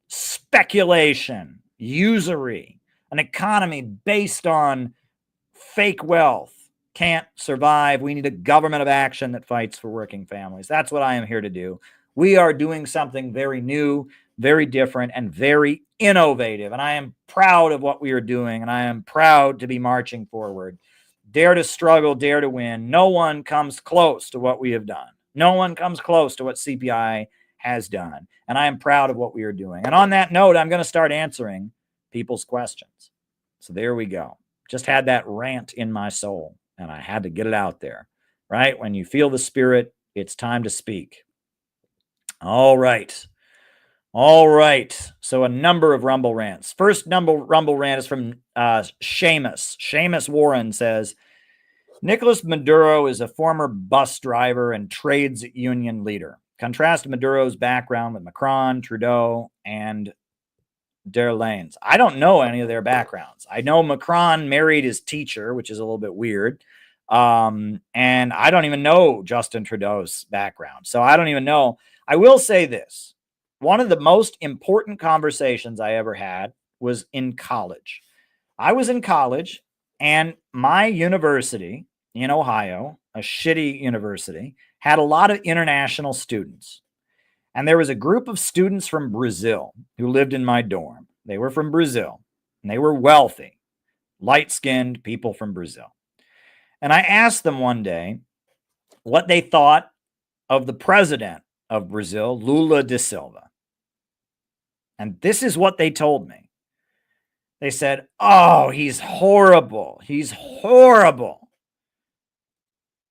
speculation, usury, an economy based on fake wealth can't survive. We need a government of action that fights for working families. That's what I am here to do. We are doing something very new, very different, and very innovative. And I am proud of what we are doing, and I am proud to be marching forward. Dare to struggle, dare to win. No one comes close to what we have done. No one comes close to what CPI has done. And I am proud of what we are doing. And on that note, I'm going to start answering people's questions. So there we go. Just had that rant in my soul, and I had to get it out there, right? When you feel the spirit, it's time to speak. All right. So a number of Rumble rants. First Rumble rant is from Seamus. Seamus Warren says, Nicolas Maduro is a former bus driver and trades union leader. Contrast Maduro's background with Macron, Trudeau, and Derlaines. I don't know any of their backgrounds. I know Macron married his teacher, which is a little bit weird. And I don't even know Justin Trudeau's background. So I don't even know. I will say this. One of the most important conversations I ever had was in college. I was in college, and my university in Ohio, a shitty university, had a lot of international students. And there was a group of students from Brazil who lived in my dorm. They were from Brazil, and they were wealthy, light-skinned people from Brazil. And I asked them one day what they thought of the president of Brazil, Lula da Silva. And this is what they told me. They said, oh, he's horrible. He's horrible.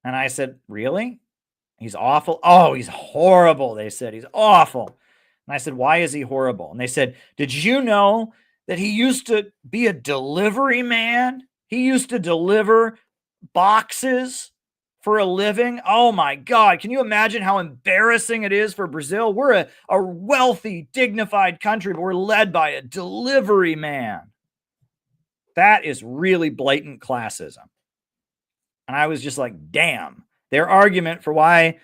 And I said, really? He's awful? Oh, he's horrible. They said, he's awful. And I said, why is he horrible? And they said, did you know that he used to be a delivery man? He used to deliver boxes for a living. Oh my God. Can you imagine how embarrassing it is for Brazil? We're a wealthy, dignified country, but we're led by a delivery man. That is really blatant classism. And I was just like, damn. Their argument for why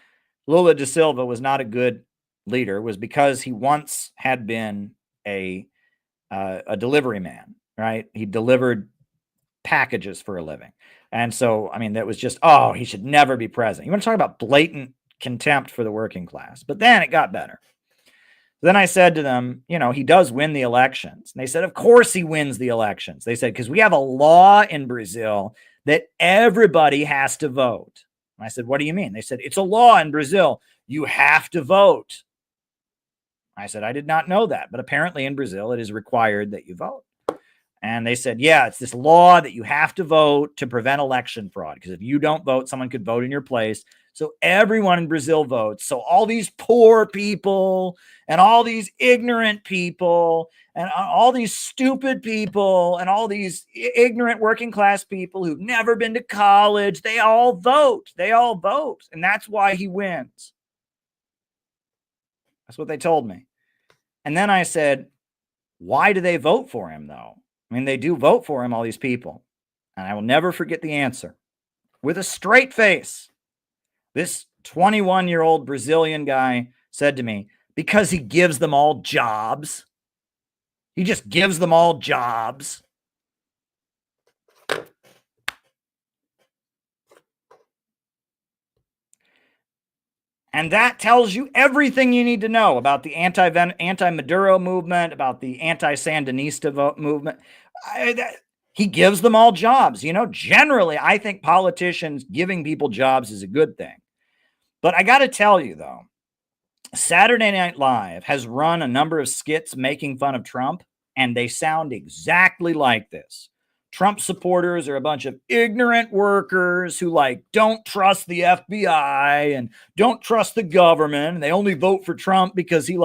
Lula da Silva was not a good leader was because he once had been a delivery man, right? He delivered packages for a living. And so, I mean, that was just, oh, he should never be president. You want to talk about blatant contempt for the working class. But then it got better. Then I said to them, you know, he does win the elections. And they said, of course he wins the elections. They said, because we have a law in Brazil that everybody has to vote. And I said, what do you mean? They said, it's a law in Brazil. You have to vote. I said, I did not know that. But apparently in Brazil, it is required that you vote. And they said, yeah, it's this law that you have to vote to prevent election fraud. Because if you don't vote, someone could vote in your place. So everyone in Brazil votes. So all these poor people and all these ignorant people and all these stupid people and all these ignorant working class people who've never been to college, they all vote. They all vote. And that's why he wins. That's what they told me. And then I said, why do they vote for him, though? I mean, they do vote for him, all these people. And I will never forget the answer. With a straight face, this 21-year-old Brazilian guy said to me, because he gives them all jobs. He just gives them all jobs. And that tells you everything you need to know about the anti-Maduro movement, about the anti-Sandinista movement. He gives them all jobs. You know, generally, I think politicians giving people jobs is a good thing. But I got to tell you, though, Saturday Night Live has run a number of skits making fun of Trump, and they sound exactly like this. Trump supporters are a bunch of ignorant workers who don't trust the FBI and don't trust the government. And they only vote for Trump because he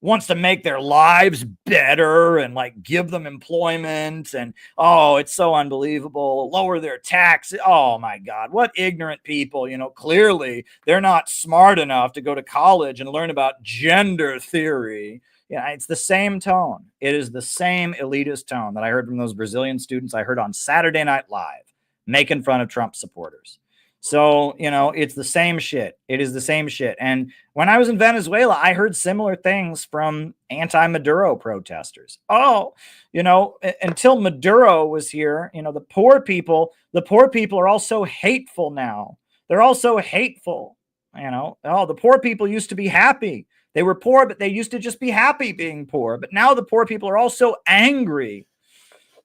wants to make their lives better and give them employment. And, oh, it's so unbelievable. Lower their taxes. Oh my God, what ignorant people. You know, clearly they're not smart enough to go to college and learn about gender theory. Yeah, it's the same tone. It is the same elitist tone that I heard from those Brazilian students I heard on Saturday Night Live making fun of Trump supporters. So, you know, it's the same shit. It is the same shit. And when I was in Venezuela, I heard similar things from anti-Maduro protesters. Oh, you know, until Maduro was here, you know, the poor people are all so hateful now. They're all so hateful. You know, oh, the poor people used to be happy. They were poor, but they used to just be happy being poor. But now the poor people are all so angry.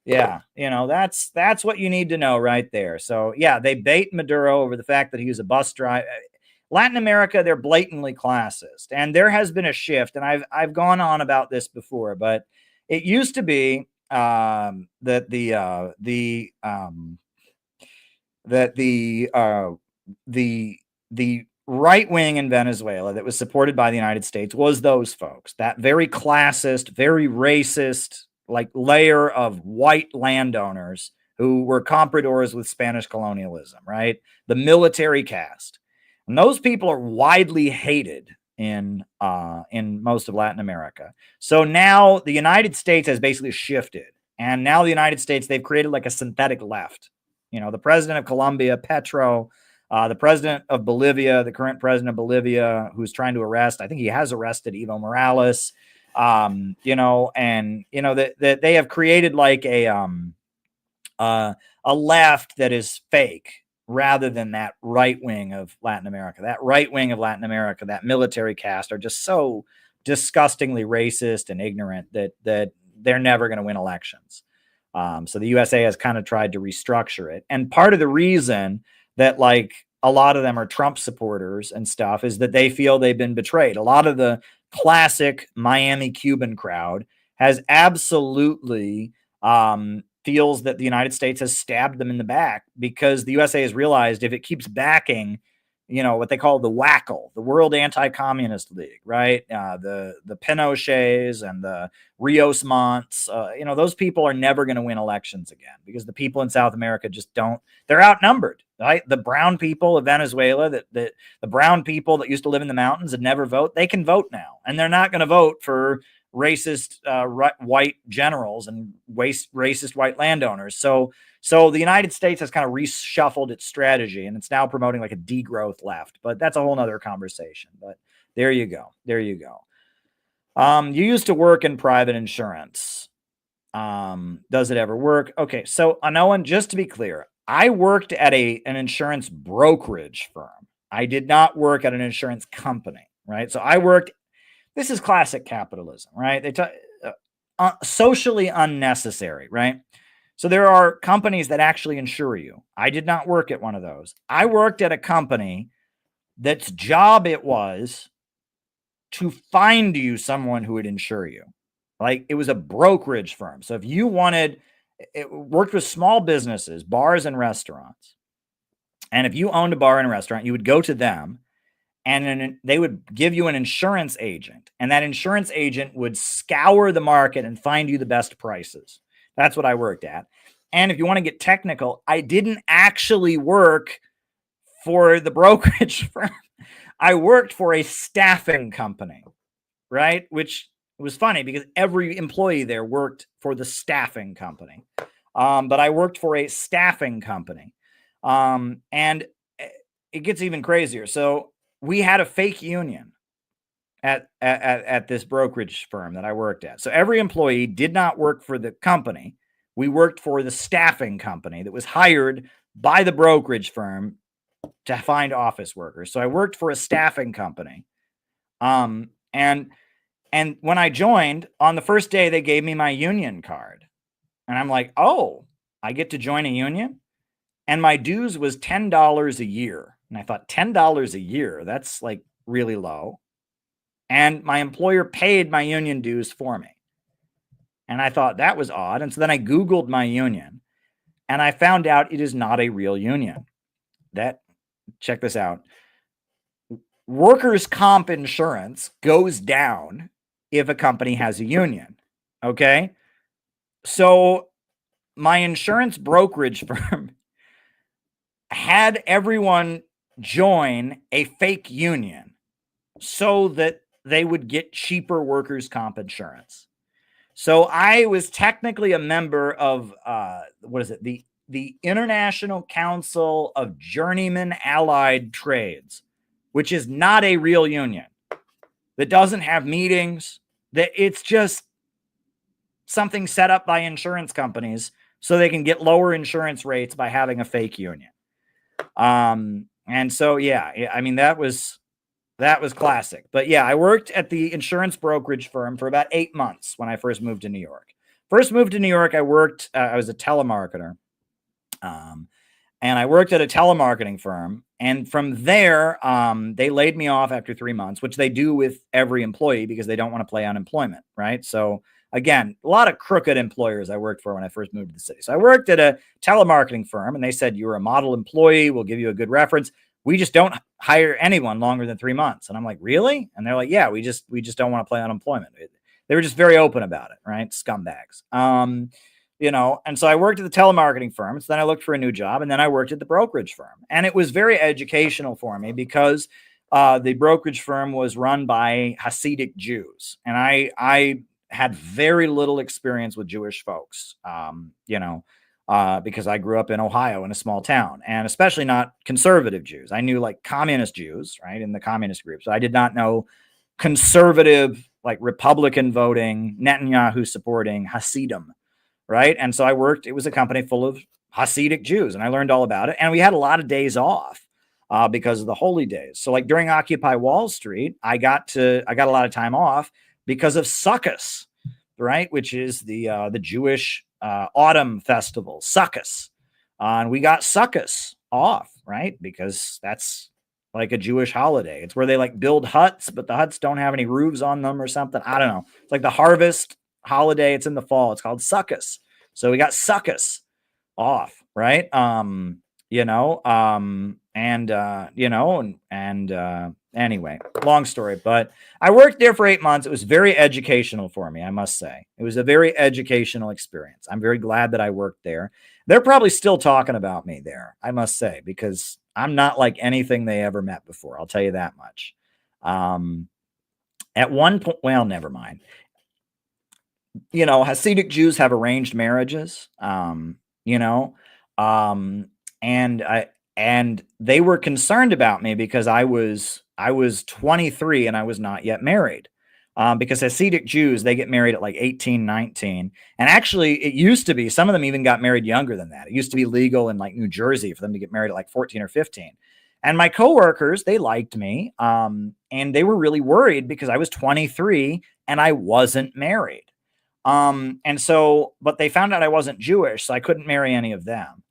Yeah, you know, that's what you need to know right there. So, yeah, they bait Maduro over the fact that he was a bus driver. Latin America, they're blatantly classist. And there has been a shift, and I've gone on about this before, but it used to be that the right wing in Venezuela that was supported by the United States was those folks, that very classist, very racist, layer of white landowners who were compradors with Spanish colonialism, right? The military caste. And those people are widely hated in most of Latin America. So now the United States has basically shifted. And now the United States, they've created a synthetic left. You know, the president of Colombia, Petro, the president of Bolivia, the current president of Bolivia, who's trying to arrest, I think he has arrested Evo Morales, you know, and, you know, that they have created a left that is fake rather than that right wing of Latin America. That right wing of Latin America, that military caste are just so disgustingly racist and ignorant that they're never going to win elections. So the USA has kind of tried to restructure it. And part of the reason that a lot of them are Trump supporters and stuff is that they feel they've been betrayed. A lot of the classic Miami Cuban crowd has absolutely feels that the United States has stabbed them in the back because the USA has realized if it keeps backing, you know, what they call the WACL, the World Anti-Communist League, right? The Pinochets and the Rios Monts, you know, those people are never going to win elections again because the people in South America just don't, they're outnumbered, right? The brown people of Venezuela, the brown people that used to live in the mountains and never vote, they can vote now. And they're not going to vote for racist white generals and racist white landowners. So the United States has kind of reshuffled its strategy and it's now promoting a degrowth left, but that's a whole nother conversation. But there you go. There you go. You used to work in private insurance. Does it ever work? Okay. So Anoan, just to be clear, I worked at an insurance brokerage firm. I did not work at an insurance company, right? So I worked, this is classic capitalism, right? They talk socially unnecessary, right? So there are companies that actually insure you. I did not work at one of those. I worked at a company that's job it was to find you someone who would insure you. Like, it was a brokerage firm. So if you wanted, it worked with small businesses, bars and restaurants. And if you owned a bar and a restaurant, you would go to them and then they would give you an insurance agent. And that insurance agent would scour the market and find you the best prices. That's what I worked at. And if you want to get technical, I didn't actually work for the brokerage firm. I worked for a staffing company, right? Which was funny because every employee there worked for the staffing company. But I worked for a staffing company. And it gets even crazier. So we had a fake union at this brokerage firm that I worked at. So every employee did not work for the company. We worked for the staffing company that was hired by the brokerage firm to find office workers. So I worked for a staffing company. And when I joined, on the first day, they gave me my union card. And I'm like, oh, I get to join a union? And my dues was $10 a year. And I thought, $10 a year? That's like really low. And my employer paid my union dues for me. And I thought that was odd. And so then I Googled my union and I found out it is not a real union. Check this out. Workers' comp insurance goes down if a company has a union. Okay. So my insurance brokerage firm had everyone join a fake union so that they would get cheaper workers' comp insurance. So I was technically a member of, the International Council of Journeyman Allied Trades, which is not a real union, that doesn't have meetings, that it's just something set up by insurance companies so they can get lower insurance rates by having a fake union. And so, yeah, I mean, that was classic. But yeah, I worked at the insurance brokerage firm for about 8 months when I first moved to New York. I worked, I was a telemarketer. And I worked at a telemarketing firm. And from there, they laid me off after 3 months, which they do with every employee because they don't want to play unemployment, right? So again, a lot of crooked employers I worked for when I first moved to the city. So I worked at a telemarketing firm and they said, you're a model employee. We'll give you a good reference. We just don't hire anyone longer than 3 months. And I'm like, really? And they're like, yeah, we just don't want to play unemployment. They were just very open about it, right? Scumbags. And so I worked at the telemarketing firm. So then I looked for a new job and then I worked at the brokerage firm. And it was very educational for me because the brokerage firm was run by Hasidic Jews. And I had very little experience with Jewish folks, because I grew up in Ohio in a small town, and especially not conservative Jews. I knew like communist Jews, right, in the communist group. So I did not know conservative, like Republican voting, Netanyahu supporting Hasidim, right? And so it was a company full of Hasidic Jews, and I learned all about it. And we had a lot of days off because of the holy days. So like during Occupy Wall Street, I got a lot of time off because of Sukkot, right? Which is the Jewish autumn festival, Sukkot. And we got Sukkot off, right? Because that's like a Jewish holiday. It's where they like build huts, but the huts don't have any roofs on them or something. I don't know. It's like the harvest holiday. It's in the fall. It's called Sukkot. So we got Sukkot off, right? Anyway, long story, but I worked there for 8 months. It was very educational for me, I must say. It was a very educational experience. I'm very glad that I worked there. They're probably still talking about me there, I must say, because I'm not like anything they ever met before. I'll tell you that much. At one point, well, never mind. Hasidic Jews have arranged marriages, and they were concerned about me because I was 23 and I was not yet married. because Hasidic Jews, they get married at like 18, 19. And actually, it used to be, some of them even got married younger than that. It used to be legal in like New Jersey for them to get married at like 14 or 15. And my coworkers, they liked me. And they were really worried because I was 23 and I wasn't married. And so, but they found out I wasn't Jewish, so I couldn't marry any of them.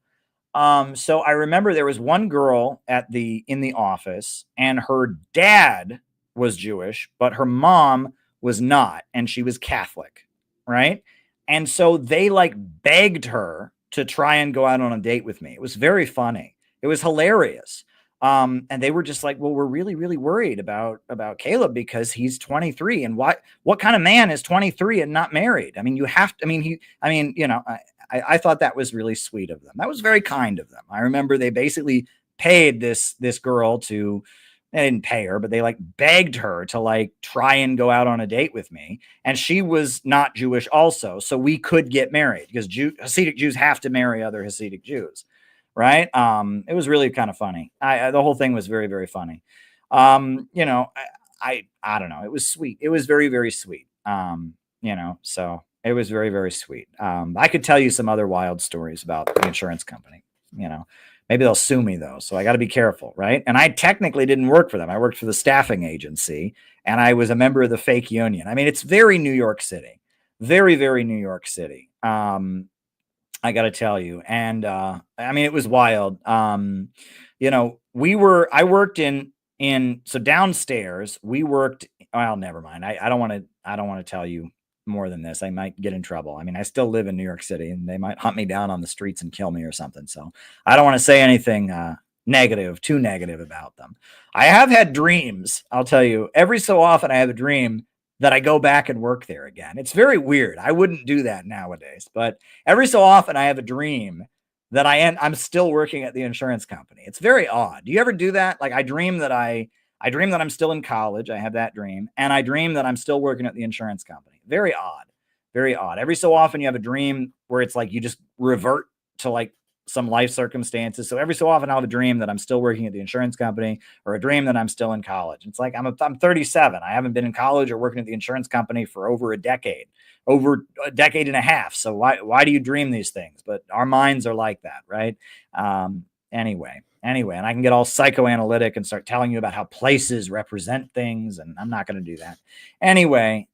So I remember there was one girl in the office, and her dad was Jewish, but her mom was not, and she was Catholic, right? And so they like begged her to try and go out on a date with me. It was very funny. It was hilarious. And they were just like, well, we're really, really worried about Caleb because he's 23. And what kind of man is 23 and not married? I mean, you have to, I thought that was really sweet of them. That was very kind of them. I remember they basically paid this girl to, they didn't pay her, but they like begged her to like try and go out on a date with me. And she was not Jewish also. So we could get married because Hasidic Jews have to marry other Hasidic Jews. Right. It was really kind of funny. The whole thing was very, very funny. I don't know. It was sweet. It was very, very sweet. So it was very, very sweet. I could tell you some other wild stories about the insurance company, maybe they'll sue me though. So I got to be careful. Right. And I technically didn't work for them. I worked for the staffing agency and I was a member of the fake union. I mean, it's very New York City, very, very New York City. I got to tell you. And, it was wild. I worked so downstairs we worked. Well, never mind. I don't want to tell you more than this. I might get in trouble. I mean, I still live in New York City and they might hunt me down on the streets and kill me or something. So I don't want to say anything, too negative about them. I have had dreams. I'll tell you, every so often I have a dream that I go back and work there again. It's very weird. I wouldn't do that nowadays, but every so often I have a dream that I'm still working at the insurance company. It's very odd. Do you ever do that? Like I dream that I'm still in college. I have that dream. And I dream that I'm still working at the insurance company. Very odd. Very odd. Every so often you have a dream where it's like you just revert to like some life circumstances. So every so often I'll have a dream that I'm still working at the insurance company or a dream that I'm still in college. It's like I'm 37. I haven't been in college or working at the insurance company for over a decade and a half. So why do you dream these things? But our minds are like that, right? Anyway, and I can get all psychoanalytic and start telling you about how places represent things, and I'm not going to do that. Anyway,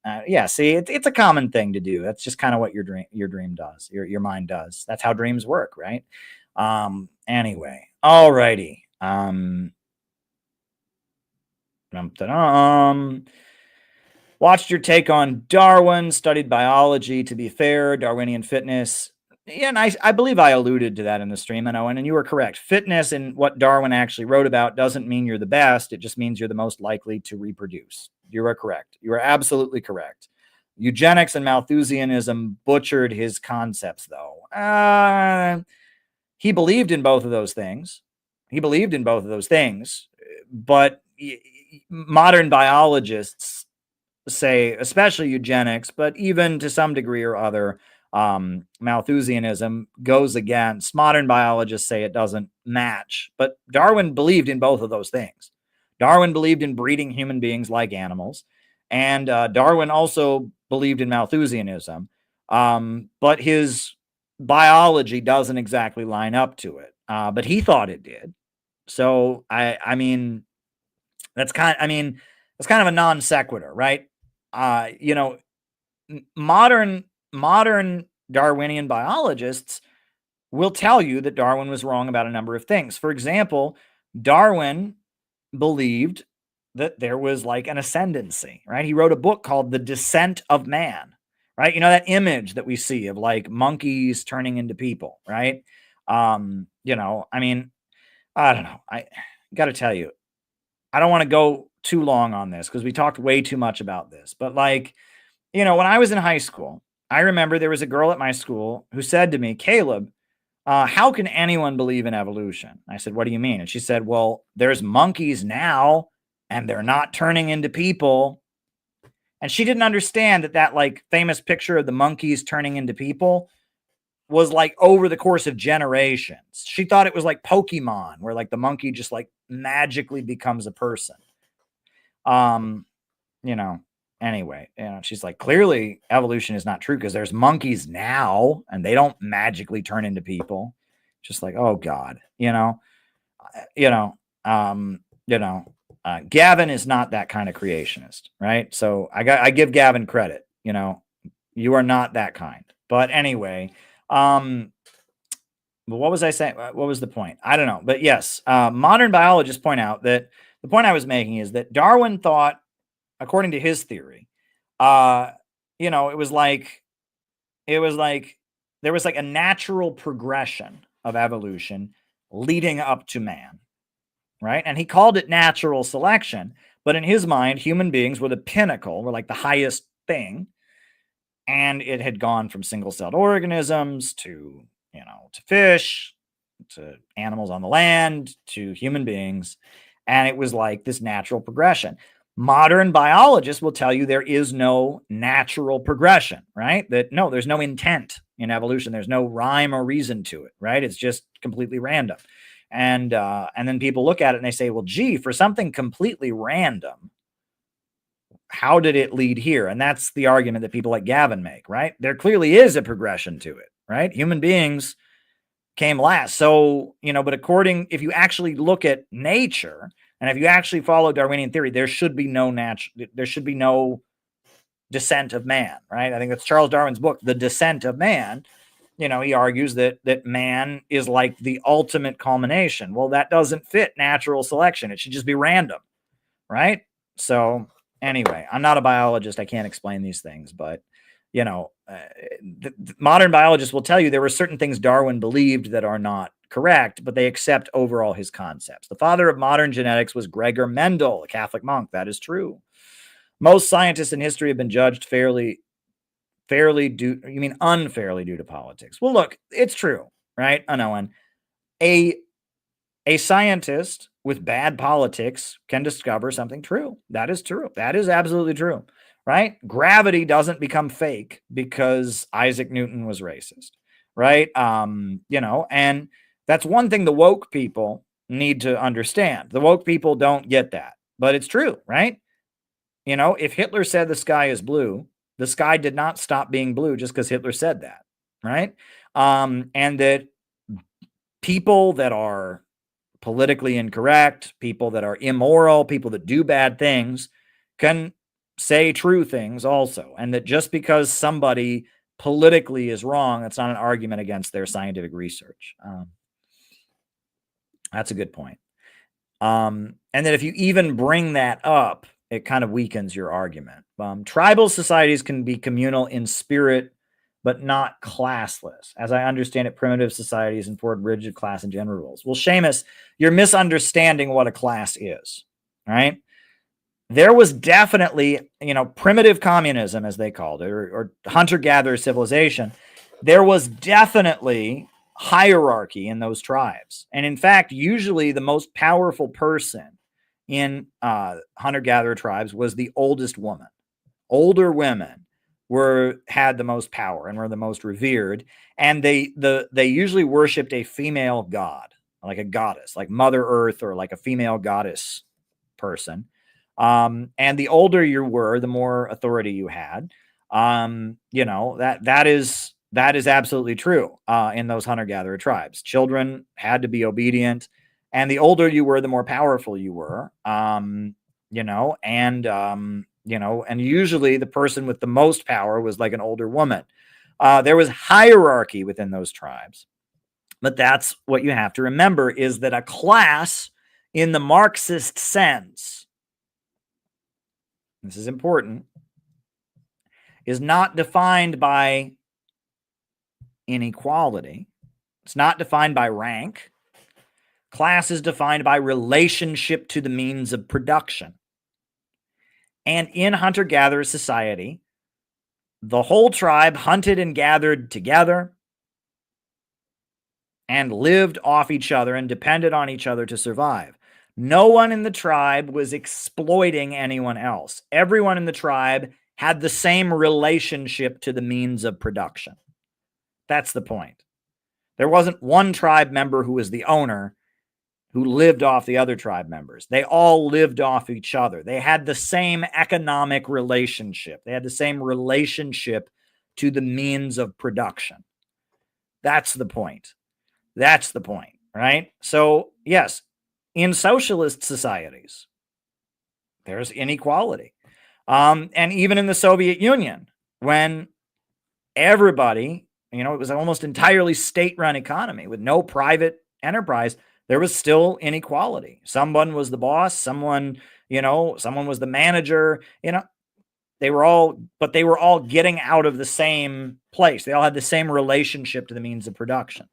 see, it's a common thing to do. That's just kind of what your dream does, your mind does. That's how dreams work, right? Anyway, alrighty. Watched your take on Darwin, studied biology. To be fair, Darwinian fitness. Yeah, and I believe I alluded to that in the stream, and you were correct. Fitness and what Darwin actually wrote about doesn't mean you're the best. It just means you're the most likely to reproduce. You are correct. You are absolutely correct. Eugenics and Malthusianism butchered his concepts, though. He believed in both of those things. But modern biologists say, especially eugenics, but even to some degree or other, Malthusianism goes against. Modern biologists say it doesn't match, but Darwin believed in both of those things. Darwin believed in breeding human beings like animals, and Darwin also believed in Malthusianism, but his biology doesn't exactly line up to it, but he thought it did. So I mean that's kind of a non sequitur, right? Modern Darwinian biologists will tell you that Darwin was wrong about a number of things. For example, Darwin believed that there was like an ascendancy, right? He wrote a book called The Descent of Man, right? You know, that image that we see of like monkeys turning into people, right? I don't know. I got to tell you, I don't want to go too long on this because we talked way too much about this, but like, when I was in high school, I remember there was a girl at my school who said to me, Caleb, how can anyone believe in evolution? I said, what do you mean? And she said, well, there's monkeys now and they're not turning into people. And she didn't understand that like famous picture of the monkeys turning into people was like over the course of generations. She thought it was like Pokemon, where like the monkey just like magically becomes a person. anyway, she's like, clearly evolution is not true because there's monkeys now and they don't magically turn into people. Just like, oh God, Gavin is not that kind of creationist, right? So I give Gavin credit. You are not that kind. But anyway, what was I saying? What was the point? I don't know. But yes, modern biologists point out that the point I was making is that Darwin thought, according to his theory, it was like there was like a natural progression of evolution leading up to man, right? And he called it natural selection, but in his mind, human beings were the pinnacle, were like the highest thing, and it had gone from single-celled organisms to fish, to animals on the land, to human beings, and it was like this natural progression. Modern biologists will tell you there is no natural progression, right? That no, there's no intent in evolution. There's no rhyme or reason to it, right? It's just completely random. And then people look at it and they say, well, gee, for something completely random, how did it lead here? And that's the argument that people like Gavin make, right? There clearly is a progression to it, right? Human beings came last. So, but if you actually look at nature, and if you actually follow Darwinian theory, there should be no descent of man, right? I think that's Charles Darwin's book, The Descent of Man. He argues that man is like the ultimate culmination. Well, that doesn't fit natural selection. It should just be random, right? So anyway, I'm not a biologist. I can't explain these things, but modern biologists will tell you there were certain things Darwin believed that are not correct, but they accept overall his concepts. The father of modern genetics was Gregor Mendel, a Catholic monk. That is true. Most scientists in history have been judged unfairly due to politics. Well, look, it's true, right? Unknown. A scientist with bad politics can discover something true. That is true. That is absolutely true, right? Gravity doesn't become fake because Isaac Newton was racist, right? And that's one thing the woke people need to understand. The woke people don't get that, but it's true, right? If Hitler said the sky is blue, the sky did not stop being blue just because Hitler said that, right? And that people that are politically incorrect, people that are immoral, people that do bad things can say true things also. And that just because somebody politically is wrong, that's not an argument against their scientific research. That's a good point. And that if you even bring that up, it kind of weakens your argument. Tribal societies can be communal in spirit, but not classless. As I understand it, primitive societies enforce rigid class and gender rules. Well, Seamus, you're misunderstanding what a class is, right? There was definitely, primitive communism, as they called it, or hunter-gatherer civilization. There was definitely hierarchy in those tribes. And in fact, usually the most powerful person in hunter-gatherer tribes was the oldest woman. Older women had the most power and were the most revered, and they usually worshipped a female god, like a goddess, like Mother Earth, or like a female goddess person. And the older you were, the more authority you had. That is absolutely true in those hunter-gatherer tribes. Children had to be obedient, and the older you were, the more powerful you were. And usually the person with the most power was like an older woman. There was hierarchy within those tribes, but that's what you have to remember, is that a class in the Marxist sense, this is important, is not defined by inequality. It's not defined by rank. Class is defined by relationship to the means of production. And in hunter-gatherer society, the whole tribe hunted and gathered together and lived off each other and depended on each other to survive. No one in the tribe was exploiting anyone else. Everyone in the tribe had the same relationship to the means of production. That's the point. There wasn't one tribe member who was the owner who lived off the other tribe members. They all lived off each other. They had the same economic relationship. They had the same relationship to the means of production. That's the point. That's the point, right? So, yes, in socialist societies, there's inequality. And even in the Soviet Union, when everybody, it was almost entirely state-run economy with no private enterprise, there was still inequality. Someone was the boss, someone was the manager, they were all getting out of the same place. They all had the same relationship to the means of production,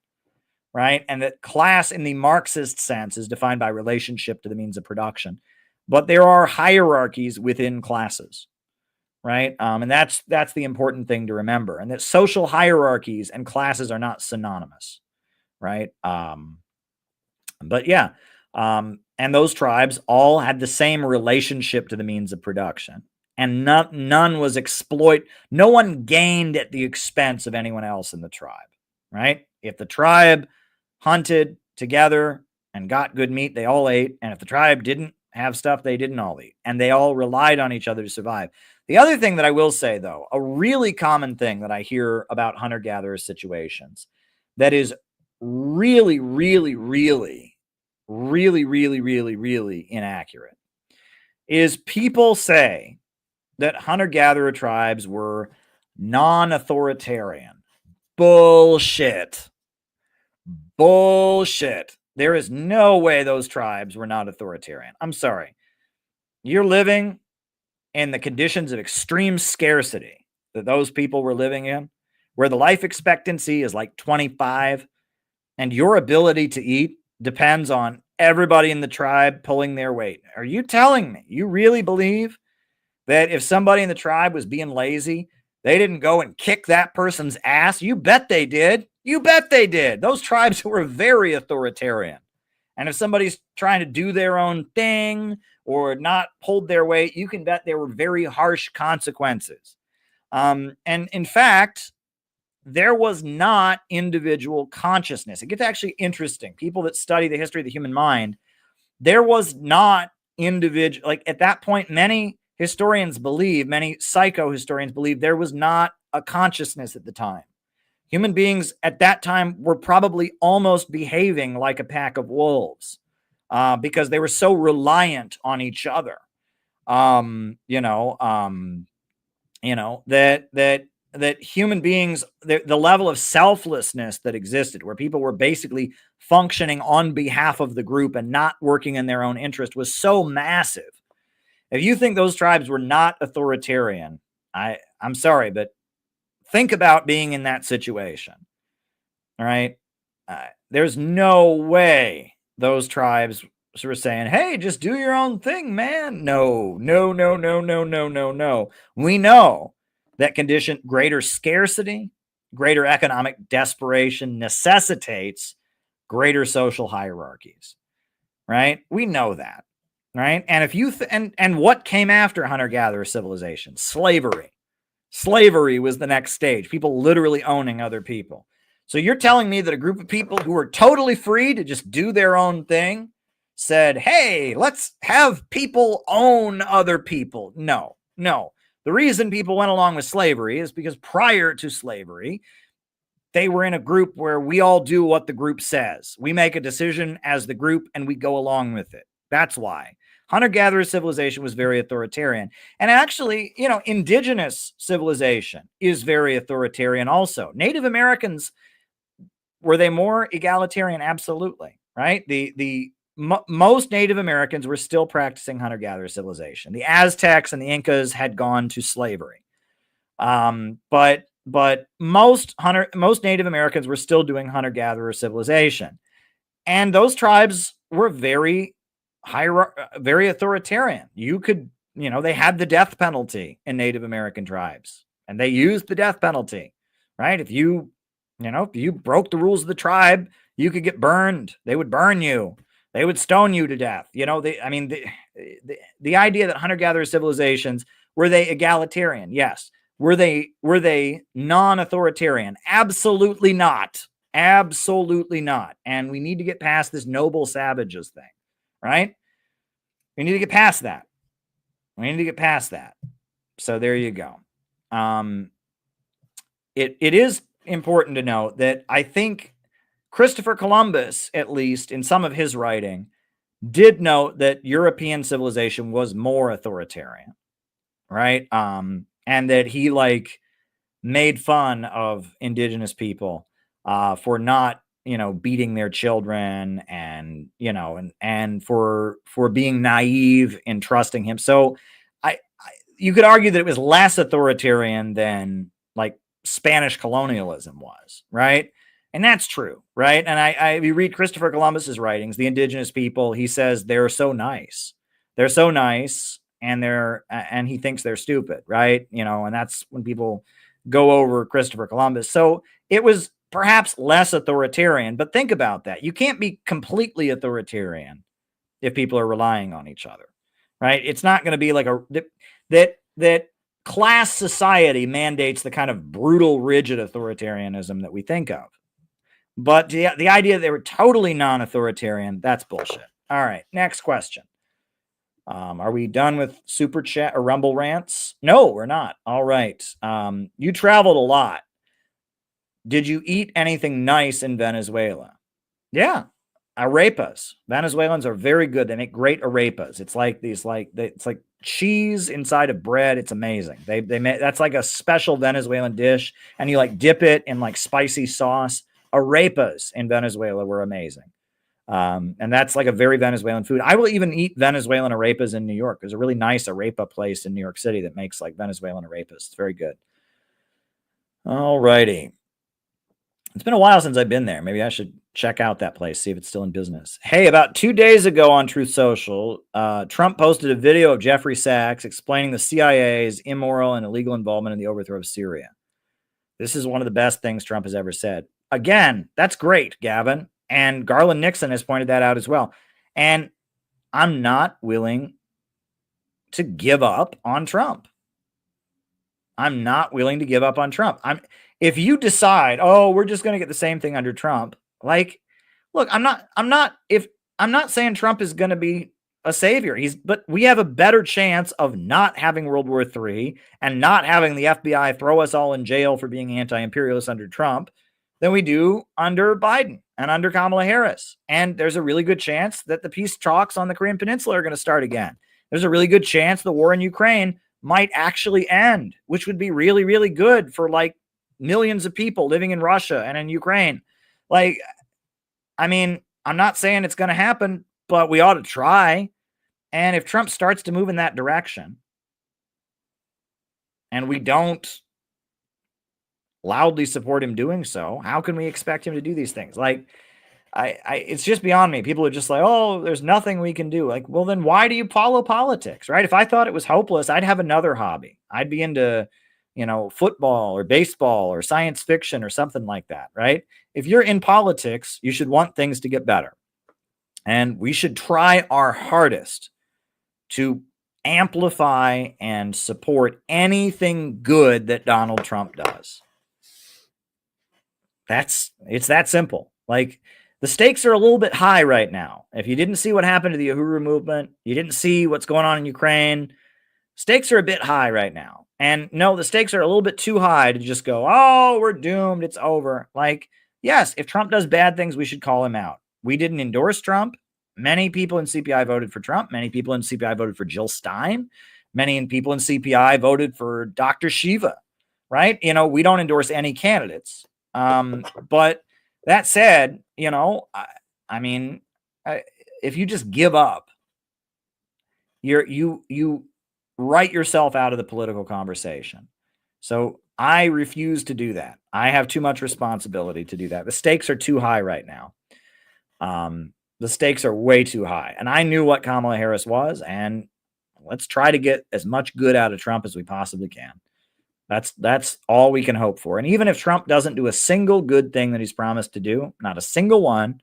right? And that class in the Marxist sense is defined by relationship to the means of production. But there are hierarchies within classes, right? And that's the important thing to remember. And that social hierarchies and classes are not synonymous, right? But yeah, and those tribes all had the same relationship to the means of production. And none was no one gained at the expense of anyone else in the tribe, right? If the tribe hunted together and got good meat, they all ate. And if the tribe didn't have stuff, they didn't all eat. And they all relied on each other to survive. The other thing that I will say, though, a really common thing that I hear about hunter-gatherer situations that is really, really, really, really, really, really, really inaccurate is people say that hunter-gatherer tribes were non-authoritarian. Bullshit. Bullshit. There is no way those tribes were not authoritarian. I'm sorry. You're living in the conditions of extreme scarcity that those people were living in, where the life expectancy is like 25, and your ability to eat depends on everybody in the tribe pulling their weight. Are you telling me you really believe that if somebody in the tribe was being lazy, they didn't go and kick that person's ass? You bet they did. You bet they did. Those tribes were very authoritarian. And if somebody's trying to do their own thing or not hold their weight, you can bet there were very harsh consequences. And in fact, there was not individual consciousness. It gets actually interesting. People that study the history of the human mind, there was not individual, like at that point, many historians believe, many psychohistorians believe there was not a consciousness at the time. Human beings at that time were probably almost behaving like a pack of wolves because they were so reliant on each other. That human beings, the level of selflessness that existed, where people were basically functioning on behalf of the group and not working in their own interest, was so massive. If you think those tribes were not authoritarian, I'm sorry, but think about being in that situation. All right. There's no way those tribes were saying, hey, just do your own thing, man. No. We know that greater scarcity, greater economic desperation necessitates greater social hierarchies, right? We know that, right? And if you and what came after hunter-gatherer civilization? Slavery. Slavery was the next stage. People literally owning other people. So you're telling me that a group of people who were totally free to just do their own thing said, hey, let's have people own other people? No. The reason people went along with slavery is because prior to slavery, they were in a group where we all do what the group says. We make a decision as the group and we go along with it. That's why. Hunter-gatherer civilization was very authoritarian. And actually, indigenous civilization is very authoritarian also. Native Americans, were they more egalitarian? Absolutely, right? Most Native Americans were still practicing hunter-gatherer civilization. The Aztecs and the Incas had gone to slavery. But most Native Americans were still doing hunter-gatherer civilization. And those tribes were very authoritarian. They had the death penalty in Native American tribes, and they used the death penalty, right? If you broke the rules of the tribe, you could get burned. They would burn you. They would stone you to death. The idea that hunter-gatherer civilizations, were they egalitarian? Yes. Were they non-authoritarian? Absolutely not. Absolutely not. And we need to get past this noble savages thing, right? We need to get past that. We need to get past that. So there you go. It is important to note that I think Christopher Columbus, at least in some of his writing, did note that European civilization was more authoritarian, right? And that he like made fun of indigenous people for not, beating their children and, and for being naive in trusting him. So you could argue that it was less authoritarian than like Spanish colonialism was, right? And that's true, right? And you read Christopher Columbus's writings, the indigenous people, he says they're so nice. They're so nice, and he thinks they're stupid, right? And that's when people go over Christopher Columbus. So it was perhaps less authoritarian, but think about that. You can't be completely authoritarian if people are relying on each other, right? It's not going to be like that class society mandates the kind of brutal, rigid authoritarianism that we think of. But the idea that they were totally non-authoritarian, that's bullshit. All right, next question. Are we done with Super Chat or Rumble Rants? No, we're not. All right. You traveled a lot. Did you eat anything nice in Venezuela? Yeah. Arepas. Venezuelans are very good. They make great arepas. It's like it's like cheese inside of bread. It's amazing. They make, that's like a special Venezuelan dish, and you like dip it in like spicy sauce. Arepas in Venezuela were amazing. And that's like a very Venezuelan food. I will even eat Venezuelan arepas in New York. There's a really nice arepa place in New York City that makes like Venezuelan arepas. It's very good. All righty. It's been a while since I've been there. Maybe I should check out that place, see if it's still in business. Hey, about 2 days ago on Truth Social, Trump posted a video of Jeffrey Sachs explaining the CIA's immoral and illegal involvement in the overthrow of Syria. This is one of the best things Trump has ever said. Again, that's great, Gavin. And Garland Nixon has pointed that out as well. And I'm not willing to give up on Trump. I'm not willing to give up on Trump. If you decide, we're just going to get the same thing under Trump, like, look, I'm not saying Trump is going to be a savior. But we have a better chance of not having World War III and not having the FBI throw us all in jail for being anti-imperialist under Trump than we do under Biden and under Kamala Harris. And there's a really good chance that the peace talks on the Korean Peninsula are going to start again. There's a really good chance the war in Ukraine might actually end, which would be really, really good for like millions of people living in Russia and in Ukraine. Like, I mean, I'm not saying it's going to happen, but we ought to try. And if Trump starts to move in that direction and we don't loudly support him doing so, how can we expect him to do these things? Like, it's just beyond me. People are just like, there's nothing we can do. Like, well, then why do you follow politics, right? If I thought it was hopeless, I'd have another hobby. I'd be into, football or baseball or science fiction or something like that, right? If you're in politics, you should want things to get better. And we should try our hardest to amplify and support anything good that Donald Trump does. It's that simple. Like, the stakes are a little bit high right now. If you didn't see what happened to the Uhuru movement, you didn't see what's going on in Ukraine, stakes are a bit high right now. And no, the stakes are a little bit too high to just go, we're doomed, it's over. Like, yes, if Trump does bad things, we should call him out. We didn't endorse Trump. Many people in CPI voted for Trump. Many people in CPI voted for Jill Stein. Many people in CPI voted for Dr. Shiva, right? We don't endorse any candidates. But that said, I mean, if you just give up, you write yourself out of the political conversation. So I refuse to do that. I have too much responsibility to do that. The stakes are too high right now. The stakes are way too high. And I knew what Kamala Harris was, and let's try to get as much good out of Trump as we possibly can. That's all we can hope for. And even if Trump doesn't do a single good thing that he's promised to do, not a single one,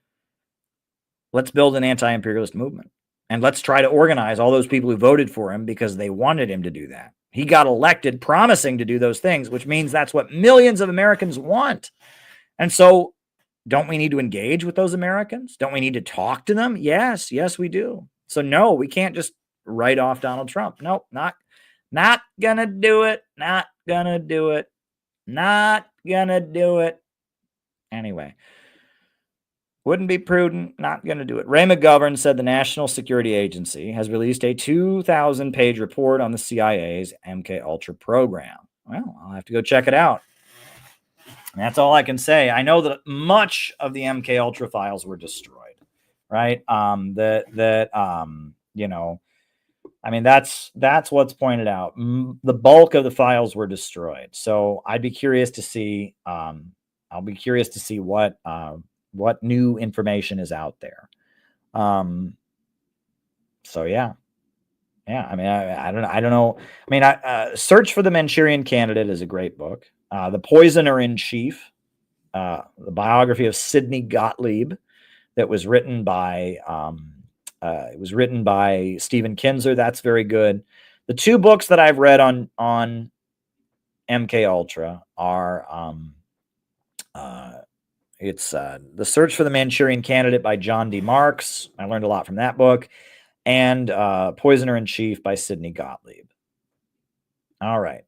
let's build an anti-imperialist movement. And let's try to organize all those people who voted for him because they wanted him to do that. He got elected promising to do those things, which means that's what millions of Americans want. And so don't we need to engage with those Americans? Don't we need to talk to them? Yes, we do. So no, we can't just write off Donald Trump. Nope, not gonna do it. Not gonna do it. Not gonna do it. Anyway, wouldn't be prudent. Not gonna do it. Ray McGovern said the National Security Agency has released a 2,000-page report on the CIA's MK Ultra program. Well, I'll have to go check it out. That's all I can say. I know that much of the MK Ultra files were destroyed, right? That's what's pointed out. The bulk of the files were destroyed. So I'd be curious to see. I'll be curious to see what new information is out there. So yeah. I mean, I don't know. I mean, Search for the Manchurian Candidate is a great book. The Poisoner in Chief, the biography of Sidney Gottlieb, that was written by Stephen Kinzer. That's very good. The two books that I've read on MK Ultra are it's The Search for the Manchurian Candidate by John D. Marks. I learned a lot from that book, and Poisoner in Chief by Sidney Gottlieb. All right.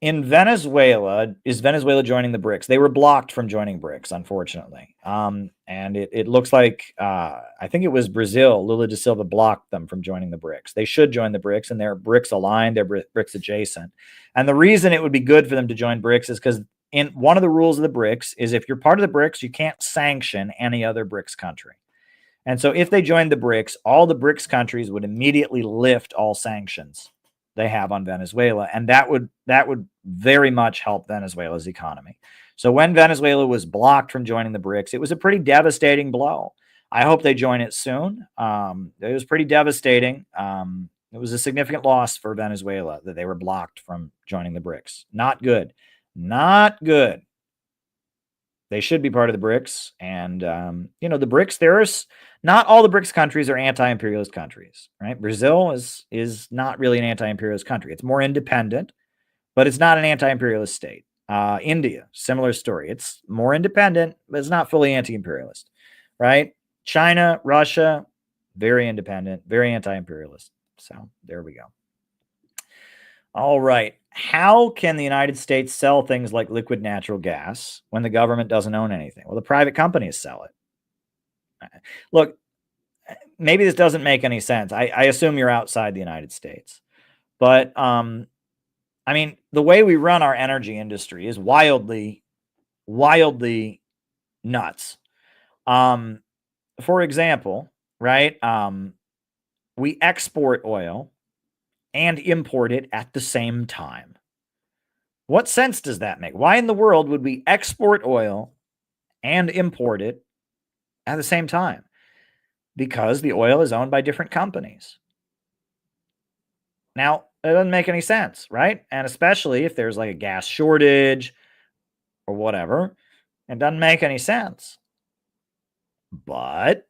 In Venezuela, is Venezuela joining the BRICS? They were blocked from joining BRICS, unfortunately. And it looks like, I think it was Brazil, Lula da Silva blocked them from joining the BRICS. They should join the BRICS, and they're BRICS aligned, they're BRICS adjacent. And the reason it would be good for them to join BRICS is because in one of the rules of the BRICS is if you're part of the BRICS, you can't sanction any other BRICS country. And so if they joined the BRICS, all the BRICS countries would immediately lift all sanctions they have on Venezuela, and that would very much help Venezuela's economy. So when Venezuela was blocked from joining the BRICS, it was a pretty devastating blow. I hope they join it soon. It was pretty devastating. It was a significant loss for Venezuela that they were blocked from joining the BRICS. Not good. Not good. They should be part of the BRICS. And, the BRICS, not all the BRICS countries are anti-imperialist countries, right? Brazil is not really an anti-imperialist country. It's more independent, but it's not an anti-imperialist state. India, similar story. It's more independent, but it's not fully anti-imperialist, right? China, Russia, very independent, very anti-imperialist. So there we go. All right. How can the United States sell things like liquid natural gas when the government doesn't own anything? Well, the private companies sell it. Look, maybe this doesn't make any sense. I assume you're outside the United States. But, I mean, the way we run our energy industry is wildly nuts. For example, right, we export oil and import it at the same time. What sense does that make? Why in the world would we export oil and import it at the same time? Because the oil is owned by different companies. Now, it doesn't make any sense, right? And especially if there's like a gas shortage or whatever, it doesn't make any sense. But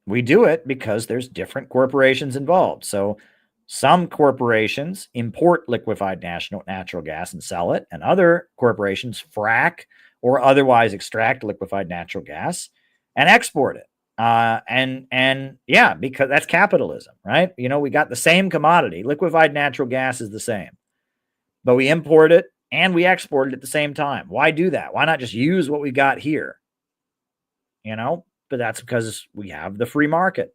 we do it because there's different corporations involved. So some corporations import liquefied natural gas and sell it, and other corporations frack or otherwise extract liquefied natural gas and export it. And yeah, because that's capitalism, right? We got the same commodity. Liquefied natural gas is the same, but we import it and we export it at the same time. Why do that? Why not just use what we got here? But that's because we have the free market.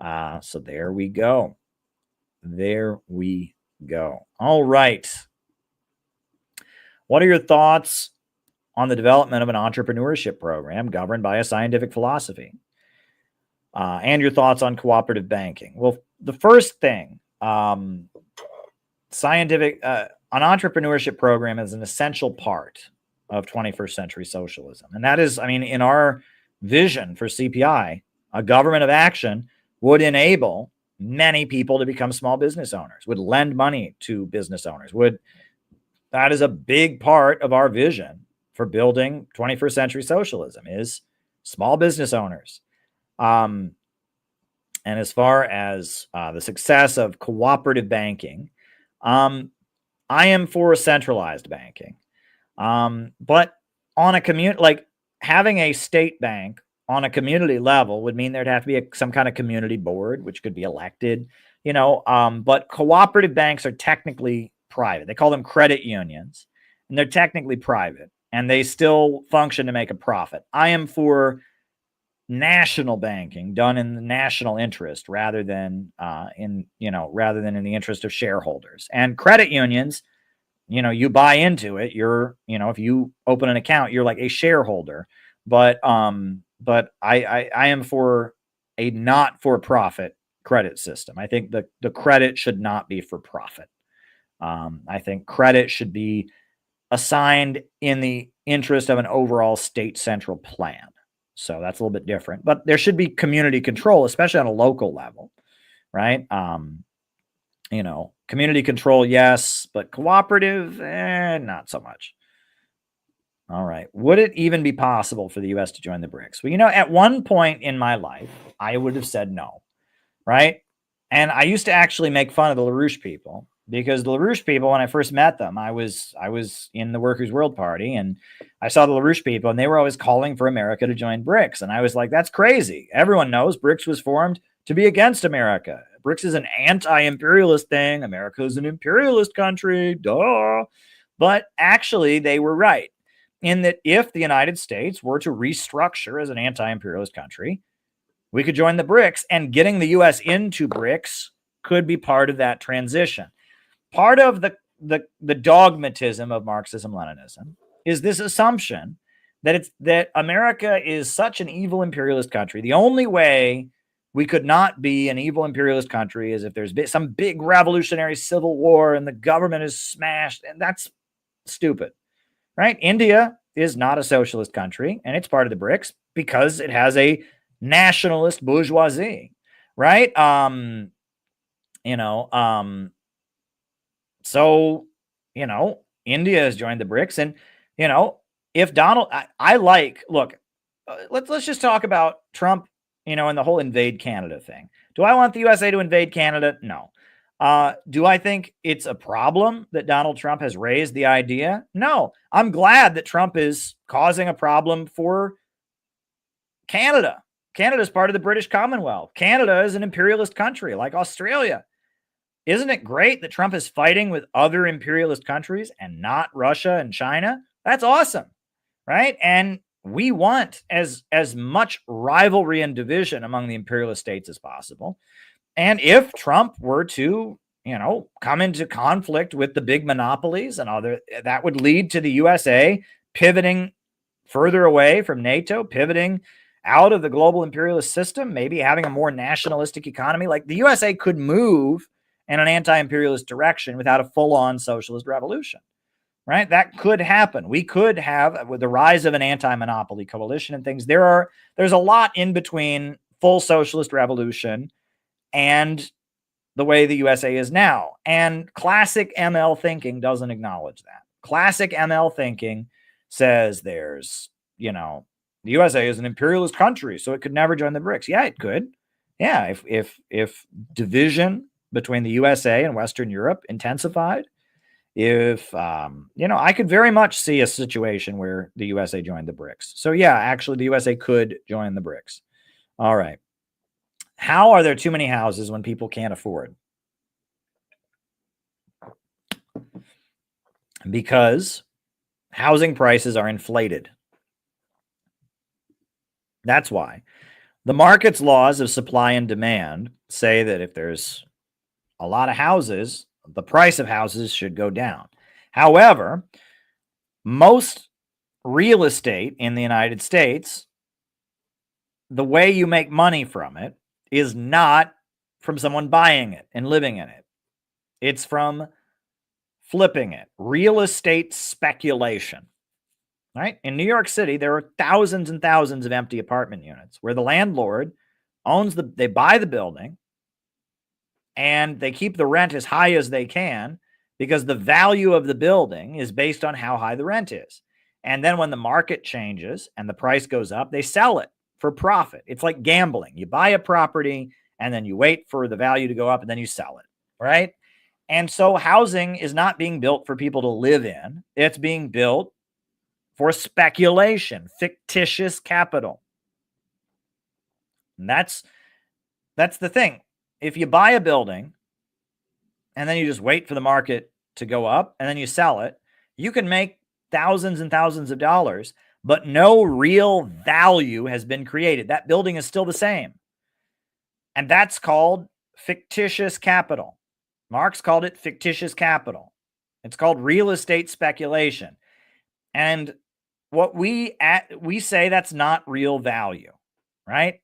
So there we go. There we go. All right. What are your thoughts on the development of an entrepreneurship program governed by a scientific philosophy? And your thoughts on cooperative banking? Well, the first thing, an entrepreneurship program is an essential part of 21st century socialism. And that is, in our vision for CPI, a government of action would enable many people to become small business owners, would lend money to business owners, that is a big part of our vision for building 21st century socialism, is small business owners. And as far as the success of cooperative banking, I I am for centralized banking. But on a like having a state bank on a community level would mean there'd have to be some kind of community board, which could be elected, but cooperative banks are technically private. They call them credit unions, and they're technically private, and they still function to make a profit. I am for national banking done in the national interest rather than in the interest of shareholders. And credit unions, you buy into it. You're, if you open an account, you're like a shareholder. But I am for a not for profit credit system. I think the credit should not be for profit. I think credit should be assigned in the interest of an overall state central plan. So that's a little bit different, but there should be community control, especially on a local level, right? Community control, yes, but cooperative, not so much. All right. Would it even be possible for the U.S. to join the BRICS? Well, at one point in my life, I would have said no, right? And I used to actually make fun of the LaRouche people, because the LaRouche people, when I first met them, I was in the Workers' World Party, and I saw the LaRouche people, and they were always calling for America to join BRICS. And I was like, that's crazy. Everyone knows BRICS was formed to be against America. BRICS is an anti-imperialist thing. America is an imperialist country. Duh. But actually, they were right in that if the United States were to restructure as an anti-imperialist country, we could join the BRICS, and getting the U.S. into BRICS could be part of that transition. Part of the dogmatism of Marxism-Leninism is this assumption that America is such an evil imperialist country. The only way we could not be an evil imperialist country is if there's some big revolutionary civil war and the government is smashed, and that's stupid, right? India is not a socialist country, and it's part of the BRICS because it has a nationalist bourgeoisie, right? So, India has joined the BRICS, and, if Donald, let's just talk about Trump, and the whole invade Canada thing. Do I want the USA to invade Canada? No. Do I think it's a problem that Donald Trump has raised the idea? No. I'm glad that Trump is causing a problem for Canada. Canada is part of the British Commonwealth. Canada is an imperialist country like Australia. Isn't it great that Trump is fighting with other imperialist countries and not Russia and China? That's awesome, right? And we want as much rivalry and division among the imperialist states as possible. And if Trump were to, come into conflict with the big monopolies and that would lead to the USA pivoting further away from NATO, pivoting out of the global imperialist system, maybe having a more nationalistic economy. Like, the USA could move in an anti-imperialist direction without a full-on socialist revolution, right? That could happen. We could have, with the rise of an anti-monopoly coalition and things, there's a lot in between full socialist revolution and the way the USA is now. And classic ML thinking doesn't acknowledge that. Classic ML thinking says there's, the USA is an imperialist country, so it could never join the BRICS. Yeah, it could. Yeah, if division between the USA and Western Europe intensified, I could very much see a situation where the USA joined the BRICS. So yeah, actually the USA could join the BRICS. All right. How are there too many houses when people can't afford? Because housing prices are inflated. That's why. The market's laws of supply and demand say that if there's a lot of houses, the price of houses should go down. However, most real estate in the United States, the way you make money from it is not from someone buying it and living in it. It's from flipping it. Real estate speculation, right? In New York City, there are thousands and thousands of empty apartment units where the landlord they buy the building, and they keep the rent as high as they can because the value of the building is based on how high the rent is. And then when the market changes and the price goes up, they sell it for profit. It's like gambling. You buy a property and then you wait for the value to go up and then you sell it, right? And so housing is not being built for people to live in. It's being built for speculation, fictitious capital. And that's the thing. If you buy a building and then you just wait for the market to go up and then you sell it, you can make thousands and thousands of dollars, but no real value has been created. That building is still the same. And that's called fictitious capital. Marx called it fictitious capital. It's called real estate speculation. And what we say, that's not real value, right?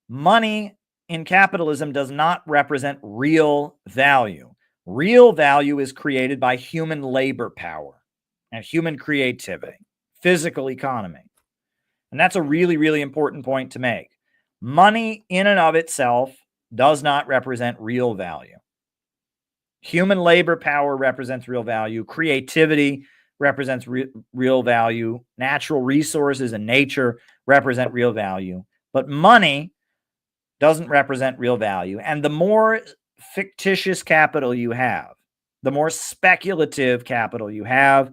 Money in capitalism does not represent real value. Real value is created by human labor power and human creativity, physical economy. And that's a really, really important point to make. Money in and of itself does not represent real value. Human labor power represents real value. Creativity represents real value. Natural resources and nature represent real value. But money doesn't represent real value. And the more fictitious capital you have, the more speculative capital you have,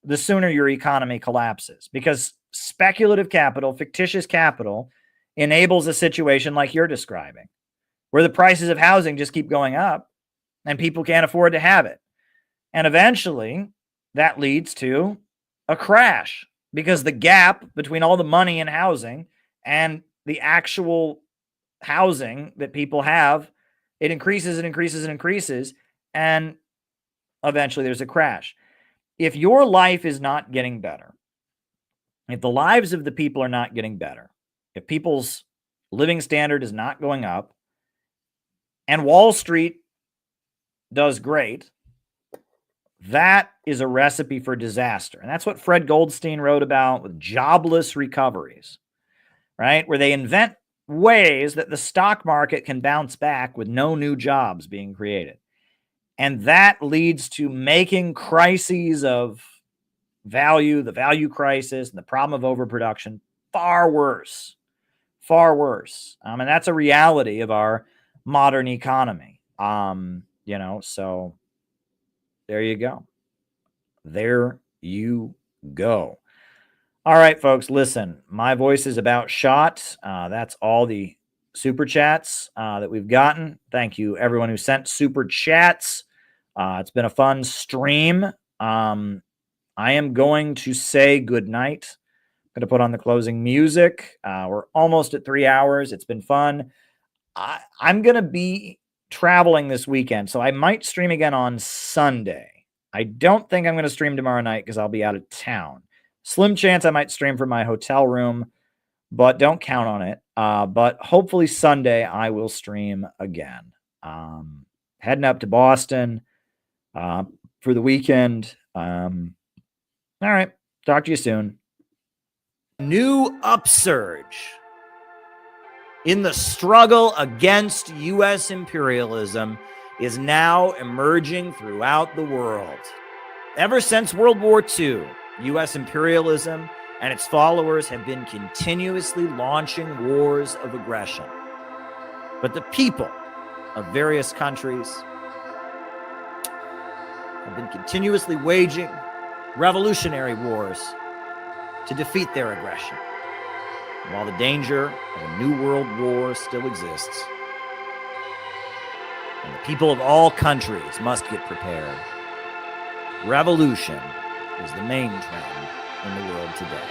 the sooner your economy collapses. Because speculative capital, fictitious capital, enables a situation like you're describing, where the prices of housing just keep going up and people can't afford to have it. And eventually that leads to a crash, because the gap between all the money in housing and the actual housing that people have, it increases and increases and increases, and eventually there's a crash. If your life is not getting better, if the lives of the people are not getting better, if people's living standard is not going up, and Wall Street does great, that is a recipe for disaster. And that's what Fred Goldstein wrote about with jobless recoveries, right? Where they invent ways that the stock market can bounce back with no new jobs being created. And that leads to making crises of value, the value crisis, and the problem of overproduction far worse, far worse. And that's a reality of our modern economy. So there you go. There you go. All right, folks, listen, my voice is about shot. That's all the super chats that we've gotten. Thank you, everyone who sent super chats. It's been a fun stream. I am going to say good night. I'm going to put on the closing music. We're almost at 3 hours. It's been fun. I'm going to be traveling this weekend, so I might stream again on Sunday. I don't think I'm going to stream tomorrow night because I'll be out of town. Slim chance I might stream from my hotel room, but don't count on it. But hopefully Sunday I will stream again. Heading up to Boston for the weekend. All right. Talk to you soon. New upsurge in the struggle against U.S. imperialism is now emerging throughout the world. Ever since World War II, U.S. imperialism and its followers have been continuously launching wars of aggression. But the people of various countries have been continuously waging revolutionary wars to defeat their aggression. While the danger of a new world war still exists, and the people of all countries must get prepared, revolution is the main trend in the world today.